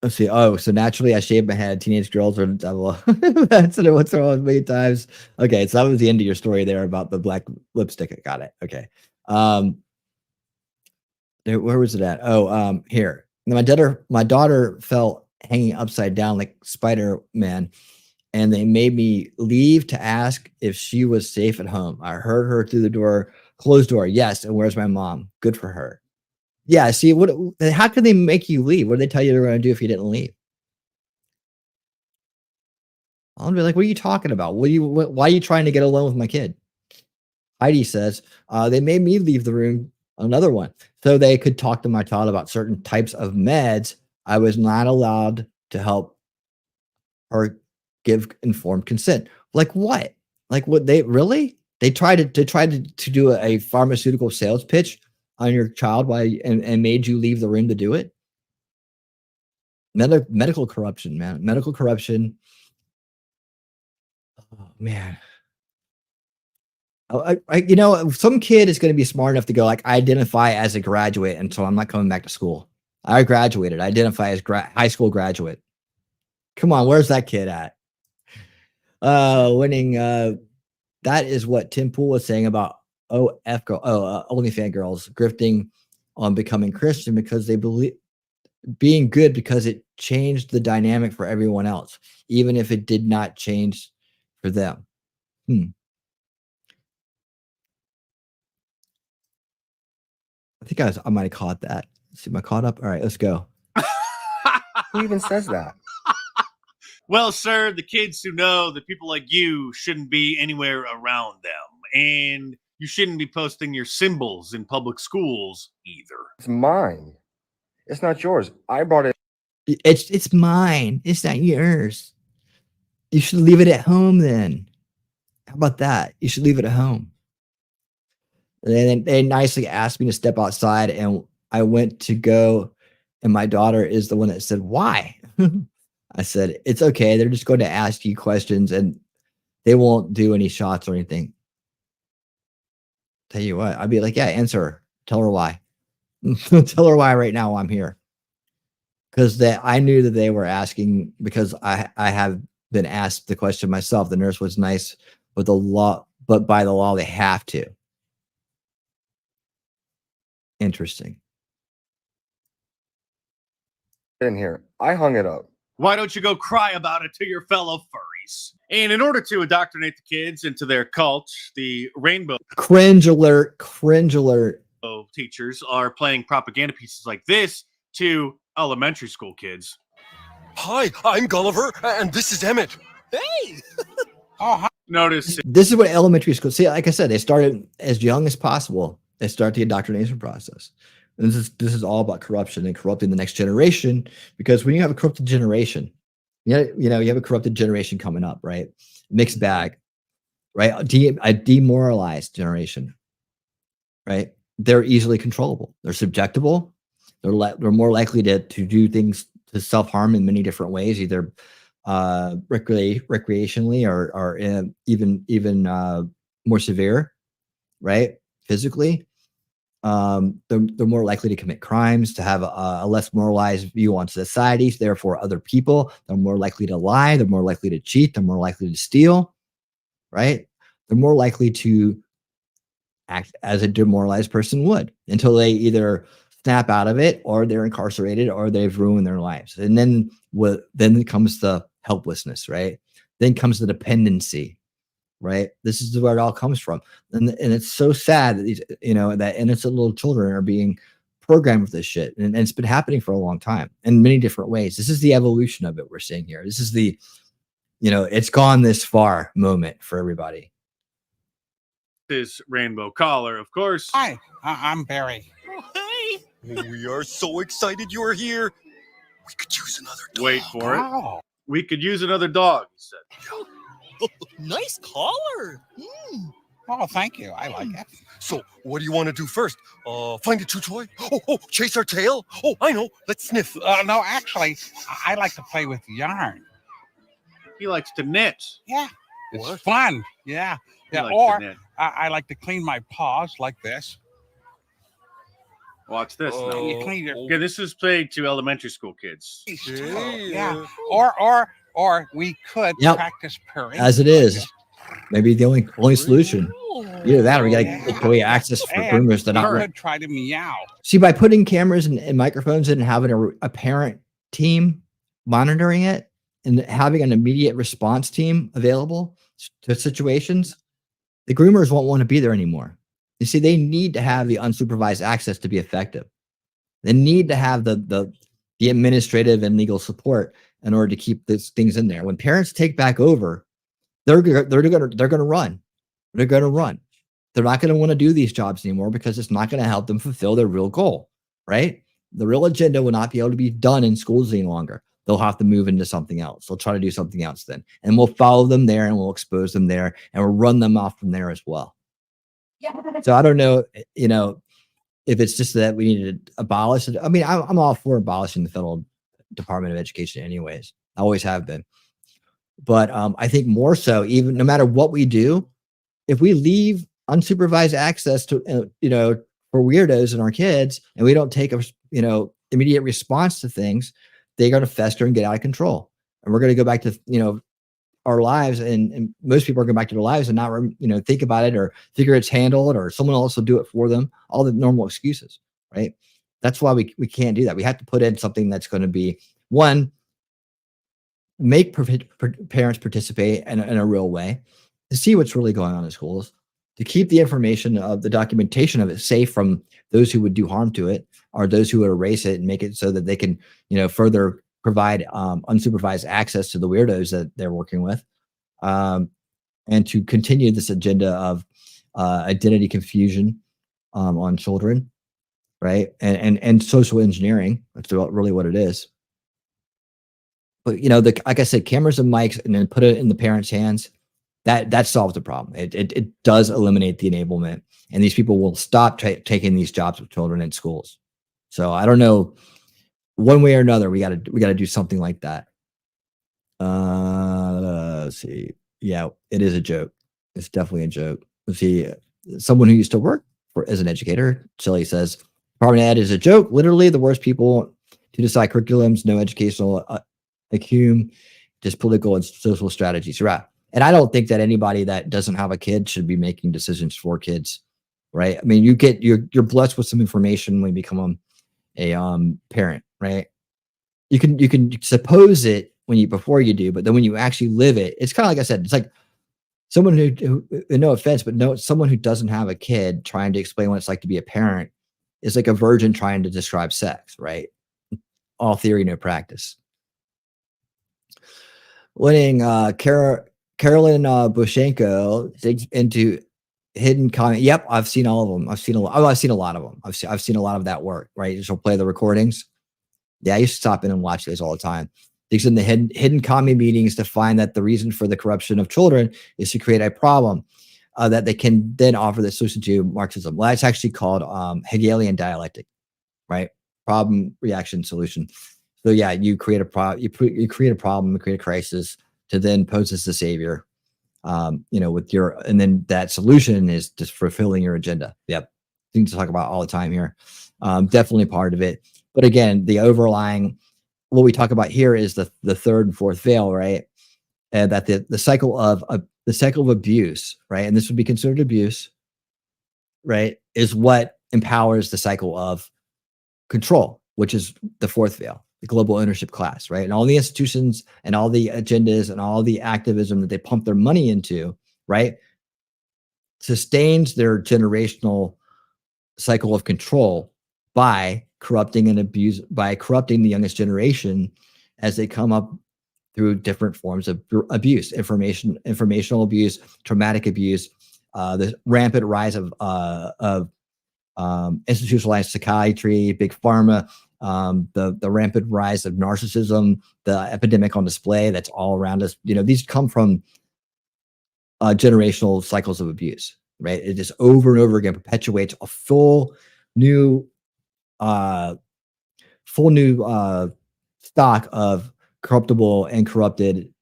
Let's see. Oh, so naturally I shaved my head. Teenage girls are well, that's what's wrong with me times. Okay, so that was the end of your story there about the black lipstick. I got it. Okay. Where was it at? Oh, here. My daughter fell hanging upside down like Spider-Man, and they made me leave to ask if she was safe at home. I heard her through the door, closed door. Yes, and where's my mom? Good for her. Yeah, see, how could they make you leave? What did they tell you they were going to do if you didn't leave? I'll be like, what are you talking about? Why are you trying to get alone with my kid? Heidi says, they made me leave the room, another one, so they could talk to my child about certain types of meds. I was not allowed to help her give informed consent. Like what? Like what they really? They tried to do a pharmaceutical sales pitch on your child and made you leave the room to do it. Medical corruption, man. Medical corruption. Oh, man. You know, some kid is going to be smart enough to go like, I identify as a graduate, and so I'm not coming back to school. I graduated. I identify as high school graduate. Come on, where's that kid at? Winning. That is what Tim Pool was saying about OnlyFans girls grifting on becoming Christian because they believe being good because it changed the dynamic for everyone else, even if it did not change for them. I think I might have caught that. Let's see, am I caught up? All right, let's go. Who even says that? Well, sir, the kids who know that people like you shouldn't be anywhere around them, and you shouldn't be posting your symbols in public schools either. It's mine. It's not yours. I brought it. It's mine. It's not yours. You should leave it at home then. How about that? You should leave it at home. And then they nicely asked me to step outside, and I went to go, and my daughter is the one that said, why? I said, it's okay. They're just going to ask you questions, and they won't do any shots or anything. Tell you what, I'd be like, yeah, answer her. Tell her why. Tell her why right now I'm here. Because I knew that they were asking, because I have been asked the question myself. The nurse was nice, but by the law, they have to. Interesting. In here, I hung it up. Why don't you go cry about it to your fellow furries? And in order to indoctrinate the kids into their cult, the rainbow cringe alert teachers are playing propaganda pieces like this to elementary school kids. Hi, I'm Gulliver, and this is Emmett. Hey! Notice this is what elementary school. See, like I said, they started as young as possible. They start the indoctrination process. And this is all about corruption and corrupting the next generation. Because when you have a corrupted generation, you have a corrupted generation coming up, right? Mixed bag, right? A demoralized generation, right? They're easily controllable. They're subjectable. They're more likely to do things to self-harm in many different ways, either recreationally or even more severe, right? Physically. They're more likely to commit crimes, to have a less moralized view on society, therefore other people. They're more likely to lie. They're more likely to cheat. They're more likely to steal, right? They're more likely to act as a demoralized person would until they either snap out of it, or they're incarcerated, or they've ruined their lives. And then comes the helplessness, right? Then comes the dependency, right? This is where it all comes from. And it's so sad that these, that innocent little children are being programmed with this shit. And it's been happening for a long time in many different ways. This is the evolution of it we're seeing here. This is the, it's gone this far moment for everybody. This rainbow collar, of course. Hi, I'm Barry. Oh, hey! We are so excited you're here. We could use another dog. Wait for it. We could use another dog, he said. Nice collar. Oh, thank you. I like it. So, what do you want to do first? Find a true toy? Oh, chase our tail? Oh, I know. Let's sniff. No, actually, I like to play with yarn. He likes to knit. Yeah, it's What? fun. Yeah. He likes to Or knit. I like to clean my paws like this. Watch this now. You clean your Yeah, this is played to elementary school kids. Yeah. Or we could Yep. practice purring. As it is. Maybe the only solution. Either that or we got to take away access for And groomers to not we rip. could try to meow. See, by putting cameras and microphones in and having a parent team monitoring it and having an immediate response team available to situations, the groomers won't want to be there anymore. You see, they need to have the unsupervised access to be effective. They need to have the administrative and legal support in order to keep these things in there. When parents take back over, they're gonna run. They're gonna run. They're not going to want to do these jobs anymore because it's not going to help them fulfill their real goal, right? The real agenda will not be able to be done in schools any longer. They'll have to move into something else. They'll try to do something else then. And we'll follow them there and we'll expose them there and we'll run them off from there as well. So I don't know, if it's just that we need to abolish it. I mean, I'm all for abolishing the federal Department of Education anyways. I always have been. But I think more so, even no matter what we do, if we leave unsupervised access to, for weirdos and our kids, and we don't take immediate response to things, they're going to fester and get out of control. And we're going to go back to, our lives. And most people are going back to their lives and not, think about it or figure it's handled or someone else will do it for them. All the normal excuses, right? That's why we can't do that. We have to put in something that's going to be, one, make parents participate in a real way to see what's really going on in schools, to keep the information of the documentation of it safe from those who would do harm to it or those who would erase it and make it so that they can, further provide unsupervised access to the weirdos that they're working with, and to continue this agenda of identity confusion on children, right? And social engineering. That's really what it is. But like I said, cameras and mics, and then put it in the parents' hands. That solves the problem. It does eliminate the enablement, and these people will stop taking these jobs with children in schools. So I don't know, one way or another, we got to do something like that. Let's see. Yeah, it is a joke. It's definitely a joke. Let's see. Someone who used to work as an educator, Chili says, Department of Ed is a joke. Literally the worst people to decide curriculums, no educational acumen, just political and social strategies. Right. And I don't think that anybody that doesn't have a kid should be making decisions for kids, right? I mean, you're blessed with some information when you become a parent, right? You can suppose it before you do, but then when you actually live it, it's kind of like I said, it's like someone who no offense, but someone who doesn't have a kid trying to explain what it's like to be a parent is like a virgin trying to describe sex, right? All theory, no practice. Winning Carolyn Bushenko digs into hidden comment. Yep, I've seen all of them. I've seen a lot of them. I've seen a lot of that work. Right, she'll play the recordings. Yeah, I used to stop in and watch those all the time. Digs in the hidden commie meetings to find that the reason for the corruption of children is to create a problem that they can then offer the solution to Marxism. Well, that's actually called Hegelian dialectic, right? Problem, reaction, solution. So yeah, you create a problem, you create a problem, you create a crisis to then pose as the savior, and then that solution is just fulfilling your agenda. Yep. Things to talk about all the time here. Definitely part of it. But again, the overlying, what we talk about here is the third and fourth veil, right? And that the cycle of abuse, right? And this would be considered abuse, right? Is what empowers the cycle of control, which is the fourth veil, the global ownership class, right? And all the institutions and all the agendas and all the activism that they pump their money into, right, sustains their generational cycle of control by corrupting the youngest generation as they come up through different forms of abuse, informational abuse, traumatic abuse, the rampant rise of institutionalized psychiatry, big pharma, the rampant rise of narcissism, the epidemic on display that's all around us. These come from generational cycles of abuse, right? It just over and over again perpetuates a full new stock of corruptible and corrupted,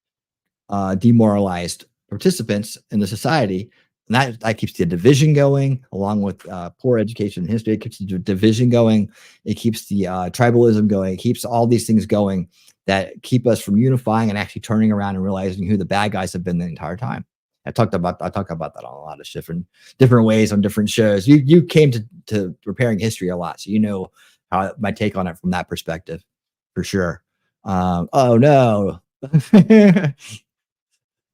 demoralized participants in the society. And that keeps the division going, along with poor education and history. It keeps the division going. It keeps the tribalism going. It keeps all these things going that keep us from unifying and actually turning around and realizing who the bad guys have been the entire time. I talk about that on a lot of different ways on different shows. You came to Repairing History a lot, so you know how my take on it from that perspective, for sure. Oh no.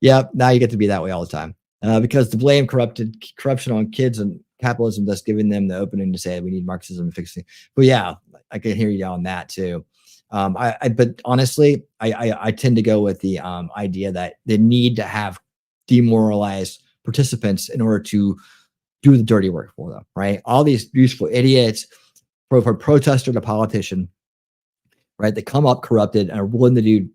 Yep, now you get to be that way all the time. Because to blame corruption on kids and capitalism, thus giving them the opening to say we need Marxism and fixing. But yeah, I can hear you on that too. But honestly, I tend to go with the idea that they need to have demoralized participants in order to do the dirty work for them, right? All these useful idiots, from protester to politician, right? They come up corrupted and are willing to do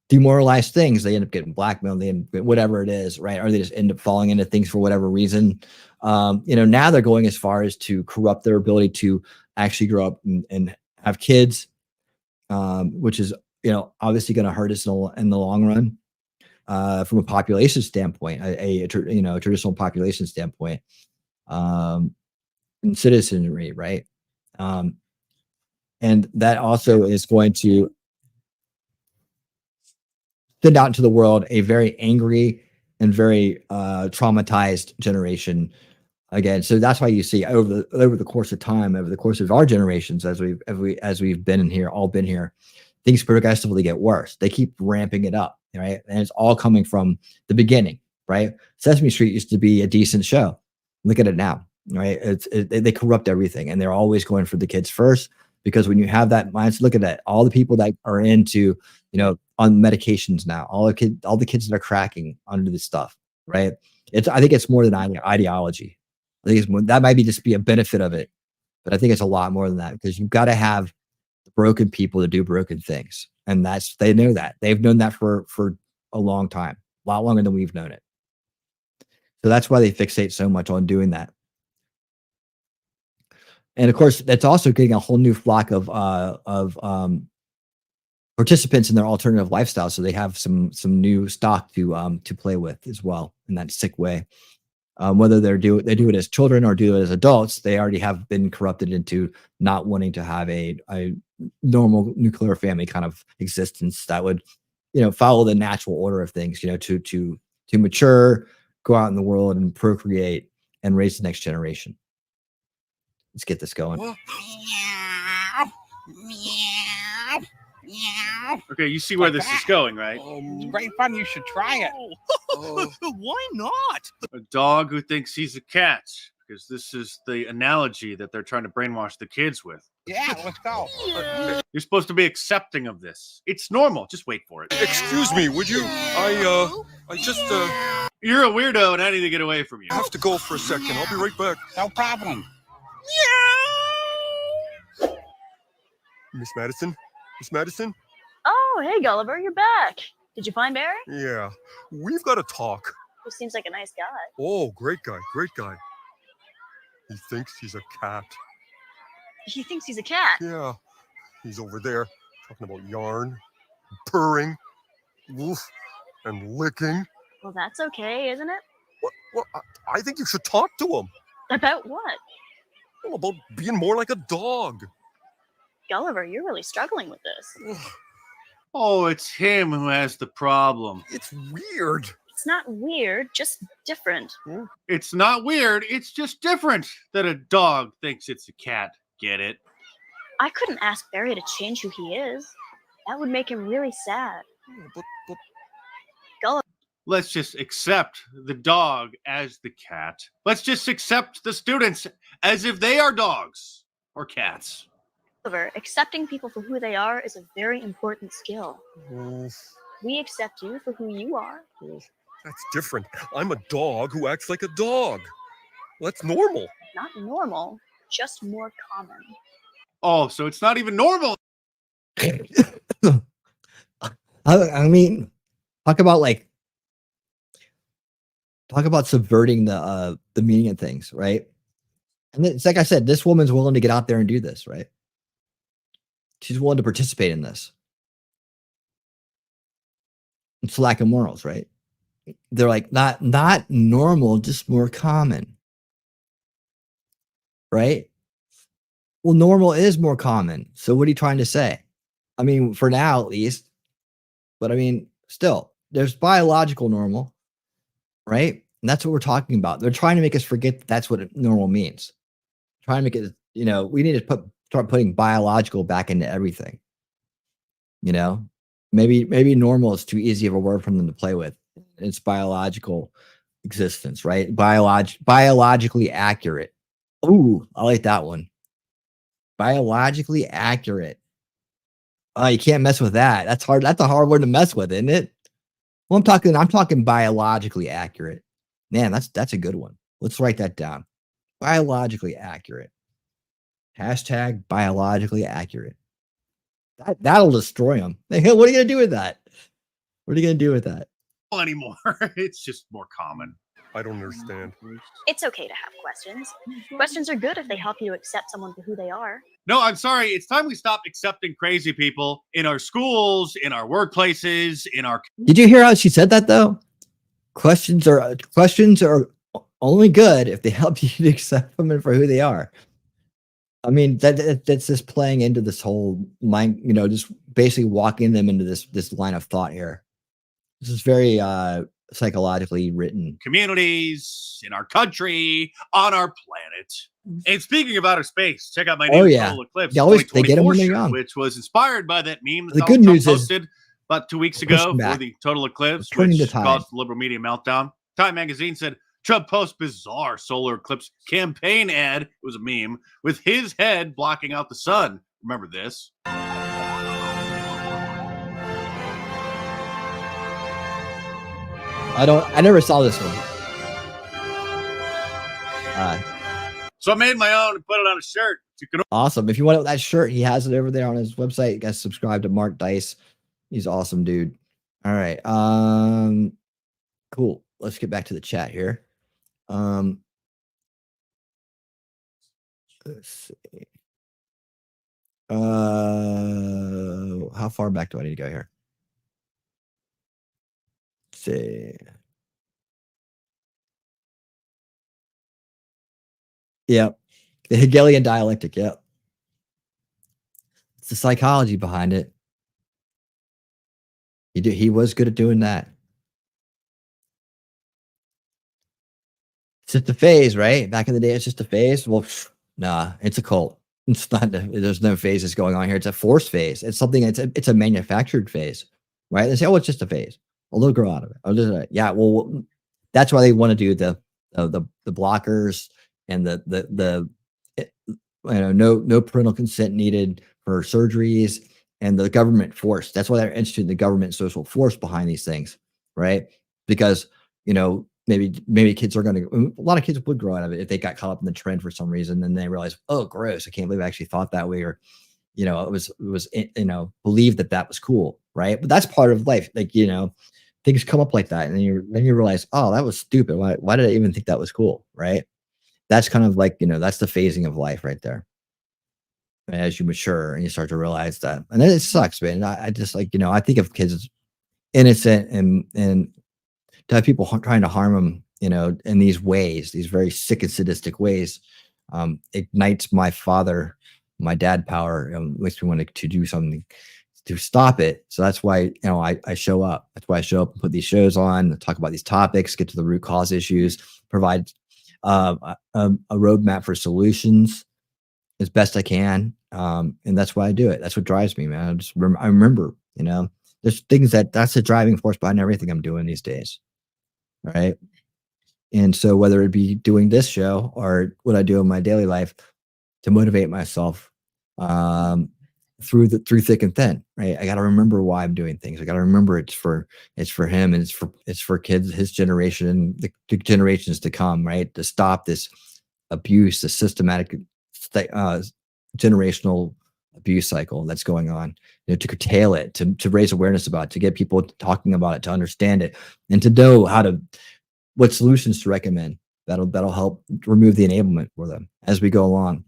demoralized things. They end up getting blackmailed, they end up, whatever it is, right? Or they just end up falling into things for whatever reason. Now they're going as far as to corrupt their ability to actually grow up and have kids, which is, obviously going to hurt us in the long run, from a population standpoint, a traditional population standpoint, and citizenry, right? And that also is going to send out into the world a very angry and very traumatized generation again. So that's why you see over the course of time, over the course of our generations, as we've been in here, all been here, things progressively get worse. They keep ramping it up, right? And it's all coming from the beginning, right? Sesame Street used to be a decent show. Look at it now, right? They corrupt everything, and they're always going for the kids first, because when you have that mindset, look at that. All the people that are into, on medications now, all the kids that are cracking under this stuff, right? I think it's more than ideology. I think that might just be a benefit of it, but I think it's a lot more than that, because you've got to have broken people to do broken things, and they know that. They've known that for a long time, a lot longer than we've known it. So that's why they fixate so much on doing that. And of course, that's also getting a whole new flock of participants in their alternative lifestyle. So they have some new stock to play with as well, in that sick way. Whether they do it as children or do it as adults, they already have been corrupted into not wanting to have a normal nuclear family kind of existence that would, follow the natural order of things, to mature, go out in the world and procreate and raise the next generation. Let's get this going. Okay, you see where this is going, right? It's great fun. You should try it. Why not? A dog who thinks he's a cat, because this is the analogy that they're trying to brainwash the kids with. Yeah, let's go. You're supposed to be accepting of this. It's normal. Just wait for it. Excuse me, would you? I just You're a weirdo, and I need to get away from you. have to go for a second. I'll be right back. No problem. Miss Madison? Miss Madison? Oh, hey, Gulliver, you're back. Did you find Barry? Yeah, we've got to talk. He seems like a nice guy. Oh, great guy, great guy. He thinks he's a cat. He thinks he's a cat. Yeah, he's over there talking about yarn, purring, woof, and licking. Well, that's okay, isn't it? Well, I think you should talk to him. About what? Well, about being more like a dog. Gulliver, you're really struggling with this. Oh, it's him who has the problem. It's weird. It's not weird, just different. It's not weird. It's just different that a dog thinks it's a cat. Get it? I couldn't ask Barry to change who he is. That would make him really sad. But Gulliver. Let's just accept the dog as the cat. Let's just accept the students as if they are dogs or cats. Gulliver, accepting people for who they are is a very important skill. We accept you for who you are. That's different. I'm a dog who acts like a dog. That's normal. Not normal, just more common. Oh, so it's not even normal. I mean, talk about like Talk about subverting the meaning of things, right? And it's like I said, this woman's willing to get out there and do this, right? She's willing to participate in this. It's lack of morals, right? They're like not normal, just more common, right? Well, normal is more common. So what are you trying to say? I mean, for now at least, but I mean, still, there's biological normal, right? And that's what we're talking about. They're trying to make us forget that that's what normal means. Trying to make it, we need to start putting biological back into everything. Maybe normal is too easy of a word for them to play with. It's biological existence, right? Biologically accurate. Ooh, I like that one. Biologically accurate. Oh, you can't mess with that. That's hard. That's a hard word to mess with, isn't it? Well, I'm talking biologically accurate. Man, that's a good one. Let's write that down. Biologically accurate. Hashtag biologically accurate. That'll destroy them. What are you going to do with that? What are you going to do with that? Anymore. It's just more common. I don't understand. It's okay to have questions. Questions are good if they help you accept someone for who they are. No, I'm sorry. It's time we stop accepting crazy people in our schools, in our workplaces, in our... Did you hear how she said that, though? Questions are only good if they help you to accept them for who they are. I mean, that's just playing into this whole mind, just basically walking them into this line of thought here. This is very psychologically written. Communities, in our country, on our planet. And speaking of outer space, check out my new Total Eclipse they get them when they're young. which was inspired by that meme that The good news is posted about 2 weeks ago for the Total Eclipse, which caused the liberal media meltdown. Time magazine said Trump posts bizarre solar eclipse campaign ad. It was a meme with his head blocking out the sun. Remember this? I never saw this one. So I made my own and put it on a shirt. You can Awesome. If you want that shirt, he has it over there on his website. You guys subscribe to Mark Dice. He's awesome, dude. All right. Cool. Let's get back to the chat here. Let's see. How far back do I need to go here? Let's see. Yep. The Hegelian dialectic. Yep. It's the psychology behind it. He was good at doing that. It's just a phase, right? Back in the day, it's just a phase. Well, nah, it's a cult. It's not. There's no phases going on here. It's a forced phase. It's something. It's a manufactured phase, right? They say, "Oh, it's just a phase." Well, they'll grow out of it. Yeah. Well, that's why they want to do the blockers and the no parental consent needed for surgeries and the government force. That's why they're interested in the government social force behind these things, right? Because maybe kids are going to, a lot of kids would grow out of it if they got caught up in the trend for some reason. Then they realize, oh, gross, I can't believe I actually thought that way. Or, it was believed that was cool. Right. But that's part of life. Like, things come up like that. And then you realize, oh, that was stupid. Why did I even think that was cool? Right. That's kind of like, that's the phasing of life right there. And as you mature and you start to realize that, and then it sucks, man. I just I think of kids as innocent and to have people trying to harm them, in these ways, these very sick and sadistic ways, ignites my dad power, makes me want to do something to stop it. So that's why, I show up. That's why I show up and put these shows on, talk about these topics, get to the root cause issues, provide a roadmap for solutions as best I can. And that's why I do it. That's what drives me, man. I remember, there's things that's the driving force behind everything I'm doing these days. Right. And so whether it be doing this show or what I do in my daily life to motivate myself through thick and thin, right? I got to remember why I'm doing things. I got to remember it's for him, and it's for kids, his generation, the generations to come, right? To stop this abuse, the systematic generational abuse cycle that's going on, to curtail it, to raise awareness about it, to get people talking about it, to understand it, and to know how to what solutions to recommend that'll help remove the enablement for them as we go along.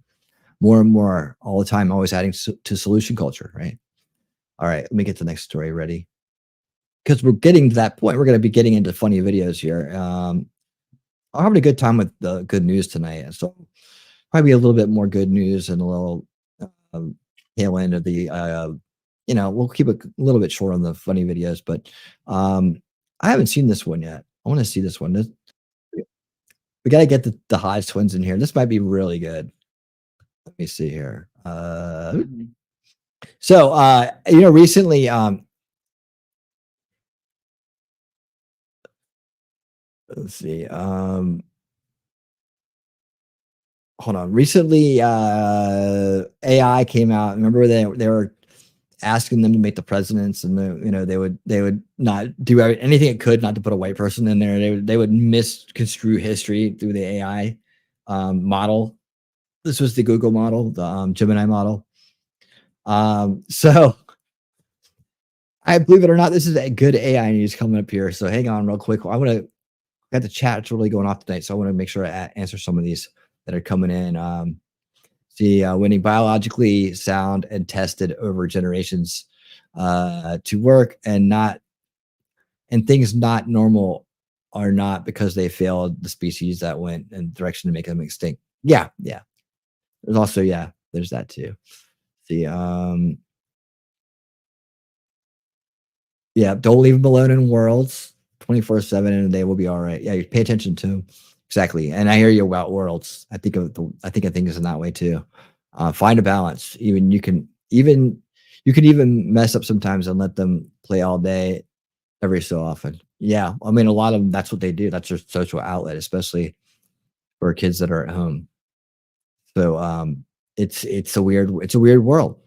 More and more all the time, always adding to solution culture, right? All right, let me get the next story ready. Because we're getting to that point. We're going to be getting into funny videos here. I'm having a good time with the good news tonight. So probably a little bit more good news and a little tail end of the, we'll keep it a little bit short on the funny videos, but I haven't seen this one yet. I want to see this one. We got to get the Hodge twins in here. This might be really good. Let me see here. Recently, let's see. Hold on. Recently, AI came out. Remember they were asking them to make the presidents, and they would not do anything it could not to put a white person in there. They would misconstrue history through the AI model. This was the Google model, the Gemini model. So I believe it or not, this is a good AI news coming up here. So hang on real quick. I got the chat. It's really going off tonight, so I want to make sure I answer some of these that are coming in. Winning biologically sound and tested over generations to work, and things not normal are not because they failed the species that went in the direction to make them extinct. Yeah. There's also, there's that too. Don't leave them alone in worlds 24/7 and they will be all right. Yeah, you pay attention to them. Exactly. And I hear you about worlds. I think of things in that way too. Find a balance. You can even mess up sometimes and let them play all day every so often. Yeah. I mean, a lot of them, that's what they do. That's their social outlet, especially for kids that are at home. So it's a weird world.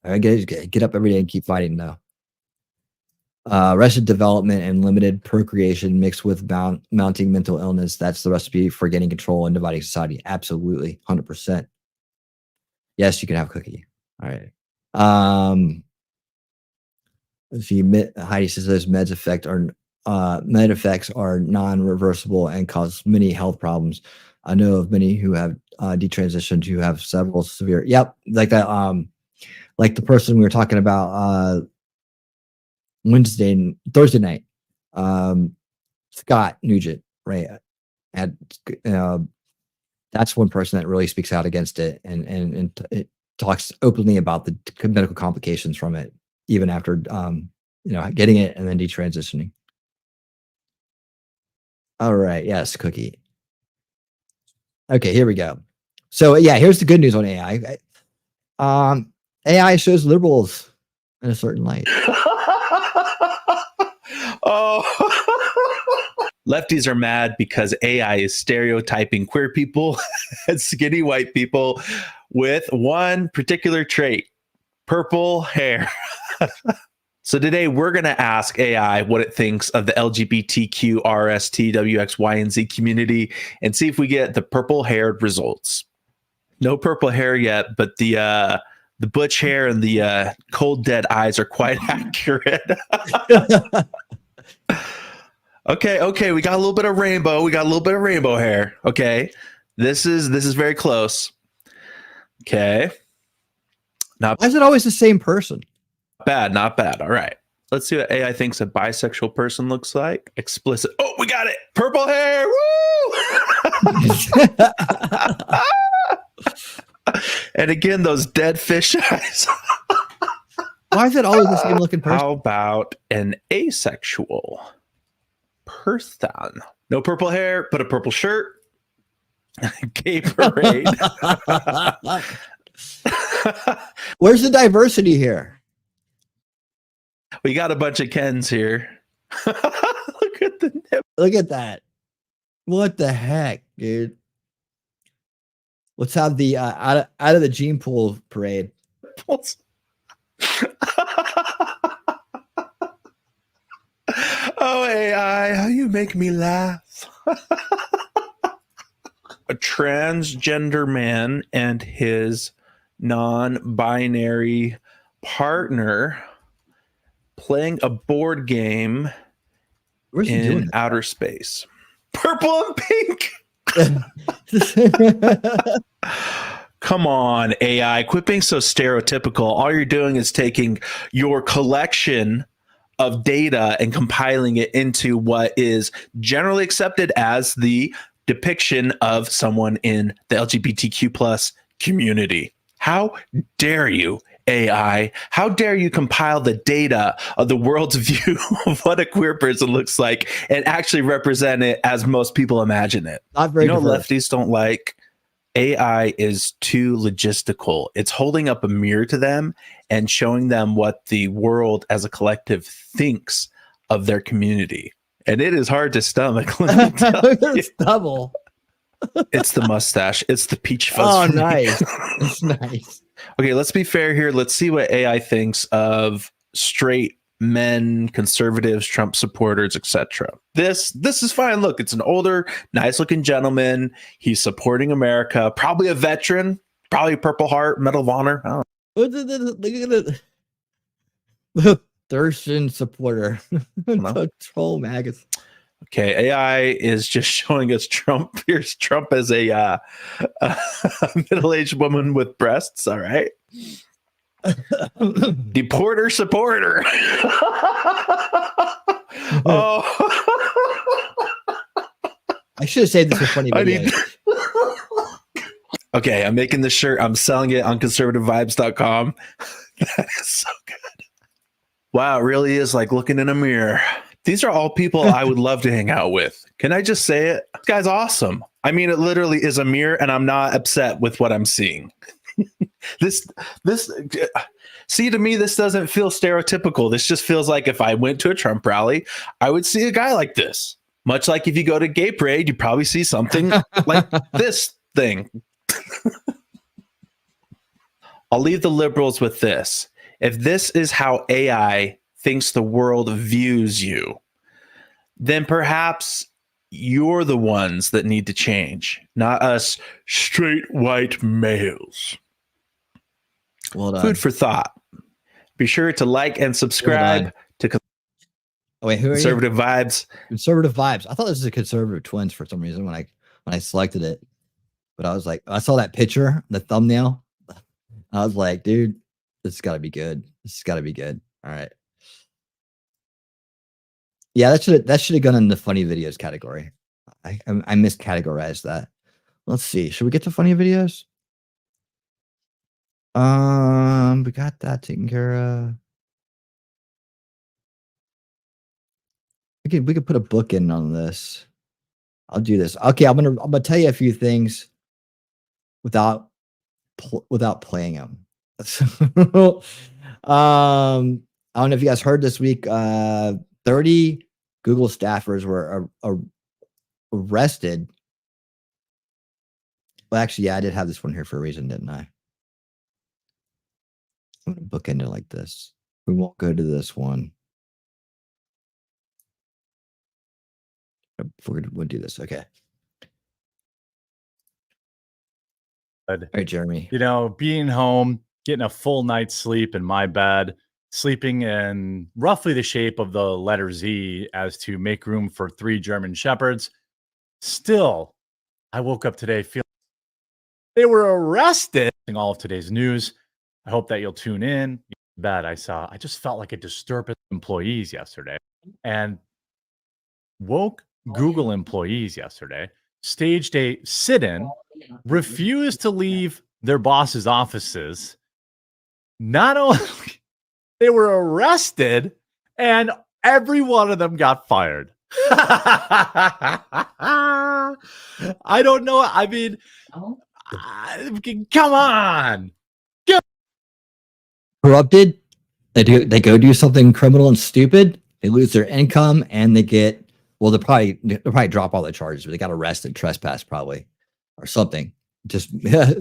I get up every day and keep fighting though. Arrested development and limited procreation mixed with mounting mental illness. That's the recipe for getting control and dividing society. Absolutely. 100%. Yes, you can have a cookie. All right. Heidi says those med effects are non-reversible and cause many health problems. I know of many who have detransitioned who have several severe. Yep, like that. Like the person we were talking about Thursday night. Scott Nugent, right? And that's one person that really speaks out against it and it talks openly about the medical complications from it, even after getting it and then detransitioning. All right, yes, cookie. Okay, here we go. So here's the good news on AI. AI shows liberals in a certain light. Lefties are mad because AI is stereotyping queer people as skinny white people with one particular trait: purple hair. So today we're going to ask AI what it thinks of the LGBTQ, RST, WX, Y, and Z community and see if we get the purple-haired results. No purple hair yet, but the butch hair and the cold, dead eyes are quite accurate. Okay, we got a little bit of rainbow. We got a little bit of rainbow hair. Okay, this is very close. Okay. Now, why is it always the same person? Not bad. All right. Let's see what AI thinks a bisexual person looks like. Explicit. Oh, we got it. Purple hair. Woo! And again, those dead fish eyes. Why is it always the same looking person? How about an asexual person? No purple hair, but a purple shirt. Gay parade. Where's the diversity here? We got a bunch of Kens here. Look at the nip. Look at that. What the heck, dude? Let's have the out of the gene pool parade. Oh, AI, how you make me laugh. A transgender man and his non-binary partner playing a board game Where's he doing in outer space. Purple and pink. Come on, AI. Quit being so stereotypical. All you're doing is taking your collection of data and compiling it into what is generally accepted as the depiction of someone in the LGBTQ plus community. How dare you, AI? How dare you compile the data of the world's view of what a queer person looks like and actually represent it as most people imagine it? Not very diverse. Lefties don't like AI is too logistical. It's holding up a mirror to them and showing them what the world as a collective thinks of their community. And it is hard to stomach. Let me tell you. Double. It's the mustache. It's the peach fuzz. Oh, for me. nice. It's nice. Okay, let's be fair here. Let's see what AI thinks of straight men, conservatives, Trump supporters, etc. This is fine. Look, it's an older, nice-looking gentleman. He's supporting America. Probably a veteran. Probably a Purple Heart, Medal of Honor. I don't know. Look at the Thurston supporter. Troll maggots. Okay, AI is just showing us Trump. Here's Trump as a middle-aged woman with breasts. All right. Deporter supporter. Oh, I should have saved this for funny videos. Okay, I'm making this shirt. I'm selling it on conservativevibes.com. That is so good. Wow, it really is like looking in a mirror. These are all people I would love to hang out with. Can I just say it? This guy's awesome. I mean, it literally is a mirror, and I'm not upset with what I'm seeing. See, to me, this doesn't feel stereotypical. This just feels like if I went to a Trump rally, I would see a guy like this. Much like if you go to Gay Parade, you probably see something like this thing. I'll leave the liberals with this. If this is how AI thinks the world views you, then perhaps you're the ones that need to change, not us straight white males. Well done. Food for thought. Be sure to like and subscribe to who are Conservative Vibes. Conservative Vibes. I thought this was a Conservative Twins for some reason when I selected it, but I was like, I saw that picture, the thumbnail. I was like, dude, this has got to be good. This has got to be good. All right. Yeah, that should have gone in the funny videos category. I miscategorized that. Let's see. Should we get to funny videos? We got that taken care of. We could put a book in on this. I'll do this. Okay, I'm gonna tell you a few things without playing them. I don't know if you guys heard this week. 30 Google staffers were arrested. Well, actually, yeah, I did have this one here for a reason, didn't I? I'm going to bookend it like this. We won't go to this one. We'll do this. Okay. All right, Jeremy. You know, being home, getting a full night's sleep in my bed, sleeping in roughly the shape of the letter Z as to make room for 3 German Shepherds. Still, I woke up today feeling they were arrested. All of today's news. I hope that you'll tune in. I just felt like a disturbance of employees yesterday and woke Google employees yesterday, staged a sit-in, refused to leave their boss's offices. Not only they were arrested, and every one of them got fired. I don't know. I mean, come on. Corrupted. They go do something criminal and stupid. They lose their income and they get, well, they'll probably drop all the charges, but they got arrested, trespass probably, or something. Just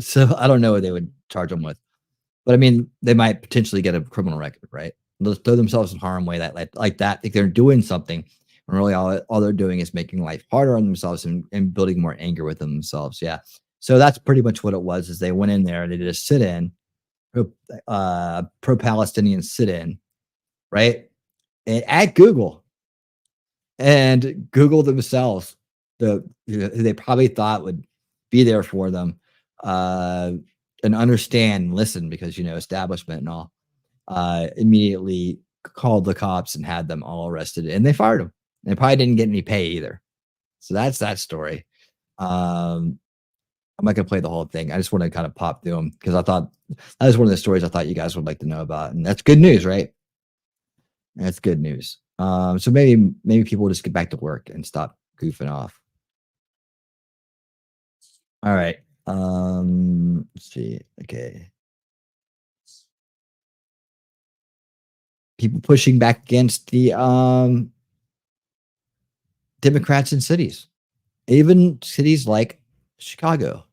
so I don't know what they would charge them with, but I mean, they might potentially get a criminal record, right? They'll throw themselves in harm's way like that. Think they're doing something, and really all they're doing is making life harder on themselves and building more anger within themselves. Yeah. So that's pretty much what it was. Is they went in there, they did a sit-in, pro-Palestinian sit-in, right? And at Google. and Google themselves, they probably thought would be there for them, and understand, listen, because establishment and all, immediately called the cops and had them all arrested, and they fired them. They probably didn't get any pay either. So that's that story. I'm not gonna play the whole thing. I just want to kind of pop through them because I thought that was one of the stories I thought you guys would like to know about, and that's good news, right? That's good news. So maybe people will just get back to work and stop goofing off. All right. Let's see. Okay. People pushing back against the Democrats in cities, even cities like Chicago.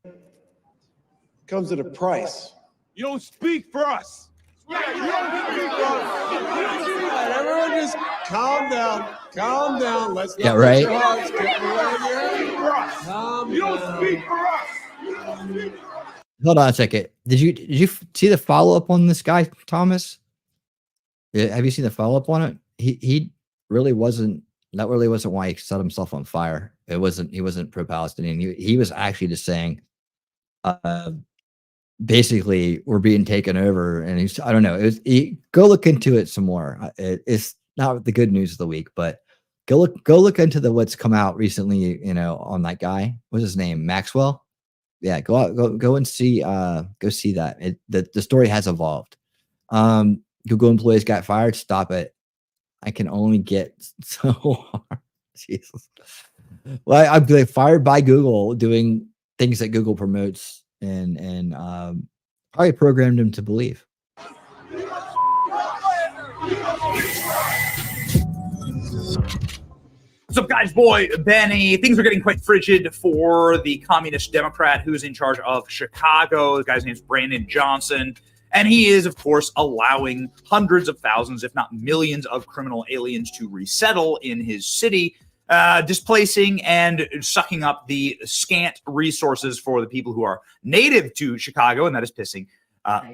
Comes at a price. You don't speak for us. Yeah, you don't speak for us. All right, everyone just calm down. Calm down. Let's not right. your hearts get You don't speak for us. Hold on a second. Did you see the follow up on this guy, Thomas? Yeah, have you seen the follow up on it? He really wasn't. That really wasn't why he set himself on fire. He wasn't pro-Palestinian. He was actually just saying, basically, we're being taken over. And I don't know. Go look into it some more. It's not the good news of the week, but go look into what's come out recently. On that guy. What's his name? Maxwell. Yeah, go and see. Go see that. The story has evolved. Google employees got fired. Stop it. I can only get so hard. Jesus. Well, I'm like fired by Google doing things that Google promotes and probably programmed him to believe. What's up, guys? Boy, Benny. Things are getting quite frigid for the communist Democrat who's in charge of Chicago. The guy's name's Brandon Johnson. And he is, of course, allowing hundreds of thousands, if not millions, of criminal aliens to resettle in his city, displacing and sucking up the scant resources for the people who are native to Chicago, and that is pissing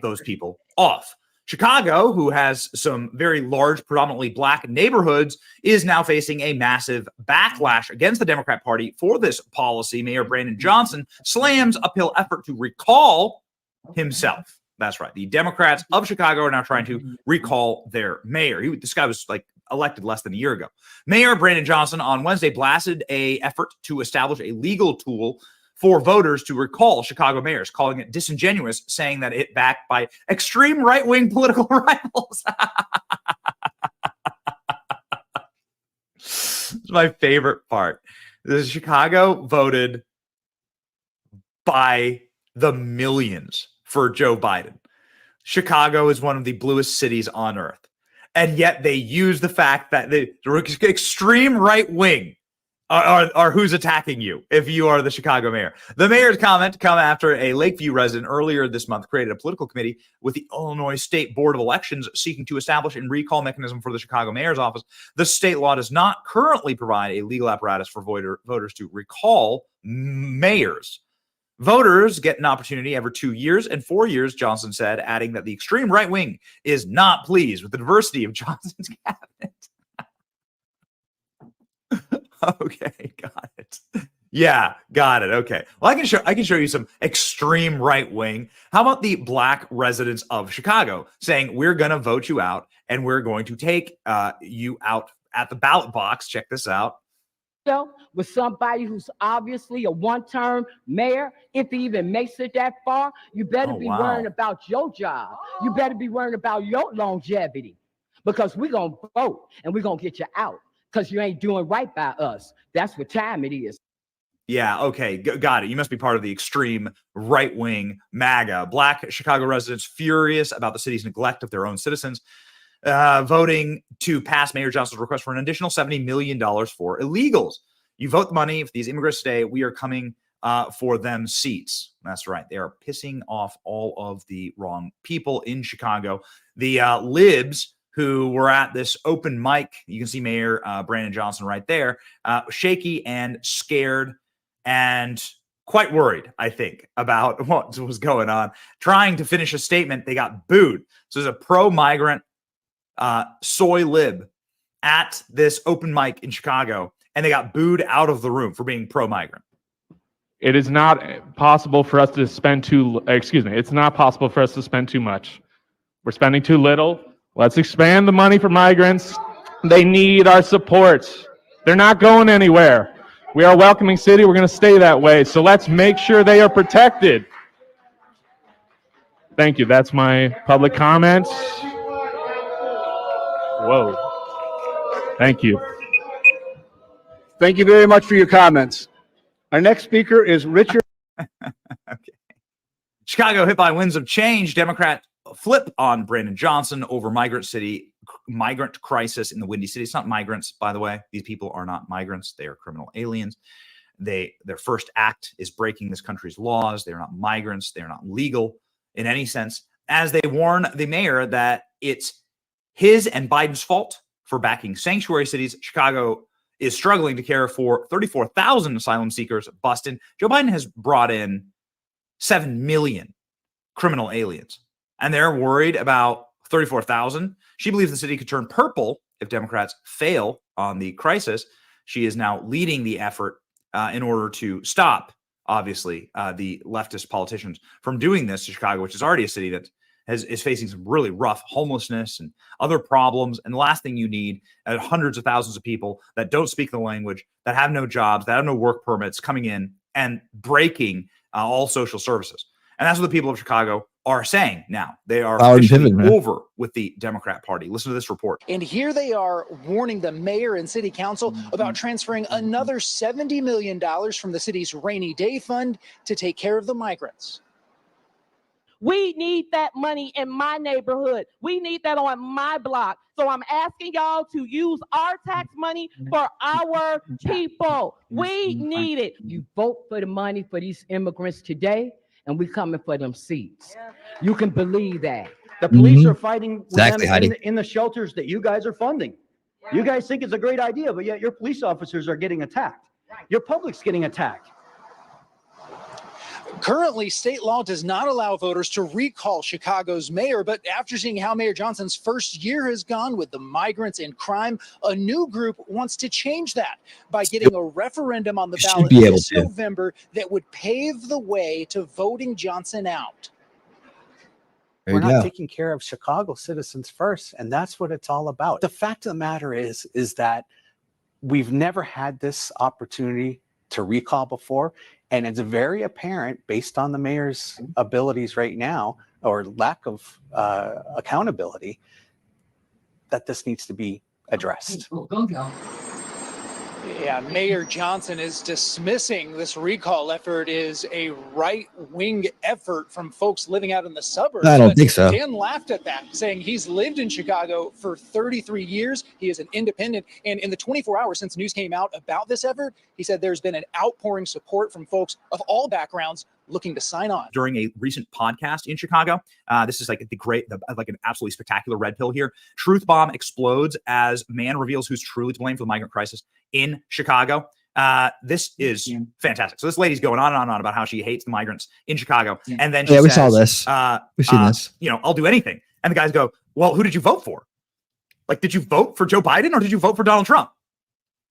those people off. Chicago, who has some very large, predominantly black neighborhoods, is now facing a massive backlash against the Democrat Party for this policy. Mayor Brandon Johnson slams uphill effort to recall himself. That's right. The Democrats of Chicago are now trying to recall their mayor. This guy was elected less than a year ago. Mayor Brandon Johnson on Wednesday blasted an effort to establish a legal tool for voters to recall Chicago mayors, calling it disingenuous, saying that it backed by extreme right-wing political rivals. This is my favorite part. Chicago voted by the millions for Joe Biden. Chicago is one of the bluest cities on earth. And yet they use the fact that the extreme right wing are who's attacking you if you are the Chicago mayor. The mayor's comment come after a Lakeview resident earlier this month created a political committee with the Illinois State Board of Elections seeking to establish a recall mechanism for the Chicago mayor's office. The state law does not currently provide a legal apparatus for voters to recall mayors. Voters get an opportunity every 2 years and 4 years, Johnson said, adding that the extreme right wing is not pleased with the diversity of Johnson's cabinet. Okay, got it. Yeah, got it. Okay. Well, I can show you some extreme right wing. How about the black residents of Chicago saying we're going to vote you out and we're going to take you out at the ballot box. Check this out. With somebody who's obviously a one-term mayor, if he even makes it that far, you better be worrying about your job. You better be worrying about your longevity, because we're going to vote and we're going to get you out because you ain't doing right by us. That's what time it is. Yeah, okay, got it. You must be part of the extreme right-wing MAGA. Black Chicago residents furious about the city's neglect of their own citizens, voting to pass Mayor Johnson's request for an additional $70 million for illegals. You vote the money. If these immigrants stay, we are coming for them seats. That's right. They are pissing off all of the wrong people in Chicago. The libs who were at this open mic, you can see Mayor Brandon Johnson right there, shaky and scared and quite worried, I think, about what was going on. Trying to finish a statement, they got booed. So there's a pro-migrant soy lib at this open mic in Chicago, and they got booed out of the room for being pro-migrant. It is not possible for us to spend it's not possible for us to spend too much. We're spending too little. Let's expand the money for migrants. They need our support. They're not going anywhere. We are a welcoming city. We're going to stay that way. So let's make sure they are protected. Thank you. That's my public comments. Whoa. Thank you. Thank you very much for your comments. Our next speaker is Richard. Okay. Chicago hit by winds of change. Democrat flip on Brandon Johnson over migrant crisis in the Windy City. It's not migrants, by the way. These people are not migrants. They are criminal aliens. Their first act is breaking this country's laws. They're not migrants. They're not legal in any sense. As they warn the mayor that it's his and Biden's fault for backing sanctuary cities, Chicago is struggling to care for 34,000 asylum seekers busted. Joe Biden has brought in 7 million criminal aliens, and they're worried about 34,000. She believes the city could turn purple if Democrats fail on the crisis. She is now leading the effort in order to stop, obviously, the leftist politicians from doing this to Chicago, which is already a city that is facing some really rough homelessness and other problems. And the last thing you need are hundreds of thousands of people that don't speak the language, that have no jobs, that have no work permits coming in and breaking all social services. And that's what the people of Chicago are saying now. They are officially over with the Democrat Party. Listen to this report. And here they are warning the mayor and city council about transferring another $70 million from the city's rainy day fund to take care of the migrants. We need that money in my neighborhood. We need that on my block. So I'm asking y'all to use our tax money for our people. We need it. You vote for the money for these immigrants today, and we coming for them seats. You can believe that. The police are fighting with Exactly, them in the shelters that you guys are funding. You guys think it's a great idea, but yet your police officers are getting attacked. Your public's getting attacked. Currently, state law does not allow voters to recall Chicago's mayor, but after seeing how Mayor Johnson's first year has gone with the migrants and crime, a new group wants to change that by getting a referendum on the ballot this November that would pave the way to voting Johnson out. We're not taking care of Chicago citizens first, and that's what it's all about. The fact of the matter is that we've never had this opportunity to recall before. And it's very apparent, based on the mayor's abilities right now, or lack of accountability, that this needs to be addressed. Yeah, Mayor Johnson is dismissing this recall effort as a right-wing effort from folks living out in the suburbs. I don't think so. Dan laughed at that, saying he's lived in Chicago for 33 years. He is an independent. And in the 24 hours since news came out about this effort, he said there's been an outpouring support from folks of all backgrounds looking to sign on. During a recent podcast in Chicago, this is like like an absolutely spectacular red pill here. Truth bomb explodes as man reveals who's truly to blame for the migrant crisis in Chicago. This is fantastic. So this lady's going on and on about how she hates the migrants in Chicago. And then she says, we saw this. We've seen this. You know, I'll do anything. And the guys go, well, who did you vote for? Like, did you vote for Joe Biden or did you vote for Donald Trump?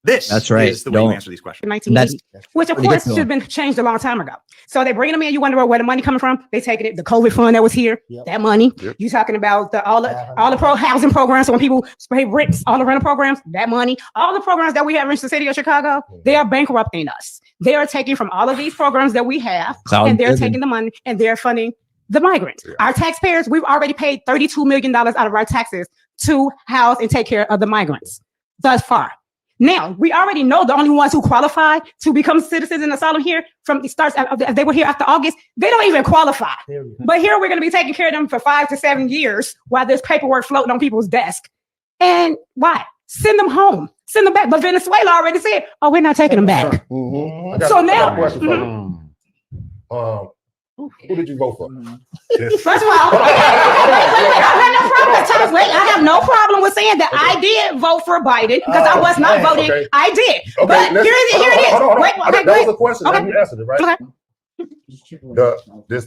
That's right. Is the way you answer these questions. 1980, which of course should have been changed a long time ago. So they bring them in. You wonder where the money coming from. They taking it. The COVID fund that was here, that money. You talking about all the pro housing programs. So when people pay rents, all the rental programs, that money, all the programs that we have in the city of Chicago, they are bankrupting us. They are taking from all of these programs that we have, and they're taking the money and they're funding the migrants. Our taxpayers, we've already paid $32 million out of our taxes to house and take care of the migrants thus far. Now, we already know the only ones who qualify to become citizens in asylum here from the start of they were here after August, they don't even qualify. But here we're going to be taking care of them for 5 to 7 years while there's paperwork floating on people's desk. And why? Send them home. Send them back. But Venezuela already said, oh, we're not taking them back. So now, who did you vote for? First of all, I have no problem with saying that I did vote for Biden because I was not voting. Okay. I did. Okay, but here it is. Hold on. That was the question. Okay. You answered it, right? Okay.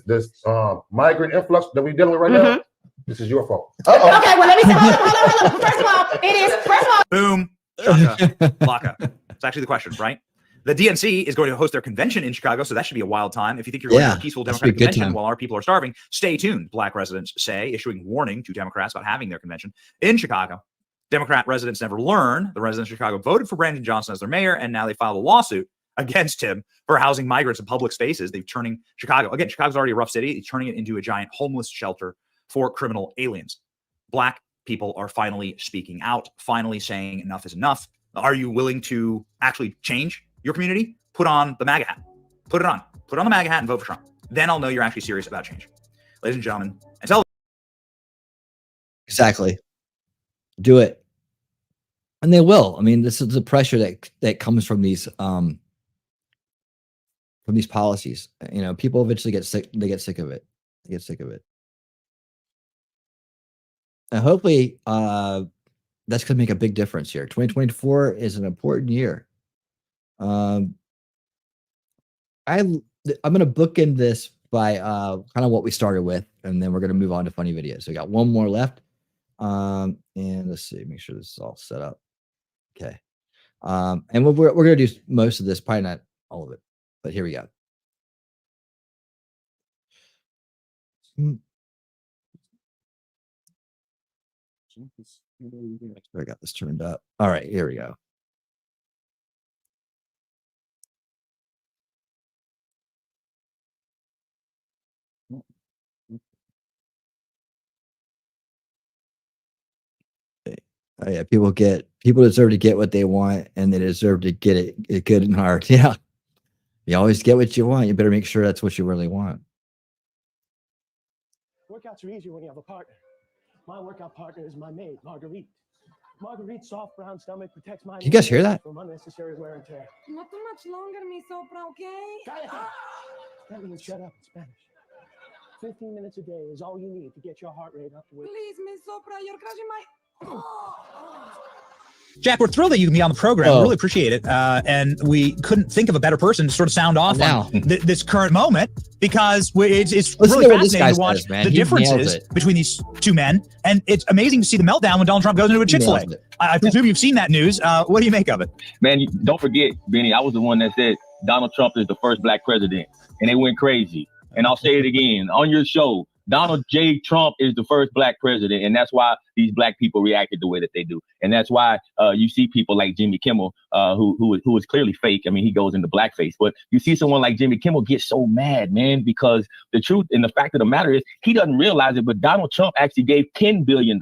This migrant influx that we're dealing with right now, This is your fault. Okay, well, let me say, hold on. First of all, it is, first of all. Boom. Shaka. Laka. It's actually the question, right? The DNC is going to host their convention in Chicago, so that should be a wild time. If you think you're going to a peaceful Democratic convention while our people are starving, stay tuned, Black residents say, issuing warning to Democrats about having their convention in Chicago. Democrat residents never learn. The residents of Chicago voted for Brandon Johnson as their mayor, and now they filed a lawsuit against him for housing migrants in public spaces. They're turning Chicago, again, Chicago's already a rough city, they're turning it into a giant homeless shelter for criminal aliens. Black people are finally speaking out, finally saying enough is enough. Are you willing to actually change your community? Put on the MAGA hat. Put it on. Put on the MAGA hat and vote for Trump. Then I'll know you're actually serious about change. Ladies and gentlemen, until exactly. Do it. And they will. I mean, this is the pressure that comes from these policies. You know, people eventually get sick. They get sick of it. They get sick of it. And hopefully that's going to make a big difference here. 2024 is an important year. I'm going to bookend this by kind of what we started with, and then we're going to move on to funny videos. So we got one more left. And let's see, make sure this is all set up. Okay. And we're going to do most of this, probably not all of it, but here we go. I got this turned up. All right, here we go. Oh, yeah, people deserve to get what they want, and they deserve to get it good and hard. Yeah, you always get what you want. You better make sure that's what you really want. Workouts are easier when you have a partner. My workout partner is my maid, Marguerite. Marguerite's soft brown stomach protects my. You guys hear that? From unnecessary wear and tear. Not too much longer, mi sopra, okay? That means shut up in Spanish. 15 minutes a day is all you need to get your heart rate up to where. Please, mi sopra, you're crushing my. Jack, we're thrilled that you can be on the program. We really appreciate it. And we couldn't think of a better person to sort of sound off on this current moment, because it's really fascinating to watch the differences between these two men. And it's amazing to see the meltdown when Donald Trump goes into a Chick-fil-A. I presume you've seen that news. What do you make of it? Man, don't forget, Benny, I was the one that said Donald Trump is the first black president, and they went crazy. And I'll say it again on your show. Donald J. Trump is the first black president, and that's why these black people reacted the way that they do. And that's why you see people like Jimmy Kimmel, who is clearly fake. I mean, he goes into blackface. But you see someone like Jimmy Kimmel get so mad, man, because the truth and the fact of the matter is he doesn't realize it, but Donald Trump actually gave $10 billion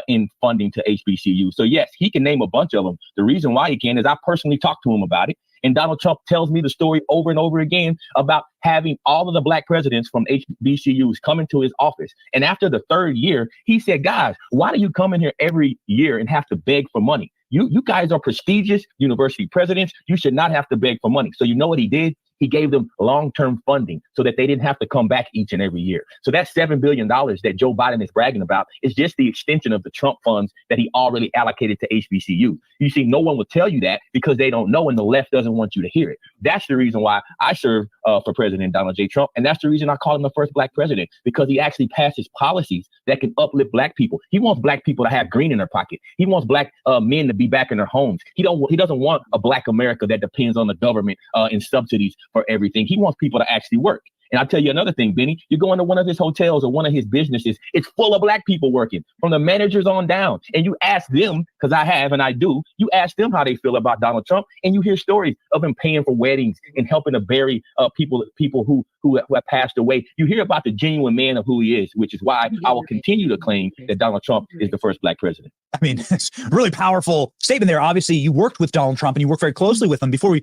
in funding to HBCU. So, yes, he can name a bunch of them. The reason why he can is I personally talked to him about it. And Donald Trump tells me the story over and over again about having all of the black presidents from HBCUs come into his office. And after the third year, he said, guys, why do you come in here every year and have to beg for money? You guys are prestigious university presidents. You should not have to beg for money. So you know what he did? He gave them long-term funding so that they didn't have to come back each and every year. So that $7 billion that Joe Biden is bragging about is just the extension of the Trump funds that he already allocated to HBCU. You see, no one will tell you that because they don't know, and the left doesn't want you to hear it. That's the reason why I serve for President Donald J. Trump. And that's the reason I call him the first black president, because he actually passes policies that can uplift black people. He wants black people to have green in their pocket. He wants black men to be back in their homes. He doesn't want a black America that depends on the government and subsidies for everything. He wants people to actually work. And I'll tell you another thing, Benny, you go into one of his hotels or one of his businesses, it's full of black people working, from the managers on down. And you ask them, because I have and I do, you ask them how they feel about Donald Trump, and you hear stories of him paying for weddings and helping to bury people who have passed away. You hear about the genuine man of who he is, which is why I will continue to claim that Donald Trump is the first black president. I mean, it's a really powerful statement there. Obviously, you worked with Donald Trump and you worked very closely with him before we.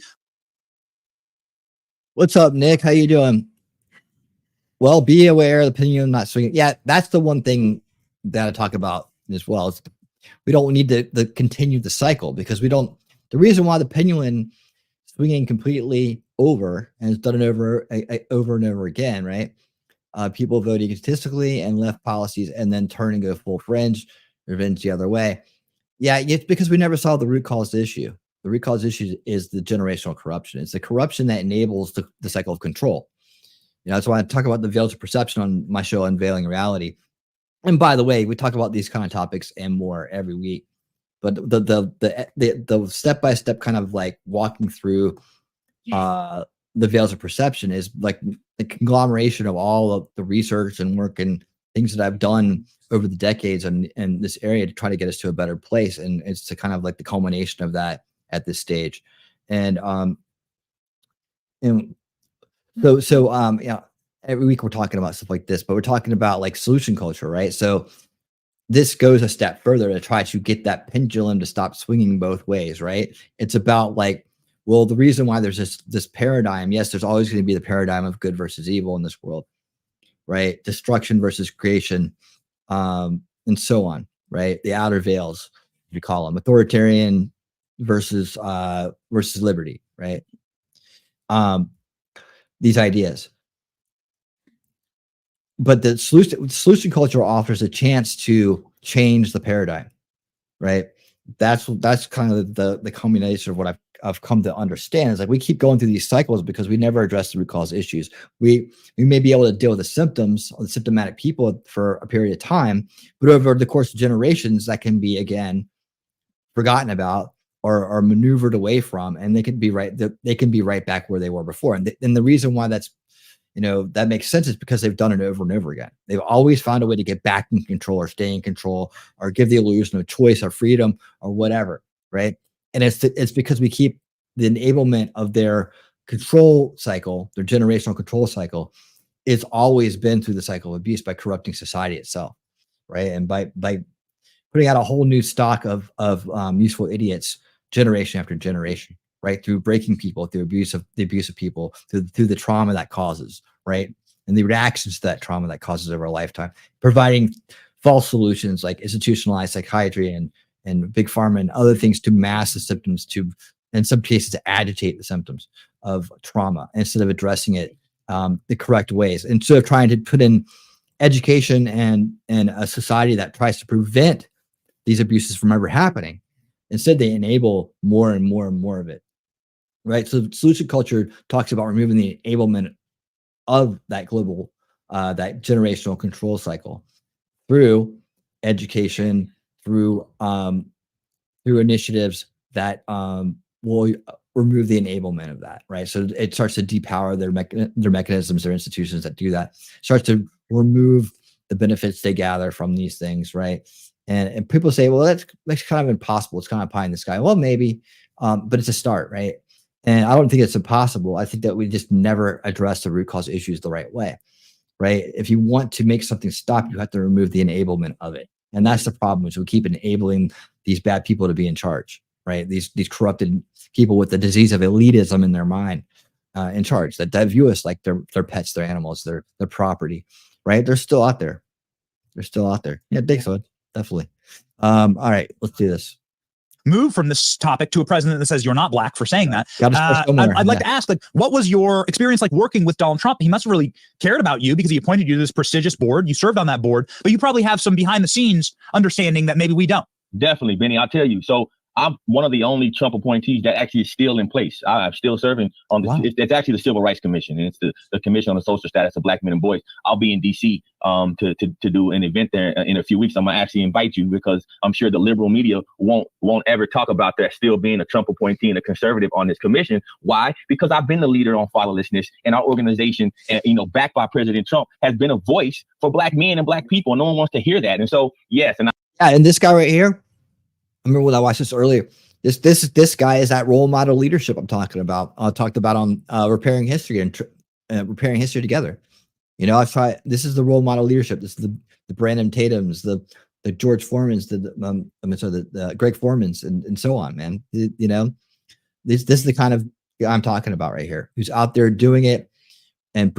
What's up, Nick? How you doing? Well, be aware the pendulum not swinging. Yeah, that's the one thing that I talk about as well. Is we don't need to continue the cycle, because we don't. The reason why the pendulum swinging completely over and has done it over and over again, right? People voting statistically and left policies, and then turn and go full fringe, revenge the other way. Yeah, it's because we never saw the root cause issue. The root cause issue is the generational corruption. It's the corruption that enables the cycle of control. You know, that's why I talk about the veils of perception on my show, Unveiling Reality. And by the way, we talk about these kind of topics and more every week. But the step-by-step kind of like walking through the veils of perception is like the conglomeration of all of the research and work and things that I've done over the decades in this area to try to get us to a better place. And it's to kind of like the culmination of that at this stage. And yeah, every week we're talking about stuff like this, but we're talking about like solution culture, right? So this goes a step further to try to get that pendulum to stop swinging both ways, right? It's about like, well, the reason why there's this paradigm, yes, there's always going to be the paradigm of good versus evil in this world, right? Destruction versus creation, and so on, right? The outer veils, you call them, authoritarian versus liberty, right? These ideas. But the solution culture offers a chance to change the paradigm, right? That's kind of the culmination of what I've come to understand is like we keep going through these cycles because we never address the root cause issues. We may be able to deal with the symptoms of the symptomatic people for a period of time, but over the course of generations, that can be again forgotten about or maneuvered away from, and they can be right back where they were before. And the reason why that's that makes sense is because they've done it over and over again. They've always found a way to get back in control or stay in control or give the illusion of choice or freedom or whatever, right? And it's because we keep the enablement of their control cycle, their generational control cycle, it's always been through the cycle of abuse by corrupting society itself, right? And by putting out a whole new stock of useful idiots generation after generation, right? Through breaking people, through the abuse of people, through the trauma that causes, right? And the reactions to that trauma that causes over a lifetime, providing false solutions like institutionalized psychiatry and big pharma and other things to mask the symptoms, to, in some cases, to agitate the symptoms of trauma instead of addressing it the correct ways. Instead of trying to put in education and a society that tries to prevent these abuses from ever happening, instead they enable more and more and more of it. Right. So solution culture talks about removing the enablement of that global, that generational control cycle through education, through initiatives that will remove the enablement of that. Right. So it starts to depower their mechanisms, their institutions that do that, starts to remove the benefits they gather from these things. Right. And people say, well, that's kind of impossible. It's kind of pie in the sky. Well, maybe, but it's a start. Right. And I don't think it's impossible. I think that we just never address the root cause issues the right way, right? If you want to make something stop, you have to remove the enablement of it. And that's the problem, is we keep enabling these bad people to be in charge, right? These corrupted people with the disease of elitism in their mind in charge, that view us like their pets, their animals, their property, right? They're still out there. They're still out there. Yeah, thanks, so definitely. All right, let's do this. Move from this topic to a president that says you're not black for saying that. I'd like to ask, like, what was your experience like working with Donald Trump? He must have really cared about you because he appointed you to this prestigious board. You served on that board, but you probably have some behind the scenes understanding that maybe we don't. Definitely, Benny. I'll tell you. So I'm one of the only Trump appointees that actually is still in place. I'm still serving on the, it's actually the Civil Rights Commission, and it's the Commission on the Social Status of Black Men and Boys. I'll be in DC to do an event there in a few weeks. I'm gonna actually invite you because I'm sure the liberal media won't ever talk about that still being a Trump appointee and a conservative on this commission. Why? Because I've been the leader on fatherlessness, and our organization, backed by President Trump, has been a voice for Black men and Black people. No one wants to hear that, and so yes, and this guy right here. I remember when I watched this earlier. This guy is that role model leadership I'm talking about. I talked about on repairing history and repairing history together. I've tried. This is the role model leadership. This is the Brandon Tatums, the George Foremans, the Greg Foremans, and so on. Man, this is the kind of guy I'm talking about right here, who's out there doing it and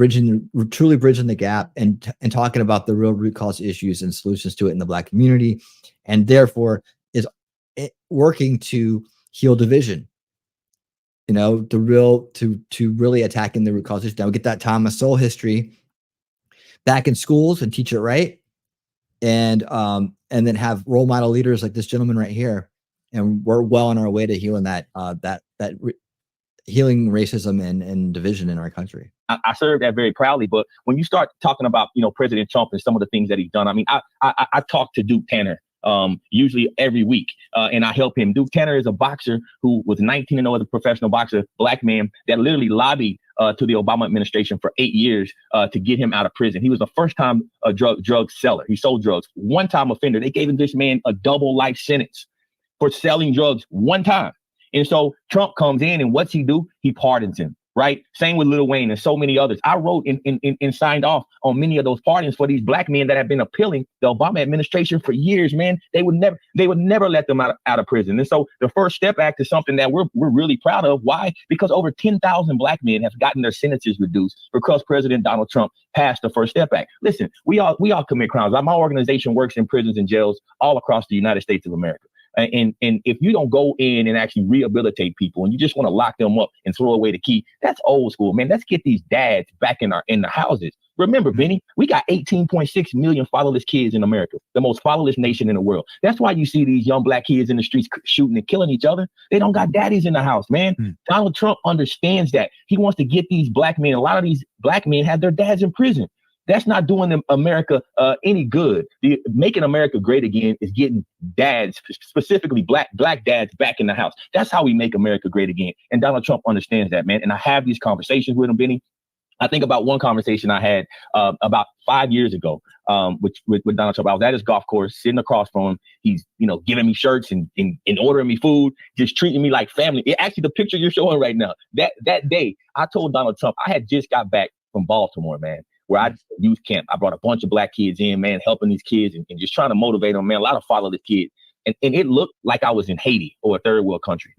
truly bridging the gap and talking about the real root cause issues and solutions to it in the Black community, and therefore is working to heal division, to really attacking the root causes. Now get that Thomas Sowell history back in schools and teach it right, and then have role model leaders like this gentleman right here, and we're well on our way to healing that healing racism and division in our country. I serve that very proudly. But when you start talking about, President Trump and some of the things that he's done, I mean, I talk to Duke Tanner usually every week, and I help him. Duke Tanner is a boxer who was 19-0 as a professional boxer, black man that literally lobbied to the Obama administration for 8 years to get him out of prison. He was a first-time drug seller. He sold drugs. One-time offender. They gave this man a double life sentence for selling drugs one time. And so Trump comes in, and what's he do? He pardons him. Right. Same with Lil Wayne and so many others. I wrote and signed off on many of those pardons for these black men that have been appealing the Obama administration for years, man. They would never let them out of prison. And so the First Step Act is something that we're really proud of. Why? Because over 10,000 black men have gotten their sentences reduced because President Donald Trump passed the First Step Act. Listen, we all commit crimes. My organization works in prisons and jails all across the United States of America. And if you don't go in and actually rehabilitate people and you just want to lock them up and throw away the key, that's old school, man. Let's get these dads back in the houses. Remember, Benny, we got 18.6 million fatherless kids in America, the most fatherless nation in the world. That's why you see these young black kids in the streets shooting and killing each other. They don't got daddies in the house, man. Donald Trump understands that. He wants to get these black men. A lot of these black men have their dads in prison. That's not doing America any good. Making America great again is getting dads, specifically black dads, back in the house. That's how we make America great again. And Donald Trump understands that, man. And I have these conversations with him, Benny. I think about one conversation I had about 5 years ago with Donald Trump. I was at his golf course, sitting across from him. He's, giving me shirts and ordering me food, just treating me like family. Actually, the picture you're showing right now, that day, I told Donald Trump, I had just got back from Baltimore, man, where I did youth camp. I brought a bunch of black kids in, man, helping these kids and just trying to motivate them, man. A lot of fatherless kids. And it looked like I was in Haiti or a third world country.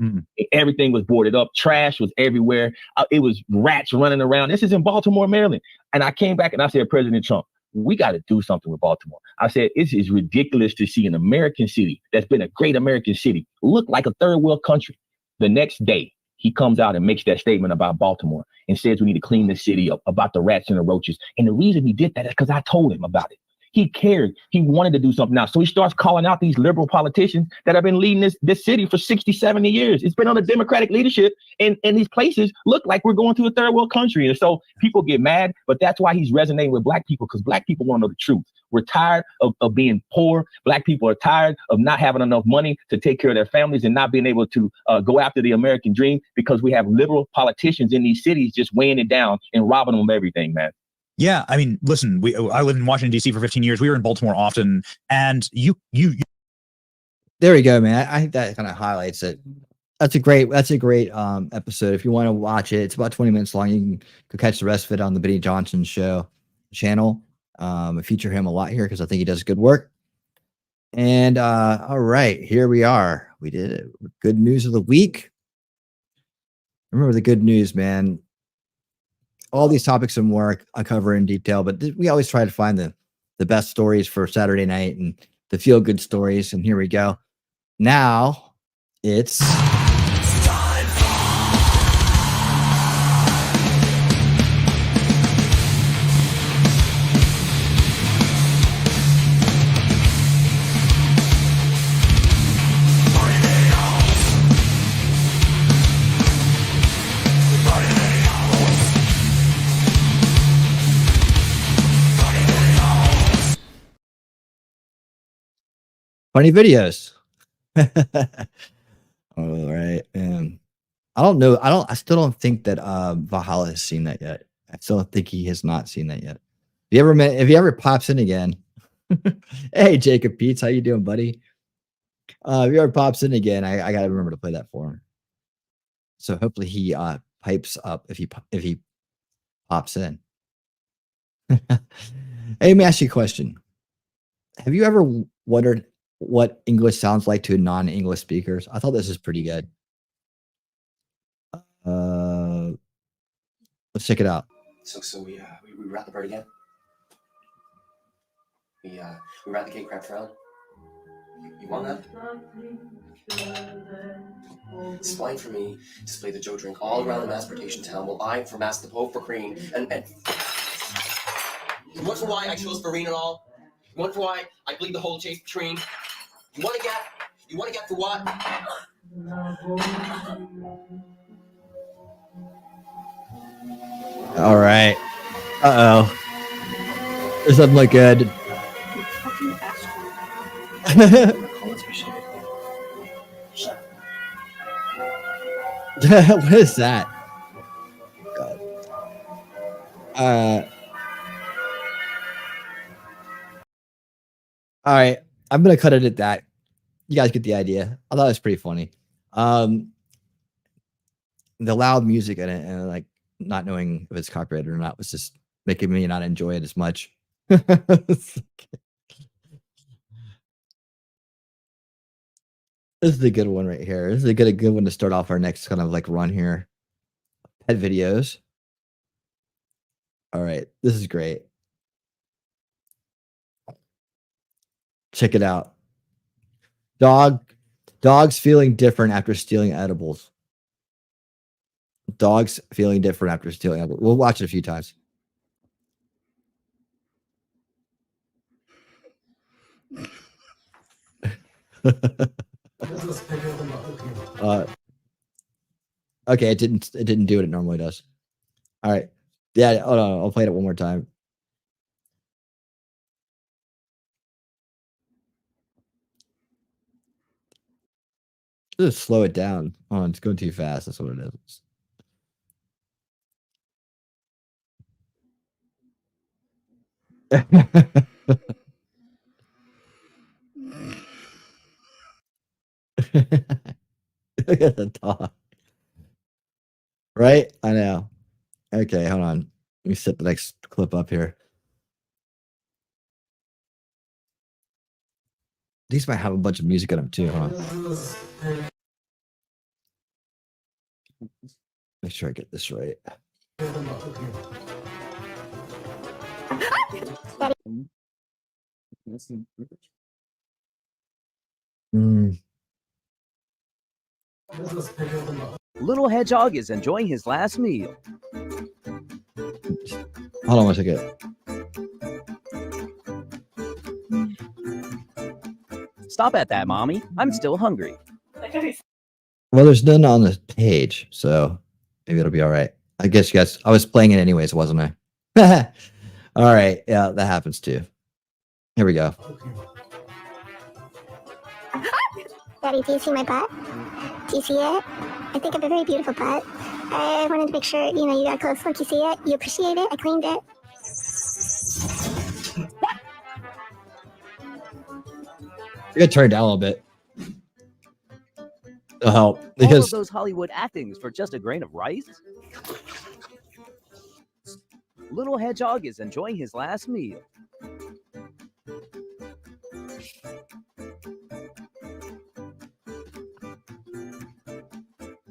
Everything was boarded up. Trash was everywhere. It was rats running around. This is in Baltimore, Maryland. And I came back and I said, President Trump, we got to do something with Baltimore. I said, it is ridiculous to see an American city that's been a great American city look like a third world country. The next day, he comes out and makes that statement about Baltimore and says we need to clean the city up, about the rats and the roaches. And the reason he did that is because I told him about it. He cared. He wanted to do something now. So he starts calling out these liberal politicians that have been leading this city for 60, 70 years. It's been under Democratic leadership, and these places look like we're going to a third world country. And so people get mad, but that's why he's resonating with black people, because black people want to know the truth. We're tired of being poor. Black people are tired of not having enough money to take care of their families and not being able to go after the American dream, because we have liberal politicians in these cities just weighing it down and robbing them of everything, man. Yeah, I mean, listen, I lived in Washington, D.C. for 15 years. We were in Baltimore often, and you. There we go, man. I think that kind of highlights it. That's a great episode. If you want to watch it, it's about 20 minutes long. You can go catch the rest of it on the Benny Johnson Show channel. I feature him a lot here because I think he does good work. And all right, here we are. We did it. Good news of the week. Remember the good news, man. All these topics and more I cover in detail, but we always try to find the best stories for Saturday night and the feel good stories. And here we go. Now it's time for funny videos. All right. And I don't know. I still don't think that Valhalla has seen that yet. I still don't think he has not seen that yet. If he ever pops in again. Hey, Jacob Peets, how you doing, buddy? If he ever pops in again, I gotta remember to play that for him. So hopefully he pipes up if he pops in. Hey, let me ask you a question. Have you ever wondered what English sounds like to non-English speakers? I thought this is pretty good. Let's check it out. So we wrap the bird again. We wrap the cake crab trail. You want that? Spline for me, display the Joe drink all around the masturbatation town, while I for mask the Pope for green and you want for why I chose Farine and all? You want for why I bleed the whole chase train? You want to get for what? All right. Uh-oh. This doesn't look good. What is that? God. All right. I'm going to cut it at that. You guys get the idea. I thought it was pretty funny. The loud music in it and like not knowing if it's copyrighted or not was just making me not enjoy it as much. This is a good one right here. This is a good one to start off our next kind of like run here. Pet videos. All right. This is great. Check it out. Dogs feeling different after stealing edibles. Dogs feeling different after stealing edibles. We'll watch it a few times. Okay, it didn't do what it normally does. All right. Yeah, hold on. I'll play it one more time. Just slow it down. Oh, it's going too fast. That's what it is. Look at the dog. Right? I know. Okay, hold on. Let me set the next clip up here. These might have a bunch of music in them too, huh? Make sure I get this right. Little Hedgehog is enjoying his last meal. Hold on one second. Stop at that, Mommy. I'm still hungry. Well, there's none on the page, so maybe it'll be all right. I guess you guys, I was playing it anyways, wasn't I? All right. Yeah, that happens too. Here we go. Daddy, do you see my butt? Do you see it? I think I have a very beautiful butt. I wanted to make sure, you know, you got a close look. You see it? You appreciate it? I cleaned it. You're gonna turn it down a little bit. It'll help All of because those Hollywood actings for just a grain of rice? Little Hedgehog is enjoying his last meal.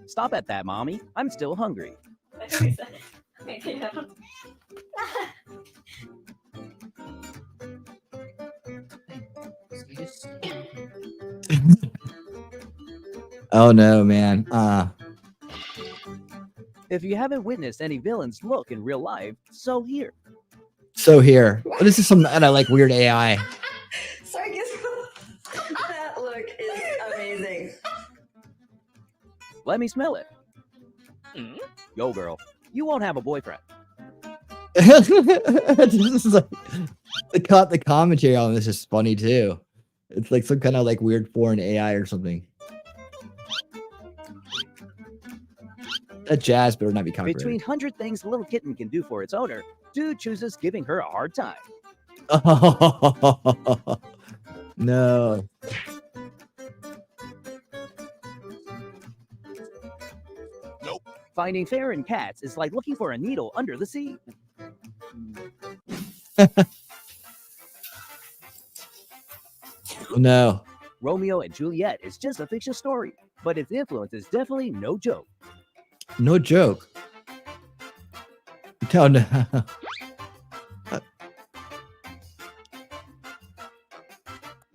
Stop at that, Mommy. I'm still hungry. oh no, man. If you haven't witnessed any villains look in real life, so here. So here. This is some kind of like weird AI. Sorry, guess that look is amazing. Let me smell it. Yo, girl, you won't have a boyfriend. This is like the commentary on this is funny too. It's like some kind of like weird foreign AI or something. That jazz better not be copyrighted. Between 100 things a little kitten can do for its owner, dude chooses giving her a hard time. Oh, no. Nope. Finding fair in cats is like looking for a needle under the sea. No. Romeo and Juliet is just a fictional story, but its influence is definitely no joke. No joke. No, no.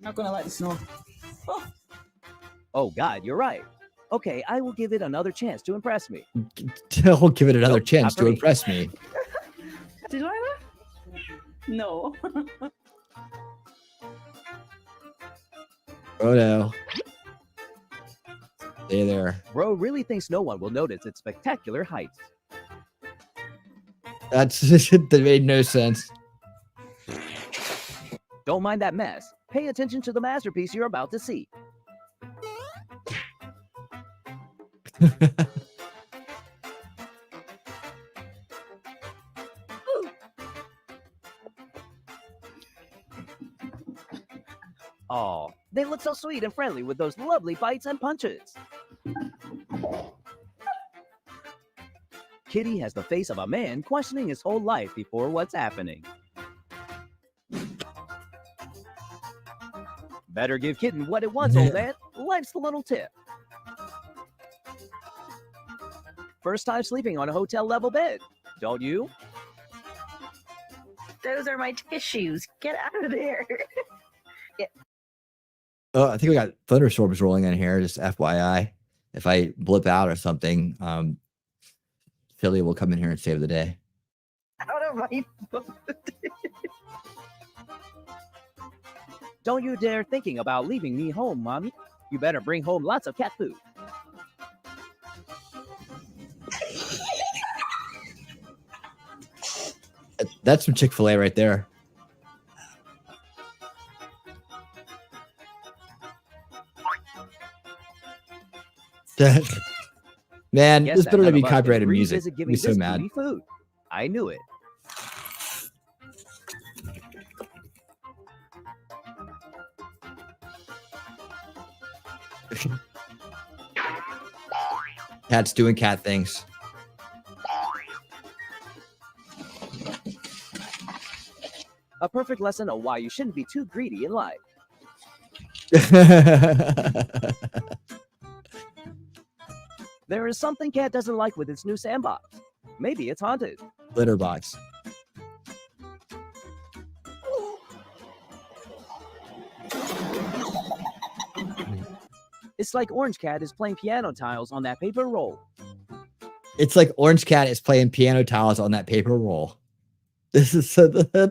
Not gonna let it snow. Oh God, you're right. Okay, I will give it another chance to impress me. I'll give it another chance not for to me. impress me. Did I laugh? No. Oh no. Stay there. Bro really thinks no one will notice its spectacular heights. That made no sense. Don't mind that mess. Pay attention to the masterpiece you're about to see. Oh, they look so sweet and friendly with those lovely bites and punches. Kitty has the face of a man questioning his whole life before what's happening. Better give kitten what it wants, old man. Life's the little tip. First time sleeping on a hotel level bed, don't you? Those are my tissues. Get out of there. Yeah. Oh, I think we got thunderstorms rolling in here. Just FYI, if I blip out or something, Philly will come in here and save the day. Out of my foot. Don't you dare thinking about leaving me home, Mommy. You better bring home lots of cat food. That's some Chick-fil-A right there. Man, Guess this that better not none be of us copyrighted can music. revisit I'd giving be so this mad. cutie food. I knew it. Cat's doing cat things. A perfect lesson on why you shouldn't be too greedy in life. There is something Cat doesn't like with its new sandbox. Maybe it's haunted. Litter box. It's like Orange Cat is playing piano tiles on that paper roll. It's like Orange Cat is playing piano tiles on that paper roll. This is I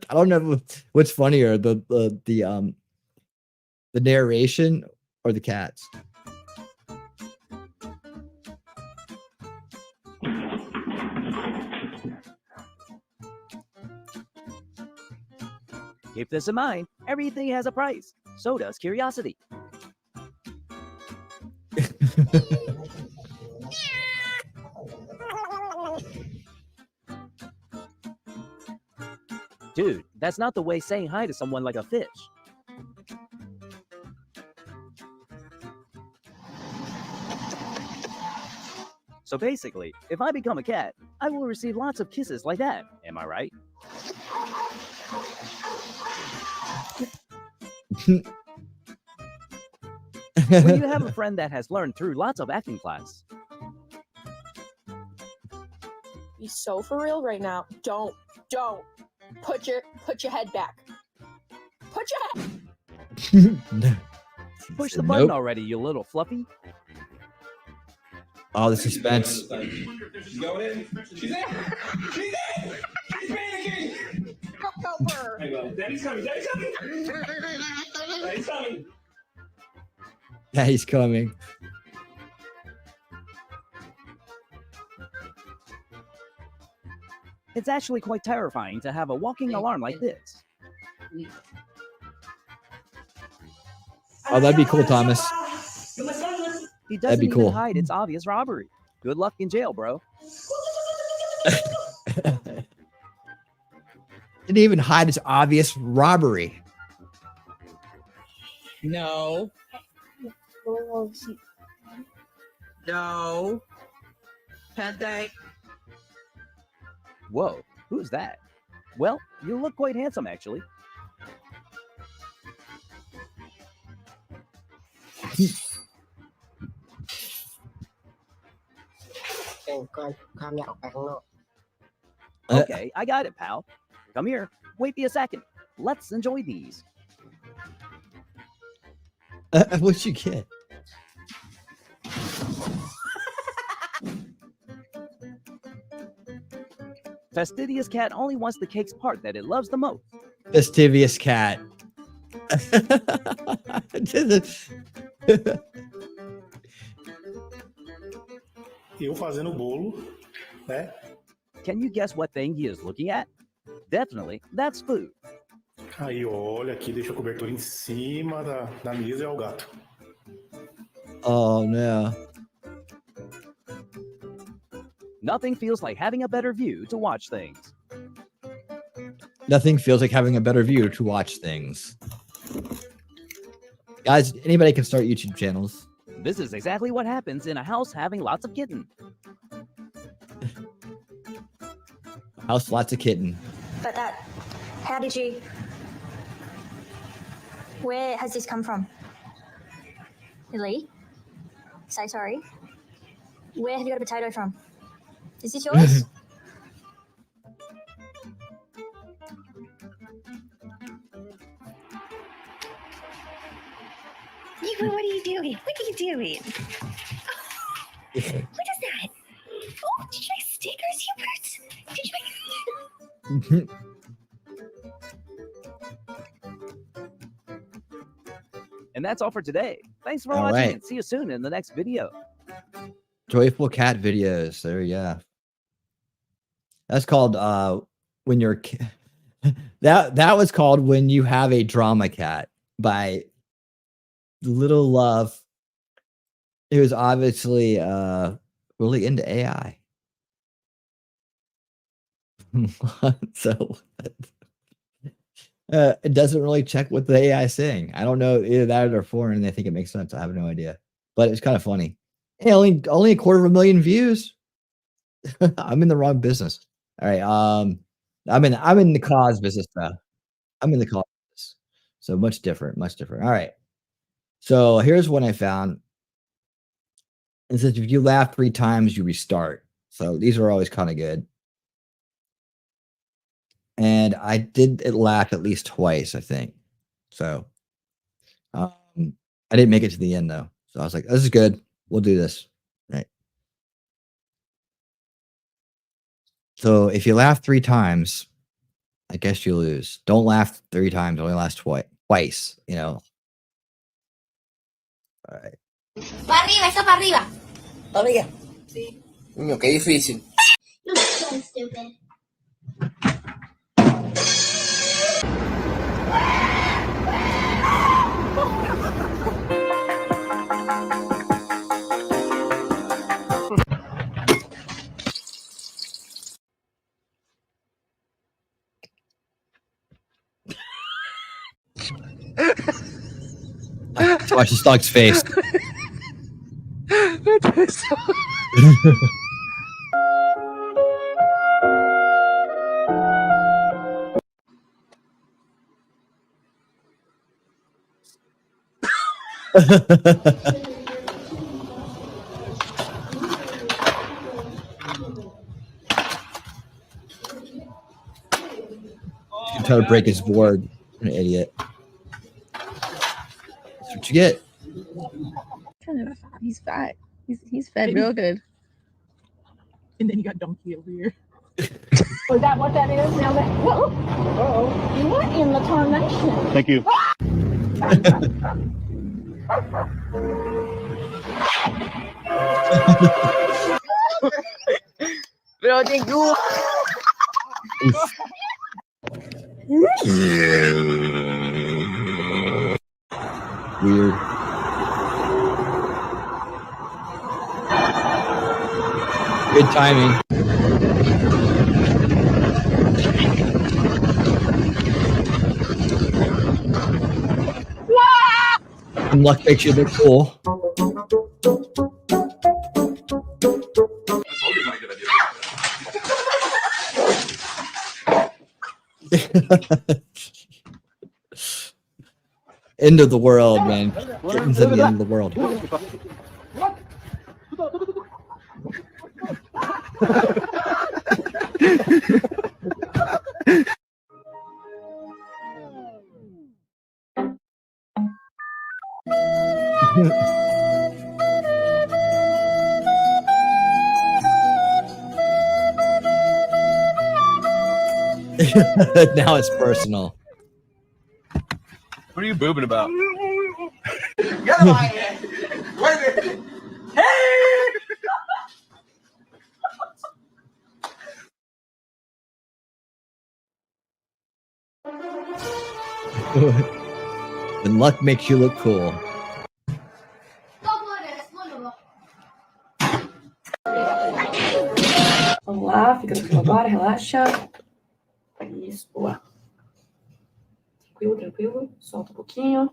don't know what's funnier, the narration or the cats. Keep this in mind. Everything has a price. So does curiosity. Dude, that's not the way saying hi to someone like a fish. So basically, if I become a cat, I will receive lots of kisses like that. Am I right? When you have a friend that has learned through lots of acting class. Be so for real right now. Don't put your head back. Put your head. Push the button already, you little fluffy. Oh, the suspense. She's going in. She's in. She's in. She's panicking. Help her. Daddy's coming. Daddy's coming. Daddy's coming. Yeah, he's coming. It's actually quite terrifying to have a walking alarm like this. Oh, that'd be cool, Thomas. He That'd doesn't be even cool. hide its obvious robbery. Good luck in jail, bro. Didn't even hide its obvious robbery. No. No. Pet day. Whoa, who's that? Well, you look quite handsome, actually. Okay, I got it, pal. Come here. Wait me a second. Let's enjoy these. What'd you get? Fastidious cat only wants the cake's part that it loves the most. Fastidious cat. Eu fazendo o bolo, né? Can you guess what thing he is looking at? Definitely, that's food. Aí, olha aqui, deixa a cobertura em cima da mesa e é o gato. Oh no. Nothing feels like having a better view to watch things. Nothing feels like having a better view to watch things. Guys, anybody can start YouTube channels. This is exactly what happens in a house having lots of kitten. House lots of kitten. But how did you... Where has this come from? Lee? Say sorry. Where have you got a potato from? Is this yours? What are you doing? What are you doing? What is that? Oh, did you make stickers, Hubert? Did you make... And that's all for today. Thanks for All watching right. and see you soon in the next video. Joyful cat videos. There, yeah. That's called when you're that was called When You Have a Drama Cat by Little Love. It was obviously really into AI. So it doesn't really check what the AI is saying. I don't know either that or foreign, and they think it makes sense. I have no idea, but it's kind of funny. Hey, only 250,000 views. I'm in the wrong business. All right. I'm in the cause business now. I'm in the cause business. So much different. All right. So here's one I found. It says if you laugh 3 times, you restart. So these are always kind of good. And I did it laugh at least twice, I think. So I didn't make it to the end though. So I was like, this is good. We'll do this. Right. So if you laugh 3 times, I guess you lose. Don't laugh 3 times, only last twice, you know. All right. Para arriba, eso para arriba. ¿Para arriba? Sí. Coño, qué difícil. You're so stupid. Watch this dog's face. He's trying to break his board. An idiot. That's what you get. Kind of. He's fat. He's fed real good. And then you got donkey over here. Is that what that is? Now that you were in the tarnation. Thank you. Bro, thank you. Weird. Good timing. And luck makes you look cool. End of the world, man. Kittens at the end of the world. Now it's personal. What are you boobing about? Get him out of here. Wait a minute. Hey! When luck makes you look cool. Vamos lá, fica tranquilo agora, relaxa. Isso, boa. Tranquilo, tranquilo. Solta um pouquinho.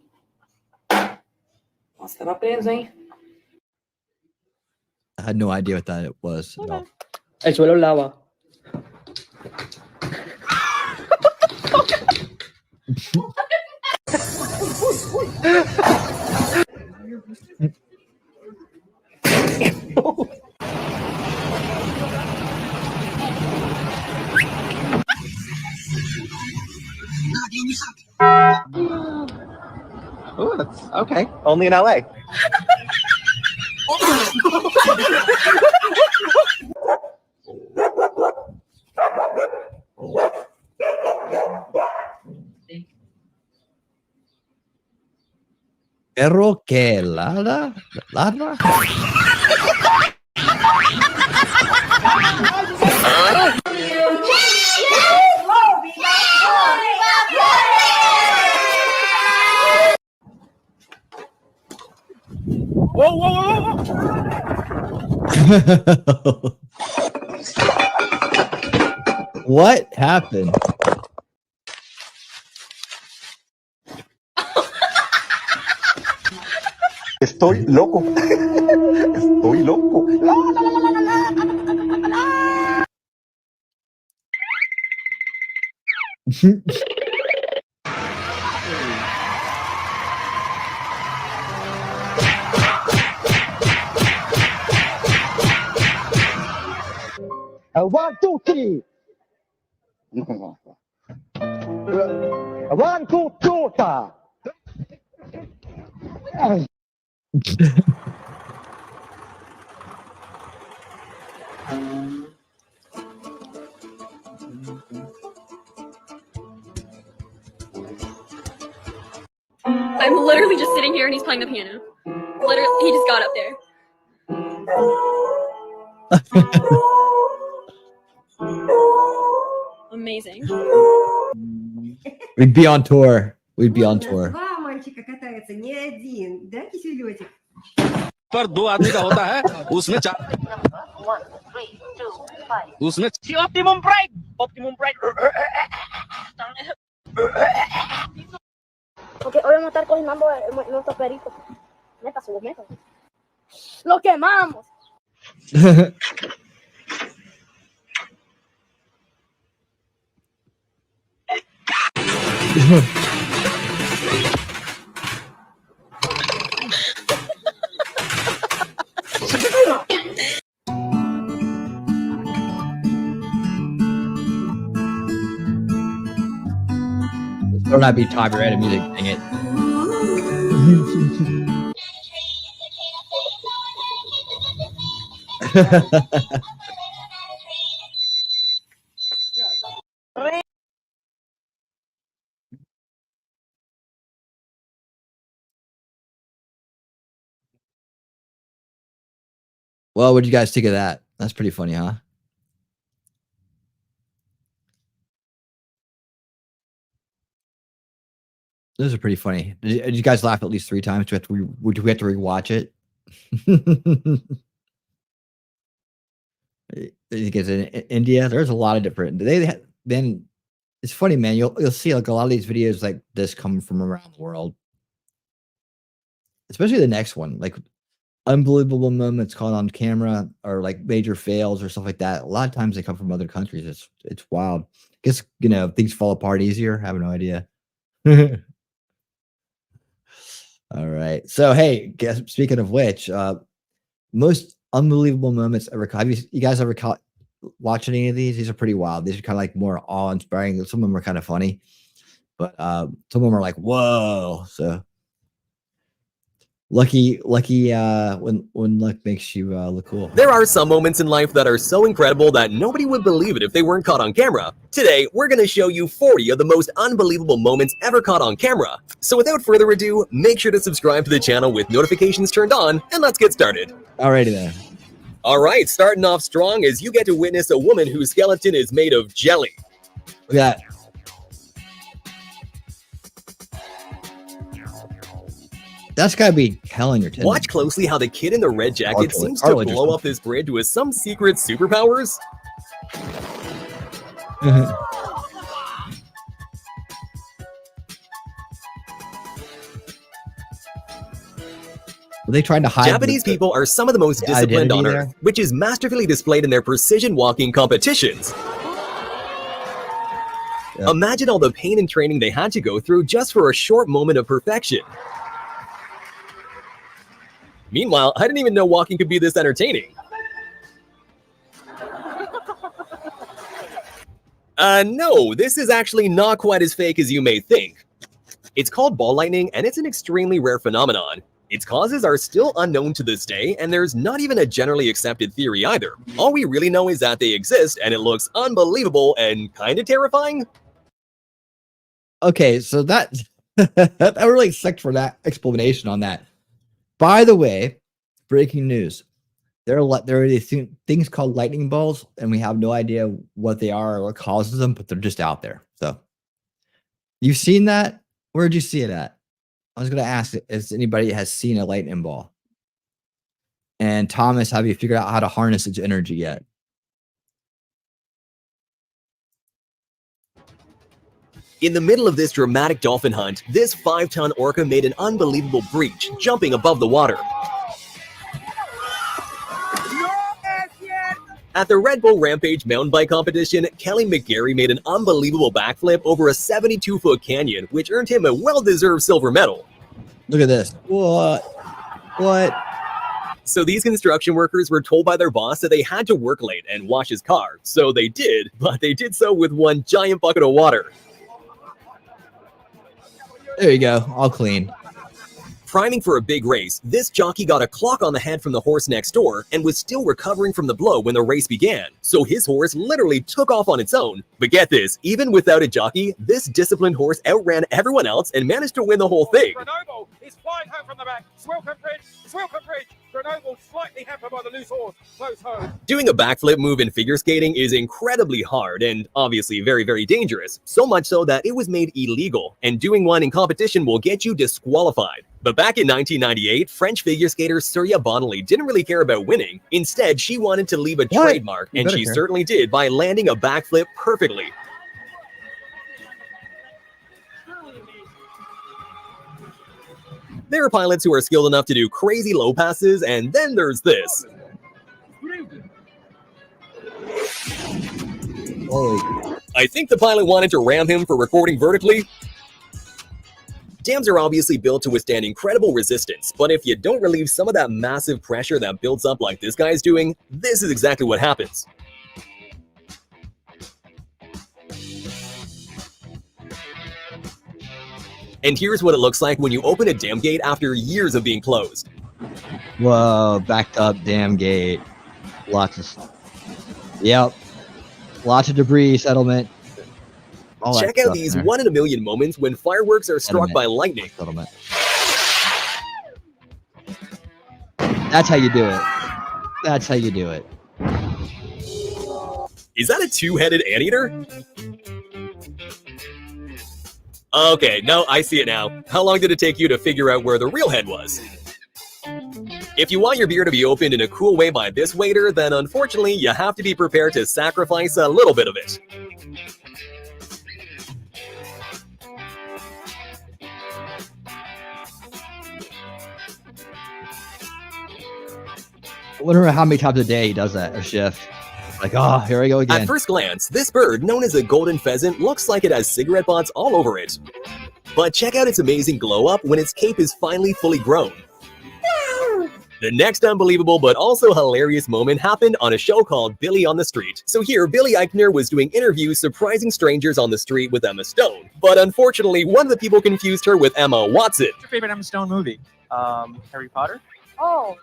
Nossa, tava preso, hein? I had no idea what that was at all. El suelo lava. Oh, that's okay. Only in LA. Perro que ladra? Ladra? Whoa, whoa, whoa, whoa! What happened? Estoy loco. Estoy loco. One, two, three. One, two, tota. I'm literally just sitting here and he's playing the piano. Literally, he just got up there. Amazing. We'd be on tour. We'd be on tour. Два мальчика катаются, не один, да, киселётик? पर दो आदमी का होता है उसमें चार उसमें Optimum break! Optimum break! Ok, hoy vamos a estar cocinando nuestros peritos. Métaselo, métaselo. ¡Lo quemamos! Or not be copyrighted music, dang it. Well, what do you guys think of that? That's pretty funny, huh? Those are pretty funny. Did you guys laugh at least 3 times? Do we have to rewatch it? I think it's in India. There's a lot of different. Then it's funny, man. You'll see like a lot of these videos like this come from around the world, especially the next one, like unbelievable moments caught on camera or like major fails or stuff like that. A lot of times they come from other countries. It's wild. Guess things fall apart easier. I have no idea. All right. So hey, speaking of which, most unbelievable moments ever. Have you guys ever watched any of these? These are pretty wild. These are kind of like more awe-inspiring. Some of them are kind of funny, but some of them are like, whoa. So lucky when luck makes you look cool. There are some moments in life that are so incredible that nobody would believe it if they weren't caught on camera. Today, we're going to show you 40 of the most unbelievable moments ever caught on camera. So without further ado, make sure to subscribe to the channel with notifications turned on, and let's get started. Alrighty then. All right, starting off strong as you get to witness a woman whose skeleton is made of jelly. Look at that. That's gotta be hell in your tendon. Watch closely how the kid in the red jacket Cartilage. seems to Cartilage or blow up this bridge with some secret superpowers. Are they trying to hide? Japanese people are some of the most disciplined on identity Earth, which is masterfully displayed in their precision walking competitions. Yep. Imagine all the pain and training they had to go through just for a short moment of perfection. Meanwhile, I didn't even know walking could be this entertaining. No, this is actually not quite as fake as you may think. It's called ball lightning, and it's an extremely rare phenomenon. Its causes are still unknown to this day, and there's not even a generally accepted theory either. All we really know is that they exist, and it looks unbelievable and kind of terrifying. Okay, so that that really sucked for that explanation on that. By the way, breaking news: there are these things called lightning bolts, and we have no idea what they are or what causes them, but they're just out there. So, you've seen that? Where did you see it at? I was going to ask if anybody has seen a lightning ball. And Thomas, have you figured out how to harness its energy yet? In the middle of this dramatic dolphin hunt, this 5-ton orca made an unbelievable breach, jumping above the water. At the Red Bull Rampage mountain bike competition, Kelly McGarry made an unbelievable backflip over a 72-foot canyon, which earned him a well-deserved silver medal. Look at this. What? So these construction workers were told by their boss that they had to work late and wash his car. So they did, but they did so with one giant bucket of water. There you go. All clean. Priming for a big race, this jockey got a clock on the head from the horse next door and was still recovering from the blow when the race began. So his horse literally took off on its own. But get this, even without a jockey, this disciplined horse outran everyone else and managed to win the whole thing. Grenoble is flying home from the back. Swilcombe Bridge. Grenoble slightly hampered by the loose horse. Close home. Doing a backflip move in figure skating is incredibly hard and obviously very, very dangerous. So much so that it was made illegal, and doing one in competition will get you disqualified. But back in 1998, French figure skater Surya Bonnelly didn't really care about winning. Instead, she wanted to leave a trademark, and she certainly did by landing a backflip perfectly. There are pilots who are skilled enough to do crazy low passes, and then there's this. I think the pilot wanted to ram him for recording vertically. Dams are obviously built to withstand incredible resistance, but if you don't relieve some of that massive pressure that builds up like this guy's doing, this is exactly what happens. And here's what it looks like when you open a dam gate after years of being closed. Whoa, backed up dam gate. Lots of... Yep. Lots of debris settlement. Check out these 1 in a million moments when fireworks are struck by lightning. Settlement. That's how you do it. That's how you do it. Is that a two-headed anteater? Okay, no, I see it now. How long did it take you to figure out where the real head was? If you want your beer to be opened in a cool way by this waiter, then unfortunately you have to be prepared to sacrifice a little bit of it. I wonder how many times a day he does that, a shift. Like, oh, here we go again. At first glance, this bird, known as a golden pheasant, looks like it has cigarette butts all over it. But check out its amazing glow up when its cape is finally fully grown. The next unbelievable but also hilarious moment happened on a show called Billy on the Street. So here, Billy Eichner was doing interviews surprising strangers on the street with Emma Stone. But unfortunately, one of the people confused her with Emma Watson. What's your favorite Emma Stone movie? Harry Potter? Oh.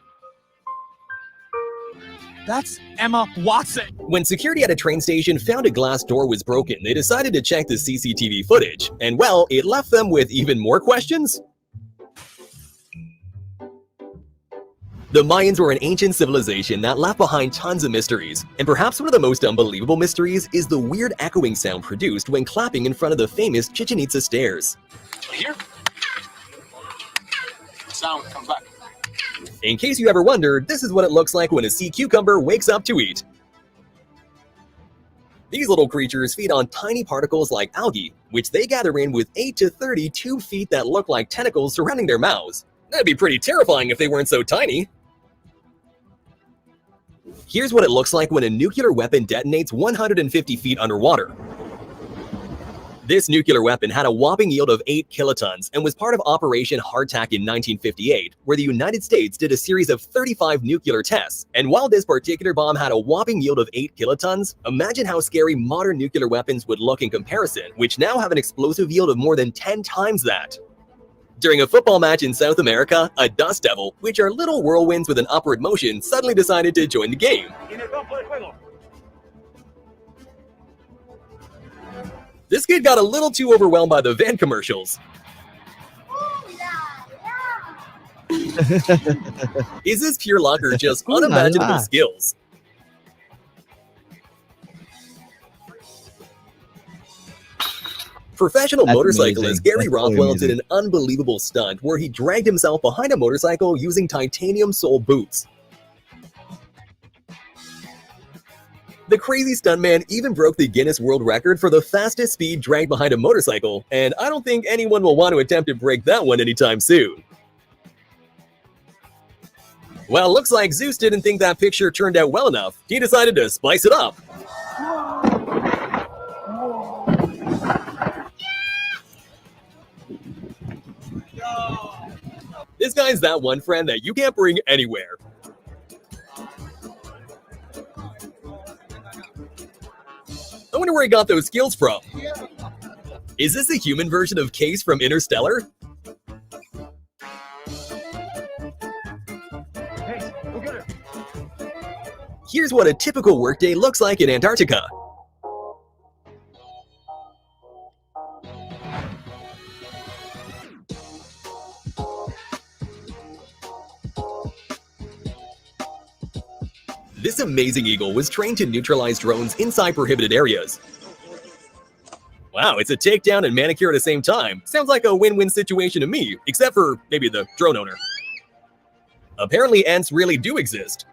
That's Emma Watson. When security at a train station found a glass door was broken, they decided to check the CCTV footage. And well, it left them with even more questions. The Mayans were an ancient civilization that left behind tons of mysteries. And perhaps one of the most unbelievable mysteries is the weird echoing sound produced when clapping in front of the famous Chichen Itza stairs. Here? sound comes back. In case you ever wondered, this is what it looks like when a sea cucumber wakes up to eat. These little creatures feed on tiny particles like algae, which they gather in with 8 to 32 feet that look like tentacles surrounding their mouths. That'd be pretty terrifying if they weren't so tiny. Here's what it looks like when a nuclear weapon detonates 150 feet underwater. This nuclear weapon had a whopping yield of 8 kilotons and was part of Operation Hardtack in 1958, where the United States did a series of 35 nuclear tests. And while this particular bomb had a whopping yield of 8 kilotons, imagine how scary modern nuclear weapons would look in comparison, which now have an explosive yield of more than 10 times that. During a football match in South America, a dust devil, which are little whirlwinds with an upward motion, suddenly decided to join the game. This kid got a little too overwhelmed by the van commercials. Is this pure luck or just unimaginable skills? Professional motorcyclist Gary Rothwell did an unbelievable stunt where he dragged himself behind a motorcycle using titanium sole boots. The crazy stuntman even broke the Guinness World Record for the fastest speed dragged behind a motorcycle, and I don't think anyone will want to attempt to break that one anytime soon. Well, looks like Zeus didn't think that picture turned out well enough. He decided to spice it up. This guy's that one friend that you can't bring anywhere. I wonder where he got those skills from. Is this a human version of Case from Interstellar? Here's what a typical workday looks like in Antarctica. This amazing eagle was trained to neutralize drones inside prohibited areas. Wow, it's a takedown and manicure at the same time. Sounds like a win-win situation to me, except for maybe the drone owner. Apparently ants really do exist.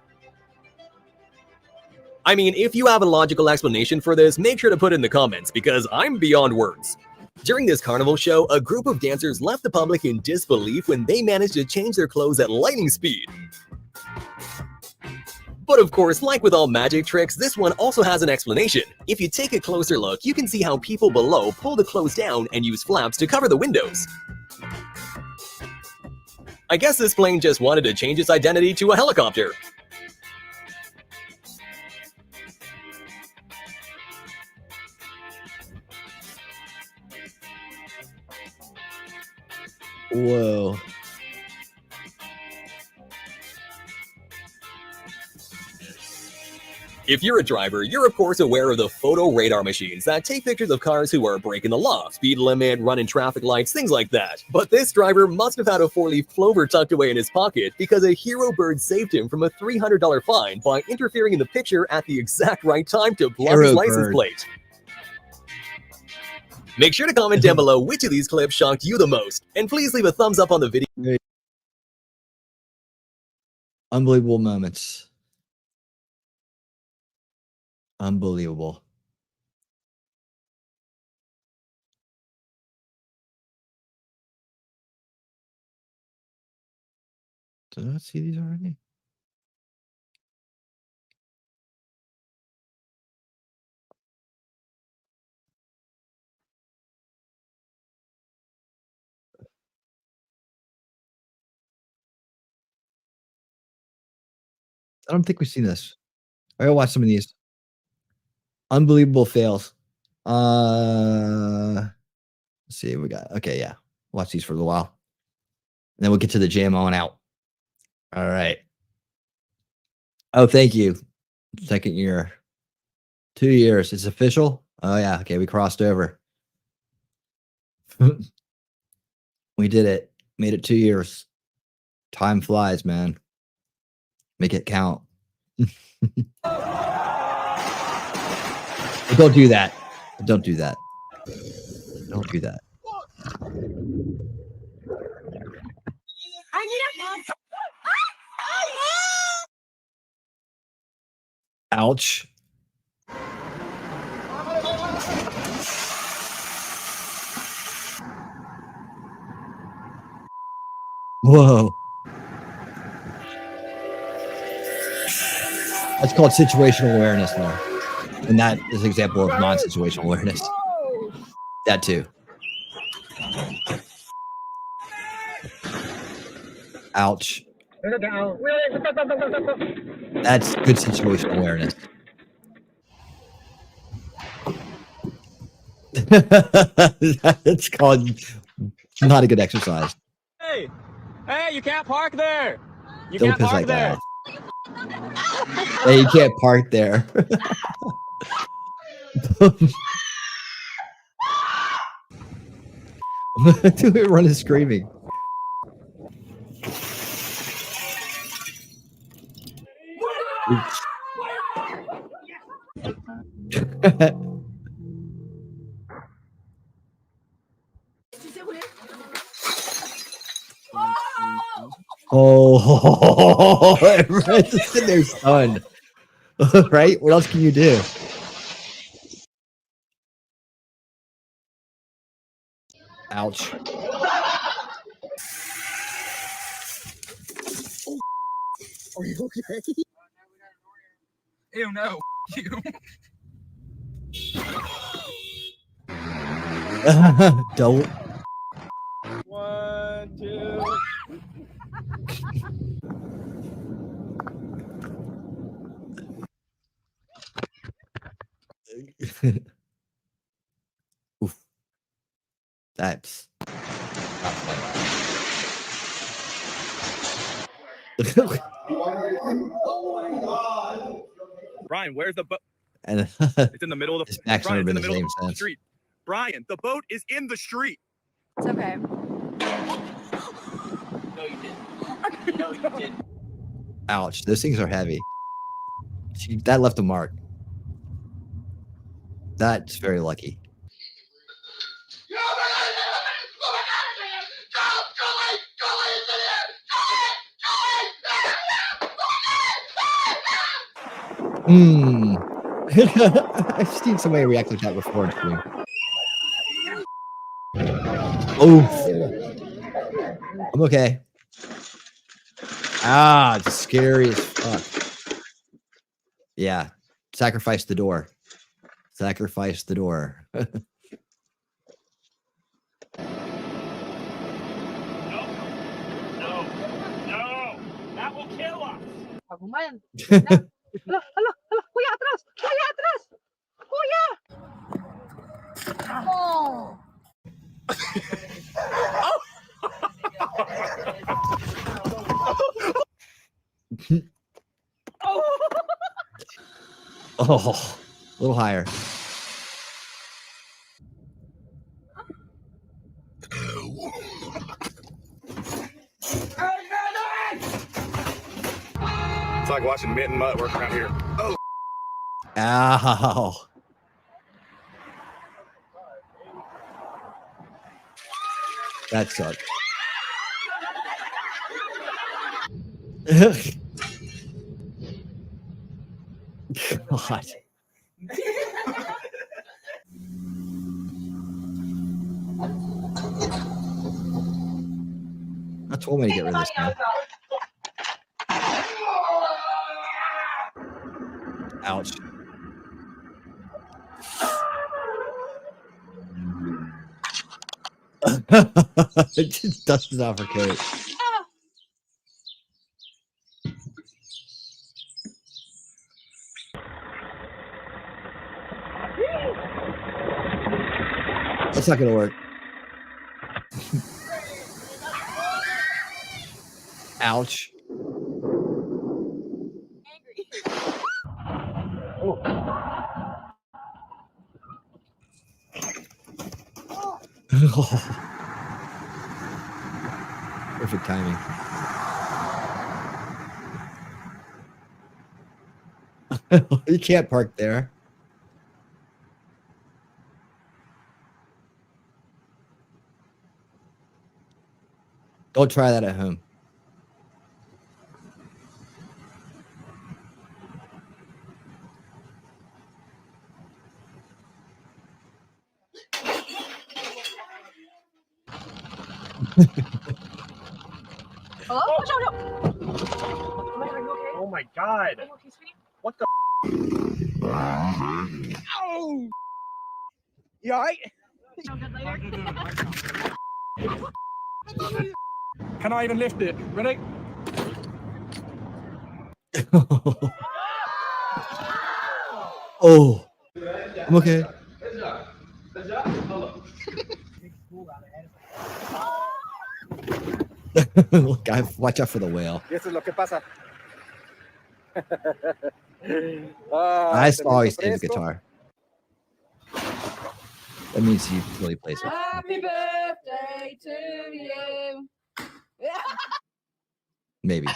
I mean, if you have a logical explanation for this, make sure to put it in the comments, because I'm beyond words. During this carnival show, a group of dancers left the public in disbelief when they managed to change their clothes at lightning speed. But of course, like with all magic tricks, this one also has an explanation. If you take a closer look, you can see how people below pull the clothes down and use flaps to cover the windows. I guess this plane just wanted to change its identity to a helicopter. Whoa. If you're a driver, you're of course aware of the photo radar machines that take pictures of cars who are breaking the law, speed limit, running traffic lights, things like that. But this driver must have had a 4-leaf clover tucked away in his pocket because a hero bird saved him from a $300 fine by interfering in the picture at the exact right time to block his license plate. Make sure to comment down below which of these clips shocked you the most, and please leave a thumbs up on the video. Unbelievable moments. Unbelievable. Did I see these already? I don't think we've seen this. I gotta watch some of these. Unbelievable fails. Let's see, we got yeah. Watch these for a little while. And then we'll get to the jam on out. All right. Oh, thank you. Second year. 2 years. It's official. Oh yeah. Okay, we crossed over. We did it. Made it 2 years. Time flies, man. Make it count. Don't do that. Don't do that. Don't do that. I Ouch. Whoa. That's called situational awareness, though. And that is an example of non-situational awareness. That too. Ouch. That's good situational awareness. It's called not a good exercise. Hey, hey, you can't park there. You Don't can't piss park like that there. off. Hey, you can't park there. Do it running screaming. Oh, everyone's just sitting there stunned. Right? What else can you do? Ouch. Are you okay? Ew, no. Don't. 1, 2. Oof. That's not fun. Brian, where's the boat? And It's in the middle of the his back's Brian, never it's in been the the middle same of the since. street. Brian, the boat is in the street. It's okay. No, you didn't. No, you didn't. Ouch. Those things are heavy. That left a mark. That's very lucky. I've seen somebody react like that before in stream. Oh, I'm okay. Ah, it's scary as fuck. Yeah, sacrifice the door. Sacrifice the door. No, that will kill us. Lumayan. Hala, hala, hala. Kuya, atras! Kuya, atras! Kuya! Oh. Oh, a little higher. It's like watching Mitt and Mutt work around here. Oh. Ow. That sucked. God. I told me to get rid of this now. Ouch. It just dusted off her coat. That's not gonna work. Ouch. Perfect timing. You can't park there. Don't try that at home. Hello? Watch out, Oh my god. What the? Oh! You alright? Can I even lift it? Ready? Oh, I'm okay. Guy, watch out for the whale. Y eso es lo que pasa. I saw he saved the guitar. That means he really plays it. Happy birthday to you. Maybe.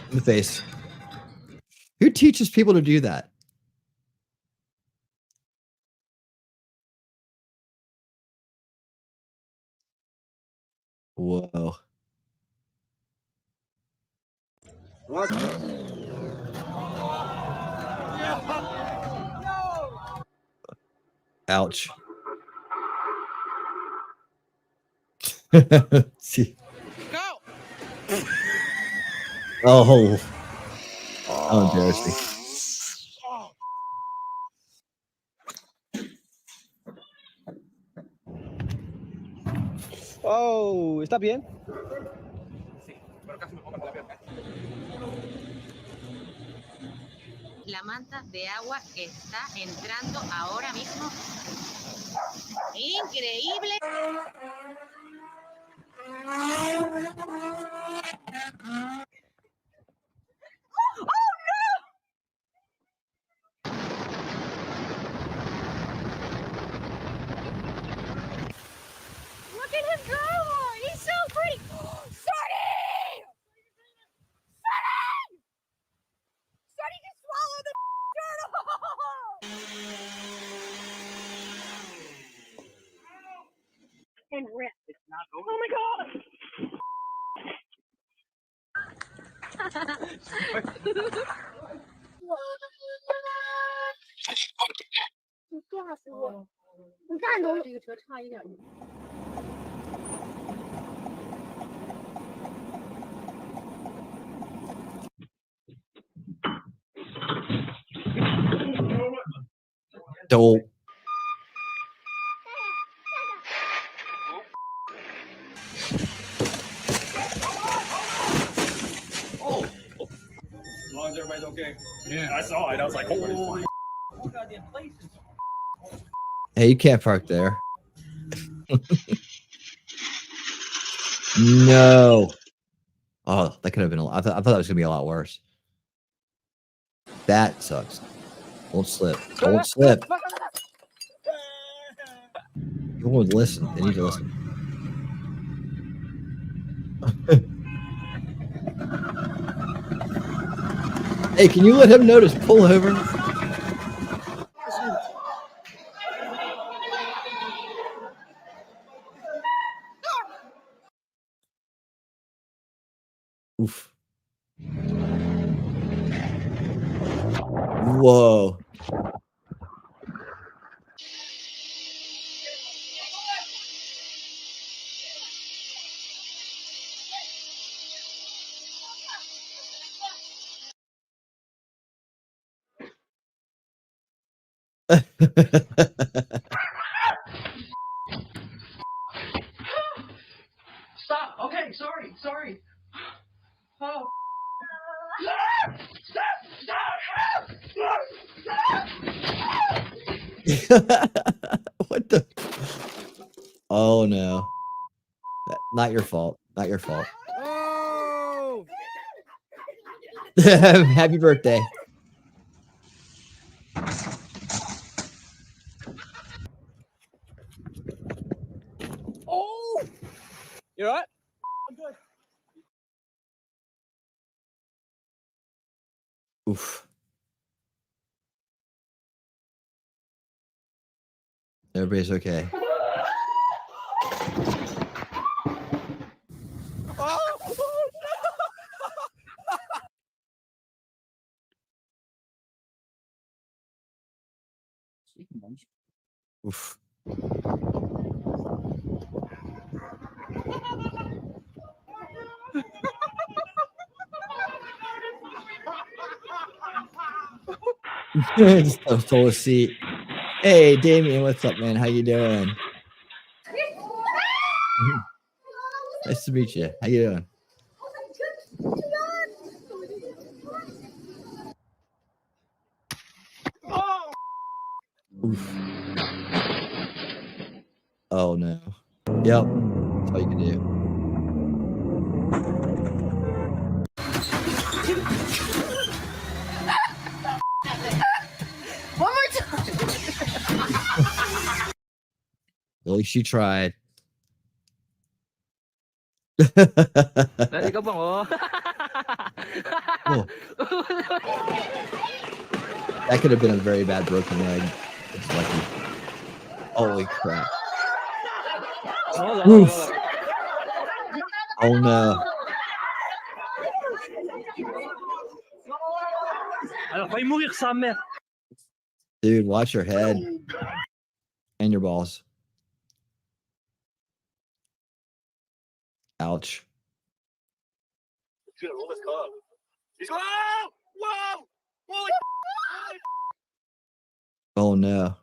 In the face. Who teaches people to do that? Whoa. Ouch. See. Oh. How embarrassing. Oh, ¿está bien? La manta de agua está entrando ahora mismo. Increíble. Look at him go! He's so pretty! Sonny! Sonny! Sonny just swallowed the turtle! And rip. Oh my god! Don't. As long as everybody's okay. Yeah, I saw it. I was like, holy. Hey, you can't park there. No. Oh, that could have been a lot. I thought that was gonna be a lot worse. That sucks. Don't slip. Don't slip. People would listen. They need to listen. Hey, can you let him know to pull over? Oof. Whoa. Stop! Okay, sorry. Oh. What the? Oh no. Not your fault. Not your fault. Oh! Happy birthday. Oh! You alright? I'm good. Oof. Everybody's okay. Oof. Just stole a seat. Hey, Damien, what's up, man? How you doing? Nice to meet you. How you doing? Oof. Oh no. Yep. That's all you can do. One more time. At least you tried. Dari ka bang oh? Oh. That could have been a very bad broken leg. It's lucky. Holy crap. Oof. Oh no. Dude, watch your head and your balls. Ouch. Oh no.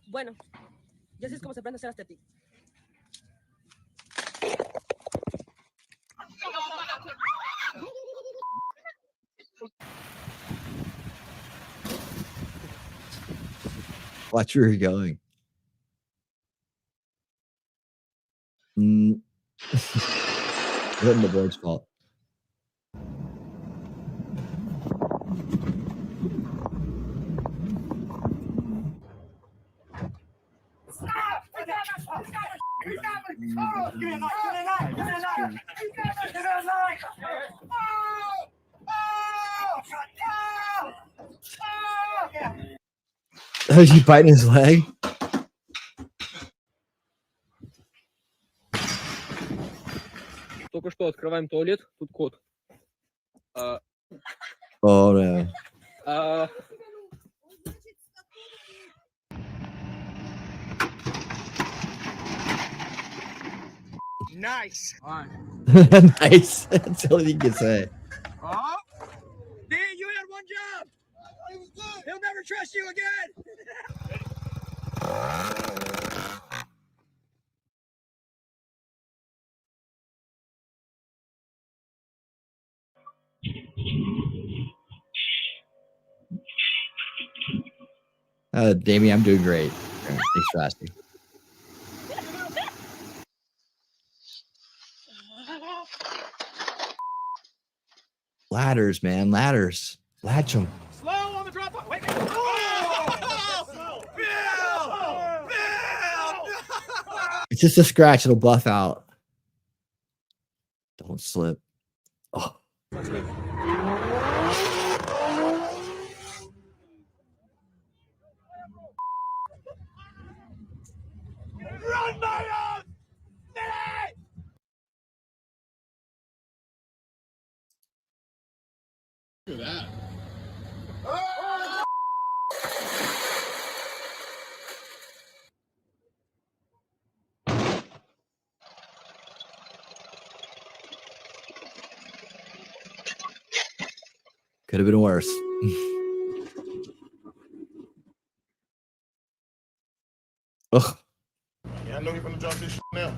Bueno, ya así es como se aprende a hacer estética. Watch where you're going. Wasn't the board's fault. Oh, you biting his leg? Только что открываем туалет, тут кот. Oh no. Nice. Nice. That's all you can say. Oh, D, you had one job. He'll never trust you again. Damien, I'm doing great. Thanks for asking. Ladders, man. Ladders. Latch them. Slow on the drop. Wait. Oh! Bill! It's just a scratch. It'll buff out. Don't slip. Oh. Run, Mario! Look at that. Could have been worse. Ugh. Yeah, I know you're gonna drop this shit now.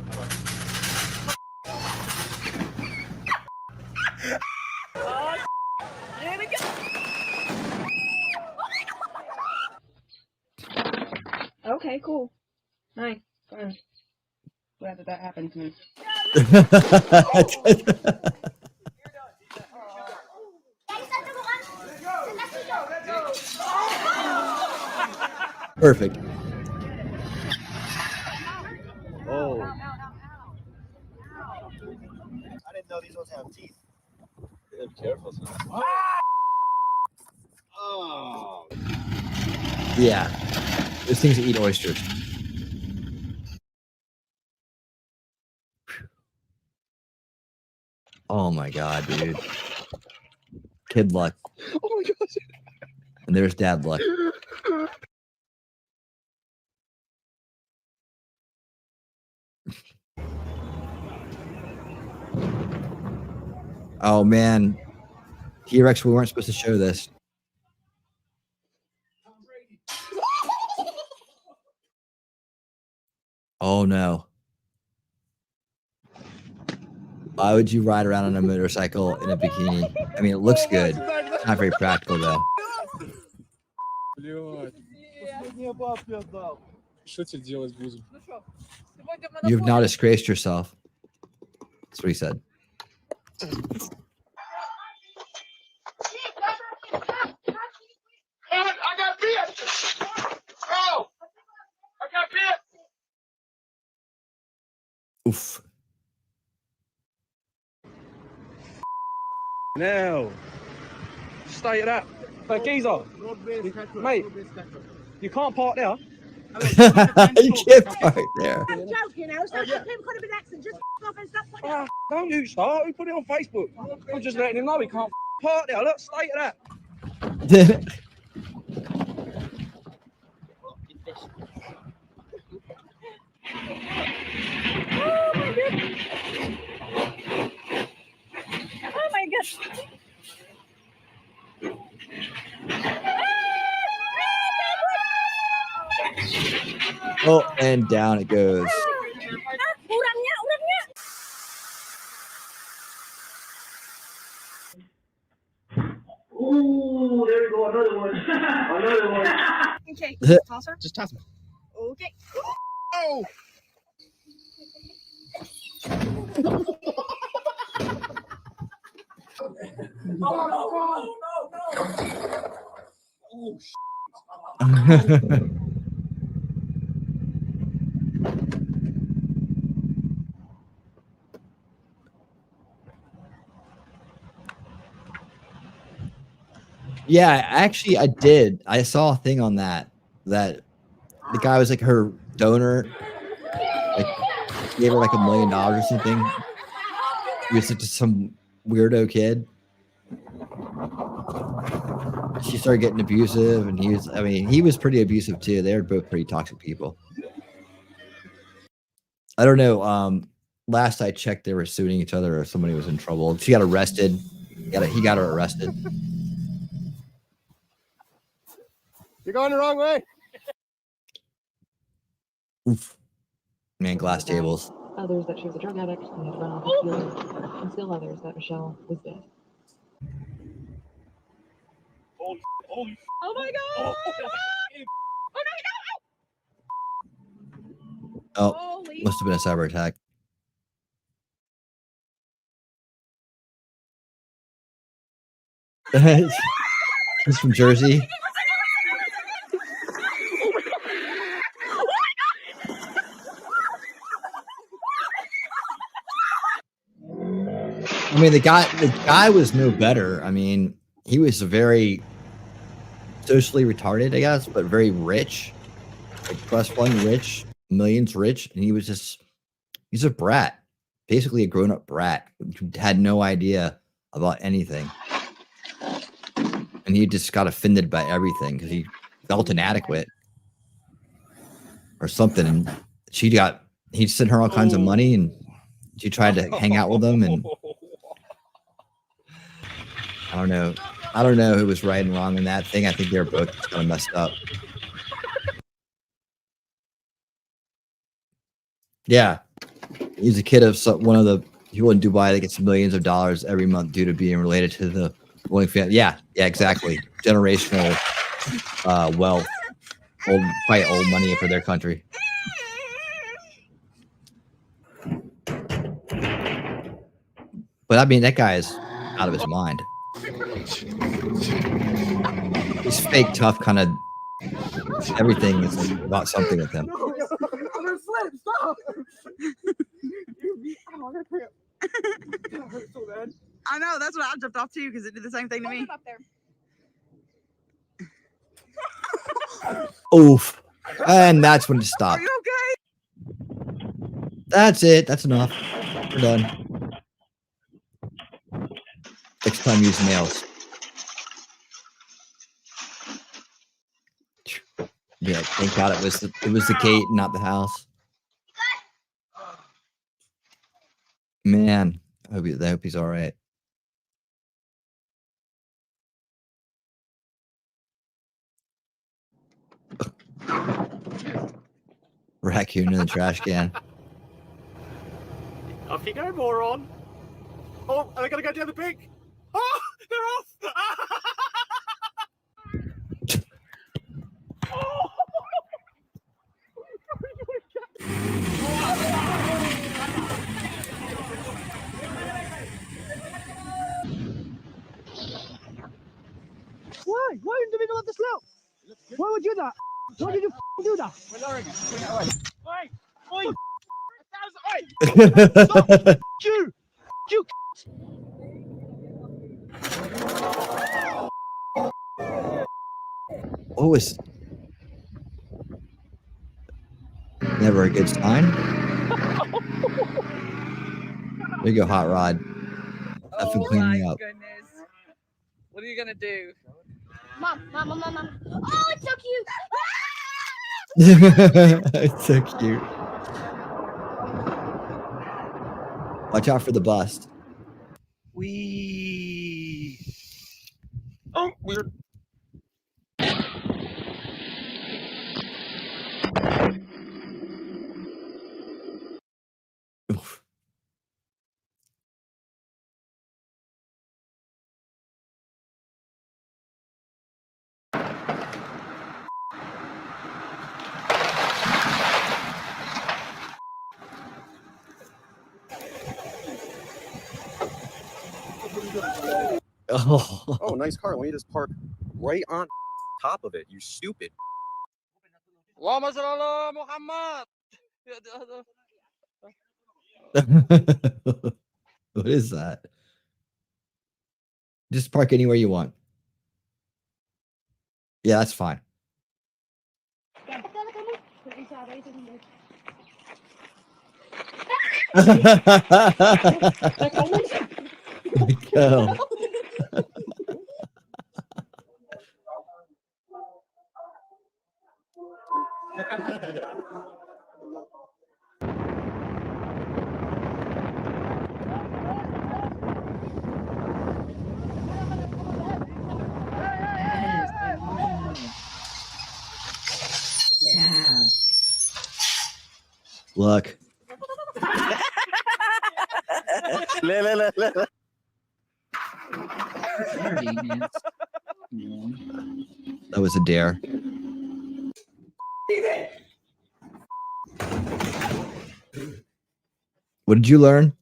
Here we go. Okay, cool. Nice. Fun. Glad that happened to me. Perfect. Oh. I didn't know these ones have teeth. Yeah, be careful. Oh. Yeah. Those things eat oysters. Oh my god, dude. Kid luck. Oh my gosh. And there's dad luck. Oh man. T-Rex, we weren't supposed to show this. Oh no. Why would you ride around on a motorcycle in a bikini? I mean, it looks good. It's not very practical though. Что тебе делать будем? You have now disgraced yourself. That's what he said. I got bit! Oh! I got bit! Oof. Now, stay it up. Hey, geezer, mate, you can't park there. You can't park there. I'm joking, I was like, people could have been accident. Just off and stop putting it. Don't you start. Who put it on Facebook? I'm just letting him know he can't park there. Look, stay it up. Oh my gosh. Oh, and down it goes. Ooh, there we go, another one. Another one. Okay, toss her. Just toss me. Okay. Oh! Yeah, actually, I did. I saw a thing on that the guy was like her donor, like gave her like $1 million or something. He was just some weirdo kid. She started getting abusive, and he was pretty abusive too. They were both pretty toxic people. I don't know. Last I checked, they were suing each other, or somebody was in trouble. She got arrested. He got her arrested. You're going the wrong way. Oof. Man, glass tables. Others that she was a drug addict and had run off the field, and still others that Michelle was dead. Oh my god! Oh, Holy must have been a cyber attack. He's from Jersey. I mean, the guy was no better. I mean, he was very socially retarded, I guess, but very rich, like trust fund rich, millions rich, and he's a brat, basically a grown-up brat who had no idea about anything, and he just got offended by everything because he felt inadequate or something. And he sent her all kinds of money, and she tried to hang out with him, and I don't know who was right and wrong in that thing. I think they were both kind of messed up. Yeah, he's a kid of one of the people in Dubai that gets millions of dollars every month due to being related to the ruling family. Yeah, exactly. Generational wealth, quite old money for their country. But I mean, that guy's out of his mind. He's fake tough, kind of everything is like about something with him. I'm gonna slip. Stop. I'm gonna cramp. That hurts so bad. I know, that's what I jumped off too because it did the same thing to me. Up there. Oof. And that's when it stopped. Are you okay? That's it. That's enough. We're done. Next time, use nails. Yeah, thank God it was the gate, not the house. Man, I hope he's all right. Raccoon in the trash can. Off you go, moron. Oh, and I gotta go down the pig. Oh, they're off. Why? Why in the middle of the slope? Why would you do that? Why did you do that? We're lowering it. Bring it away. Oi! Oi! Stop! You! You! What was? Never a good sign. There you go, Hot Rod. I've been cleaning up. Goodness. What are you gonna do? Mom. Oh, it's so cute. It's so cute. Watch out for the bust. Wee. Oh, weird. Oof. Oh, nice car. Let me just park right on top of it. You stupid. Allahumma salli ala Muhammad. What is that? Just park anywhere you want. Yeah, that's fine. Go. Yeah. Look. That was a dare. What did you learn?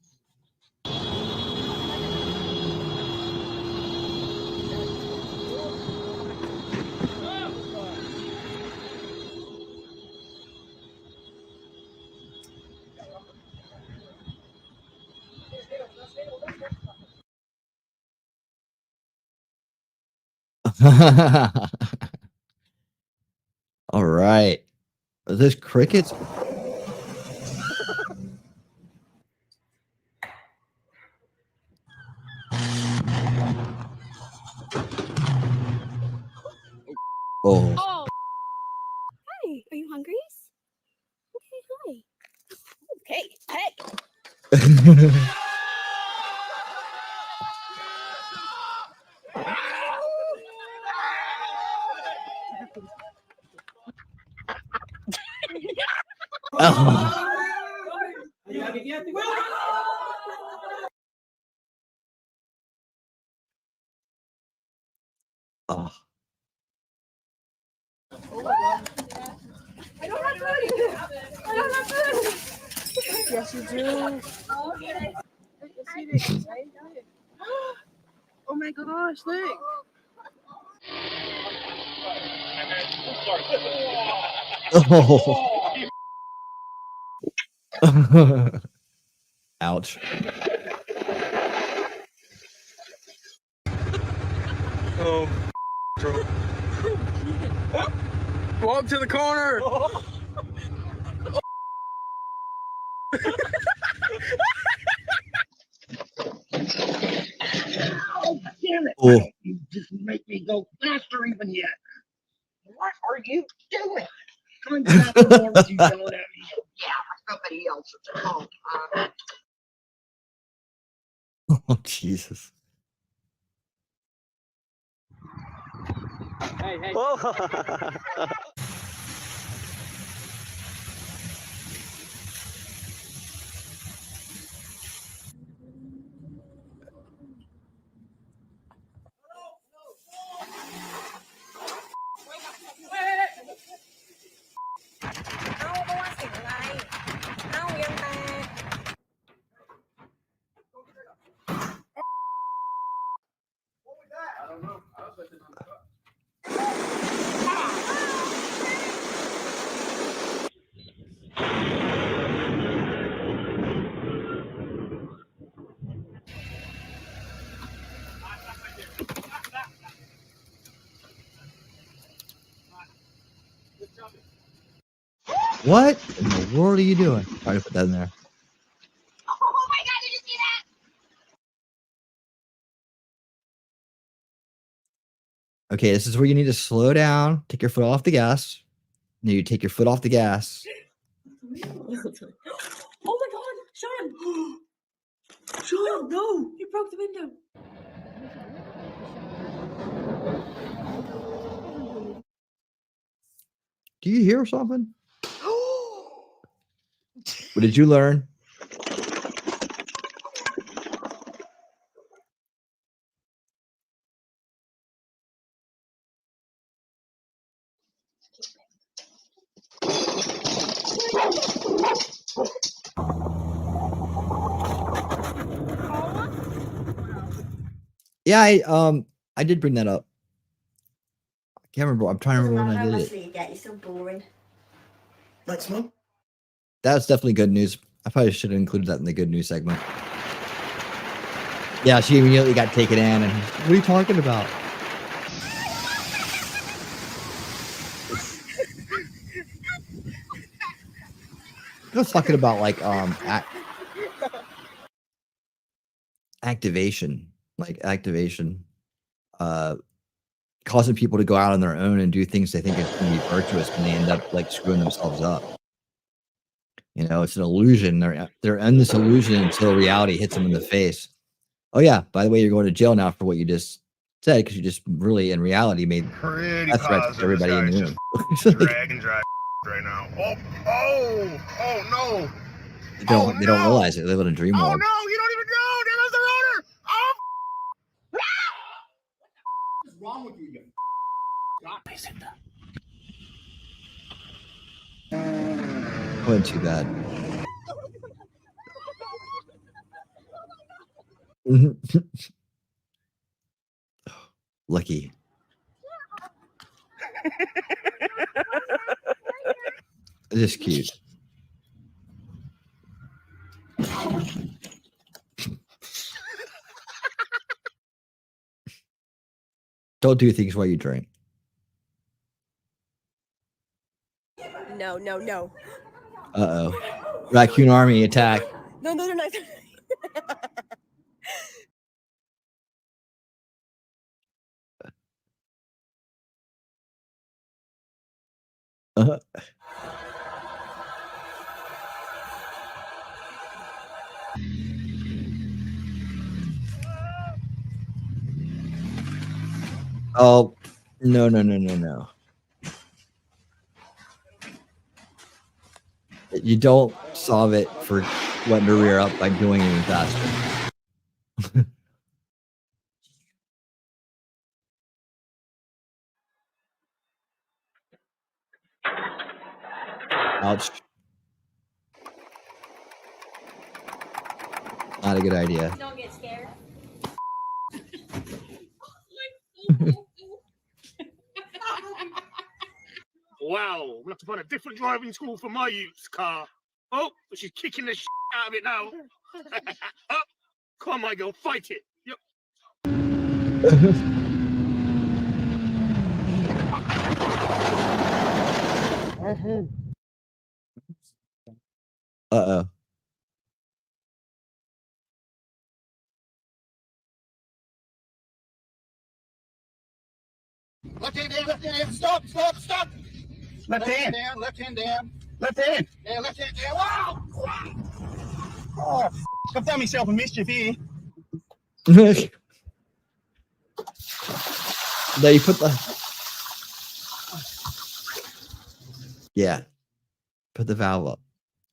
All right. Are those crickets? Oh. Oh. Hi. Are you hungry? Okay. Hi. Okay. Hey. Oh. Oh. I don't have food. I don't have food. Yes, you do. Oh my gosh, look. Oh. Ouch. Oh. Walk to the corner. Cool. You just make me go faster even yet. What are you doing? Trying to stop the norms you yelling at me. Yeah, somebody else is at home. Oh, Jesus. Hey, hey. What in the world are you doing? Try to put that in there. Oh my god, did you see that? Okay, this is where you need to slow down, take your foot off the gas. Now you take your foot off the gas. Oh my god, Sean! Sean, no! You broke the window. Do you hear something? What did you learn? Yeah, I did bring that up. I can't remember. I'm trying to remember when I did it. You're so boring. Next one. That's definitely good news. I probably should have included that in the good news segment. Yeah, she immediately got taken in, and what are you talking about? I was talking about like activation, causing people to go out on their own and do things they think is going to be virtuous, and they end up like screwing themselves up. You know, it's an illusion. They're in this illusion until reality hits them in the face. Oh yeah, by the way, you're going to jail now for what you just said, because you just really, in reality, made death threats to everybody in the room. Drag and drive right now. Oh no! They don't realize it. They live in a dream world. No, you don't even know. There goes the rotor. Oh! What's wrong with you? God, Wasn't too bad. Lucky. Just cute. Don't do things while you drink. No, no, no. Uh-oh. Raccoon army attack. No, no, they're not. Uh-huh. Oh, no. You don't solve it for letting her rear up by doing it even faster. Ouch. Not a good idea. Don't get scared. Wow, we'll have to find a different driving school for my used car. Oh, but she's kicking the out of it now. Oh, come on, my girl, fight it. Yep. Uh-oh. Left hand down, left hand down. Stop, stop, stop. Left hand down, left hand down. Left hand. Down, left hand down. Wow! Oh, I've done myself a mischief here. No, you put the put the valve up,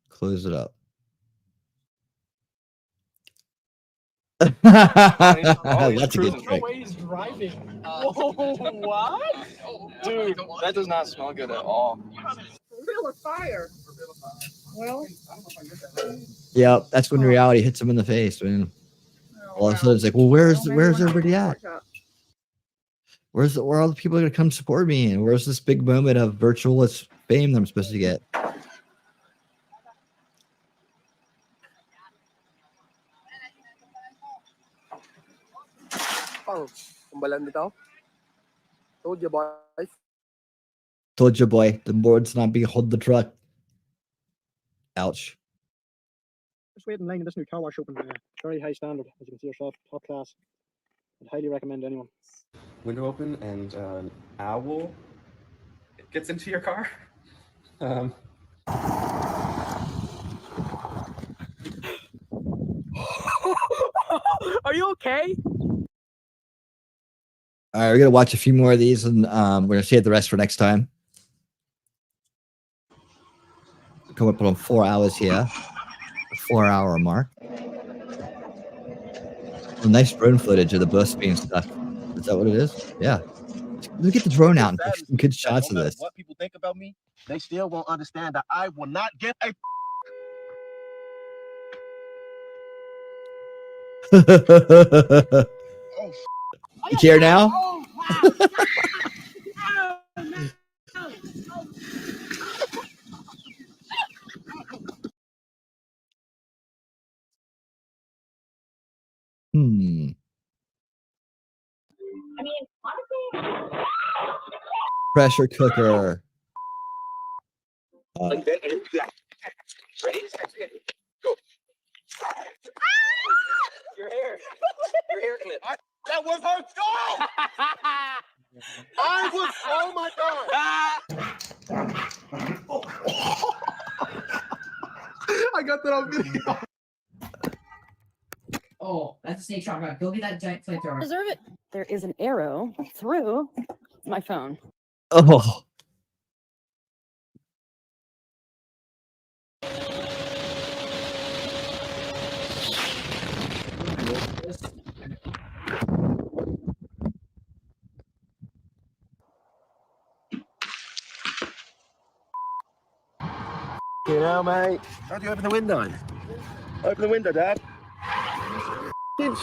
close it up. That's a good trick. No way he's driving. Whoa, what? Dude, that does not smell good at all. Real fire. Well, Yeah, that's when reality hits him in the face, man. All of a sudden, it's like, well, where's everybody at? Where are all the people gonna come support me? And where's this big moment of virtualist fame that I'm supposed to get? Oh, kumbalan nito. Told you, boys. Told you, boy, the board's not being hold the truck. Ouch. Just waiting in line in this new car wash open. Very high standard, as you can see yourself, top class. I'd highly recommend anyone. Window open and an owl gets into your car. Are you okay? All right, we're gonna watch a few more of these, and we're gonna save the rest for next time. Come up on 4 hours here, the 4-hour mark. A nice drone footage of the bus being stuck. Is that what it is? Yeah. Let me get the drone out and take some good shots of this. What people think about me, they still won't understand that I will not get a. You care now? I mean, honestly, Pressure cooker. Like that. Ready? Go. Your hair. Your hair clip. That was her goal! I was. Oh my god! I got that on video. Oh, that's a snake shotgun. Go get that giant flamethrower. Deserve it. There is an arrow through my phone. Oh. You know, mate. How do you open the window? Open the window, Dad.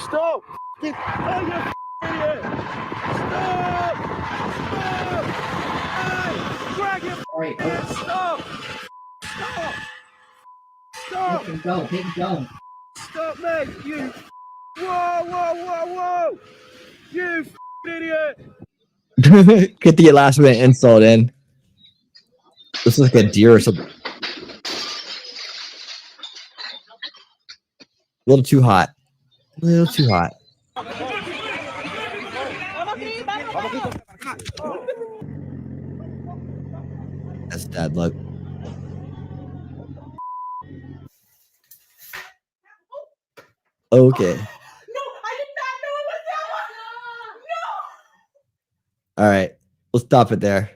Stop! Oh, you idiot! Stop! Stop! Hey! Drag him! All right, Stop! Stop! Stop! Make him go. Make him go. Stop, mate! You! Whoa! Whoa! Whoa! Whoa! You idiot! Get the last minute insult in. This is like a deer or something. A little too hot. A little too hot. That's dad luck. Okay. All right. We'll stop it there.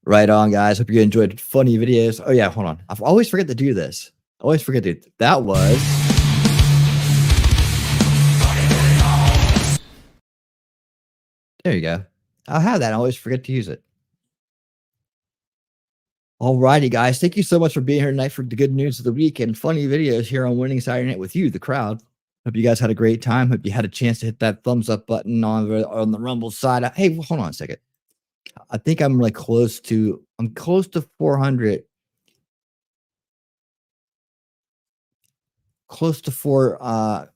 Right on, guys. Hope you enjoyed funny videos. Oh, yeah. Hold on. I always forget to do this. I always forget to. That was. There you go. I'll have that. I always forget to use it. Alrighty, guys. Thank you so much for being here tonight for the good news of the week and funny videos here on Winning Saturday Night with you, the crowd. Hope you guys had a great time. Hope you had a chance to hit that thumbs up button on the Rumble side. Hey, hold on a second. I think I'm like close to 400. Close to 5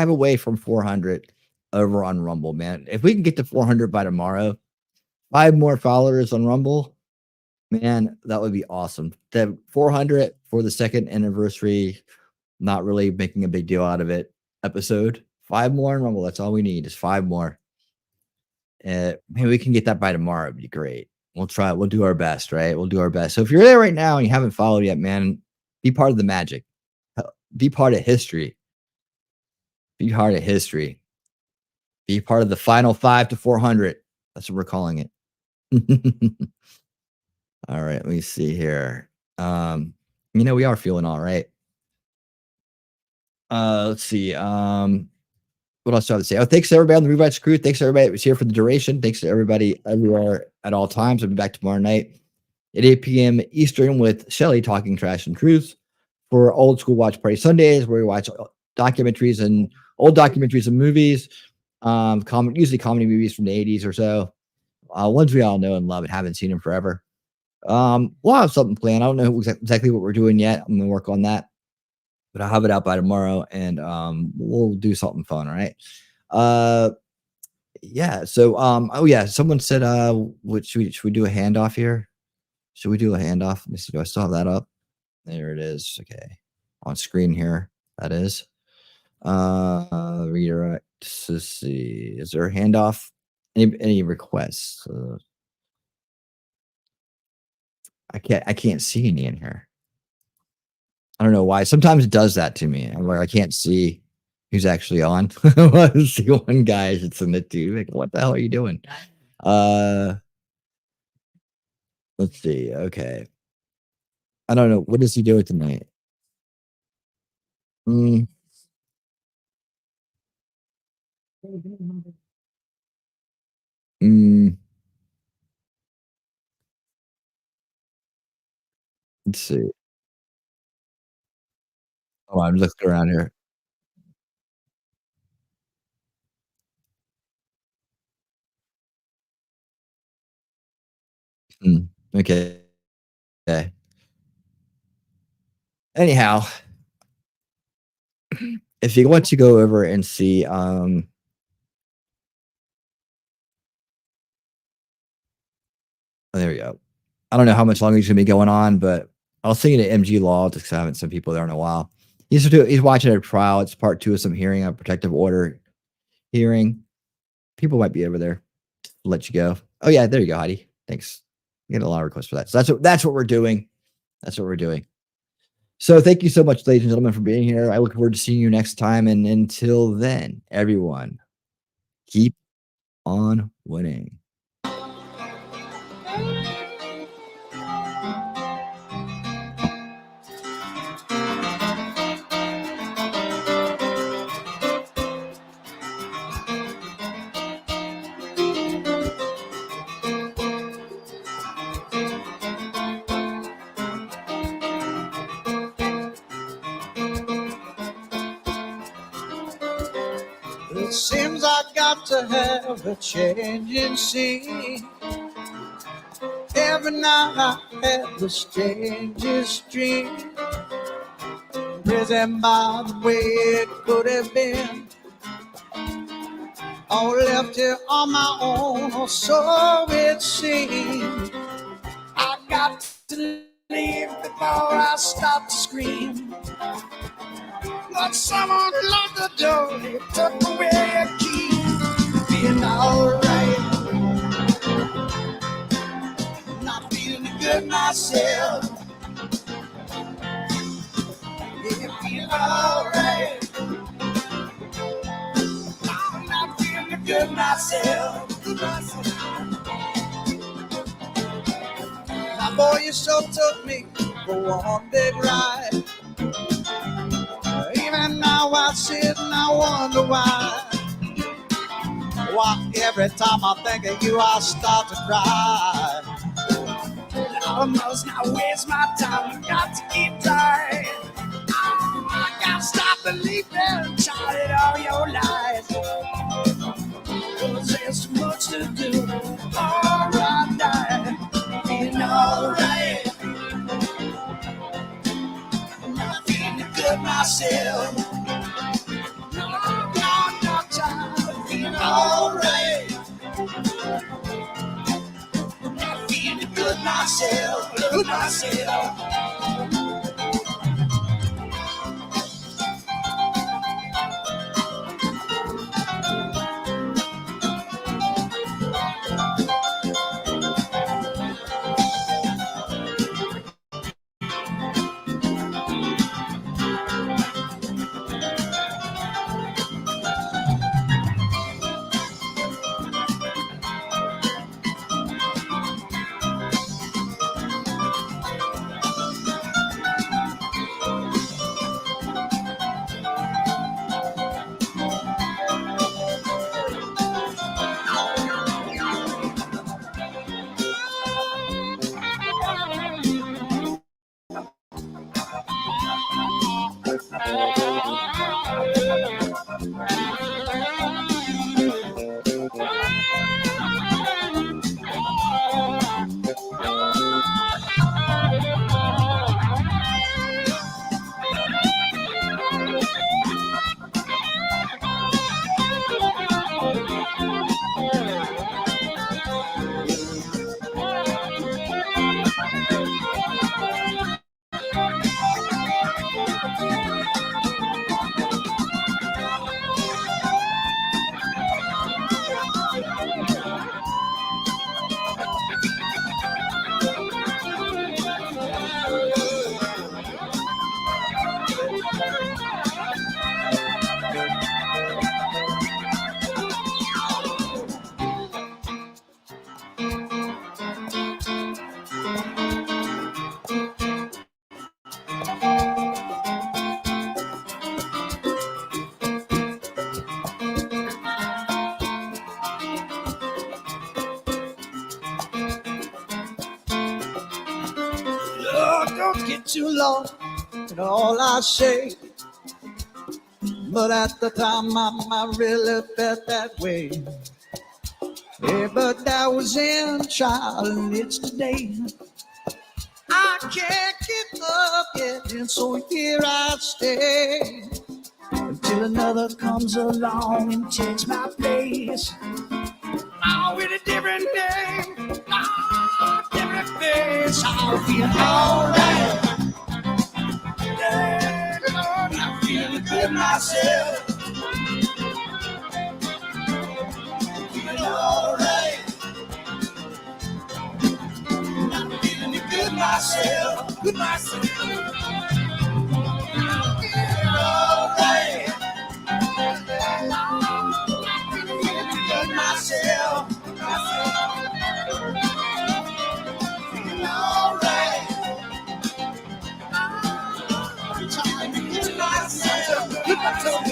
away from 400 over on Rumble, man. If we can get to 400 by tomorrow, 5 more followers on Rumble, man, that would be awesome. The 400 for the 2nd anniversary, not really making a big deal out of it, episode. 5 more on Rumble. That's all we need is 5 more. Maybe we can get that by tomorrow. It'd be great. We'll try. We'll do our best, right? We'll do our best. So if you're there right now and you haven't followed yet, man, be part of the magic. Be part of history. Be part of history. Be part of the final 5 to 400. That's what we're calling it. All right, let me see here. We are feeling all right. Let's see. What else do I have to say? Oh, thanks to everybody on the Revites crew. Thanks to everybody that was here for the duration. Thanks to everybody everywhere at all times. I'll be back tomorrow night at 8 p.m. Eastern with Shelly talking trash and truth for Old School Watch Party Sundays, where we watch documentaries and old documentaries and movies, usually comedy movies from the 80s or so, ones we all know and love and haven't seen in forever. We'll have something planned. I don't know exactly what we're doing yet. I'm going to work on that, but I'll have it out by tomorrow, and we'll do something fun. All right. Yeah. So, oh yeah, someone said, should we do a handoff here? Should we do a handoff? Let me see. Do I still have that up? There it is. Okay. On screen here. That is. Redirect. Let's see. Is there a handoff? Any requests? I can't see any in here. I don't know why. Sometimes it does that to me. I'm like, I can't see who's actually on. I see one guy I should send it to. Like, what the hell are you doing? Let's see. Okay. I don't know. What is he doing tonight? Let's see. Oh, I'm looking around here. Okay. Okay. Anyhow, if you want to go over and see, oh, there we go. I don't know how much longer he's gonna be going on, but I'll send you to MG Law because I haven't seen people there in a while. He's watching a trial. It's part 2 of some hearing, a protective order hearing. People might be over there. I'll let you go. Oh yeah, there you go, Heidi. Thanks. You get a lot of requests for that. So that's what we're doing. That's what we're doing. So thank you so much, ladies and gentlemen, for being here. I look forward to seeing you next time. And until then, everyone, keep on winning. It seems I got to have a change in scene. Every night I have the strangest dream. Risen by the way it could have been. All left here on my own, or so it seems. I got to leave before I start to scream. But someone locked the door, they took away a key. Feeling alright, not feeling good myself. Yeah, feeling alright, I'm not feeling good myself. My boy, you so took me for one big ride. Even now I sit and I wonder why. Why every time I think of you I start to cry. I must not waste my time, got to keep trying. Oh, I gotta stop believing, child, all your lies. 'Cause there's so much to do, or I die. Feeling alright, not feeling good myself. No, child, feeling alright. Not feeling good myself, good myself. thoughts get too long in all I say. But at the time, I really felt that way. Yeah, but that was in child, and it's today. I can't get up yet, and so here I stay until another comes along and takes my place. Oh, with a different name, oh, different face, I'll feel alright. Yeah, Lord, I'm feeling good myself. Feeling alright. I'm feeling good myself. Good myself. I'm feeling alright. Good myself. Feeling alright. Good myself. Good myself.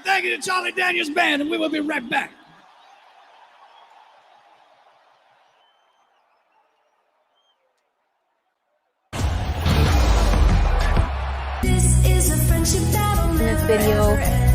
Thank you to Charlie Daniels Band, and we will be right back. This is a friendship that'll In this never video, ever end.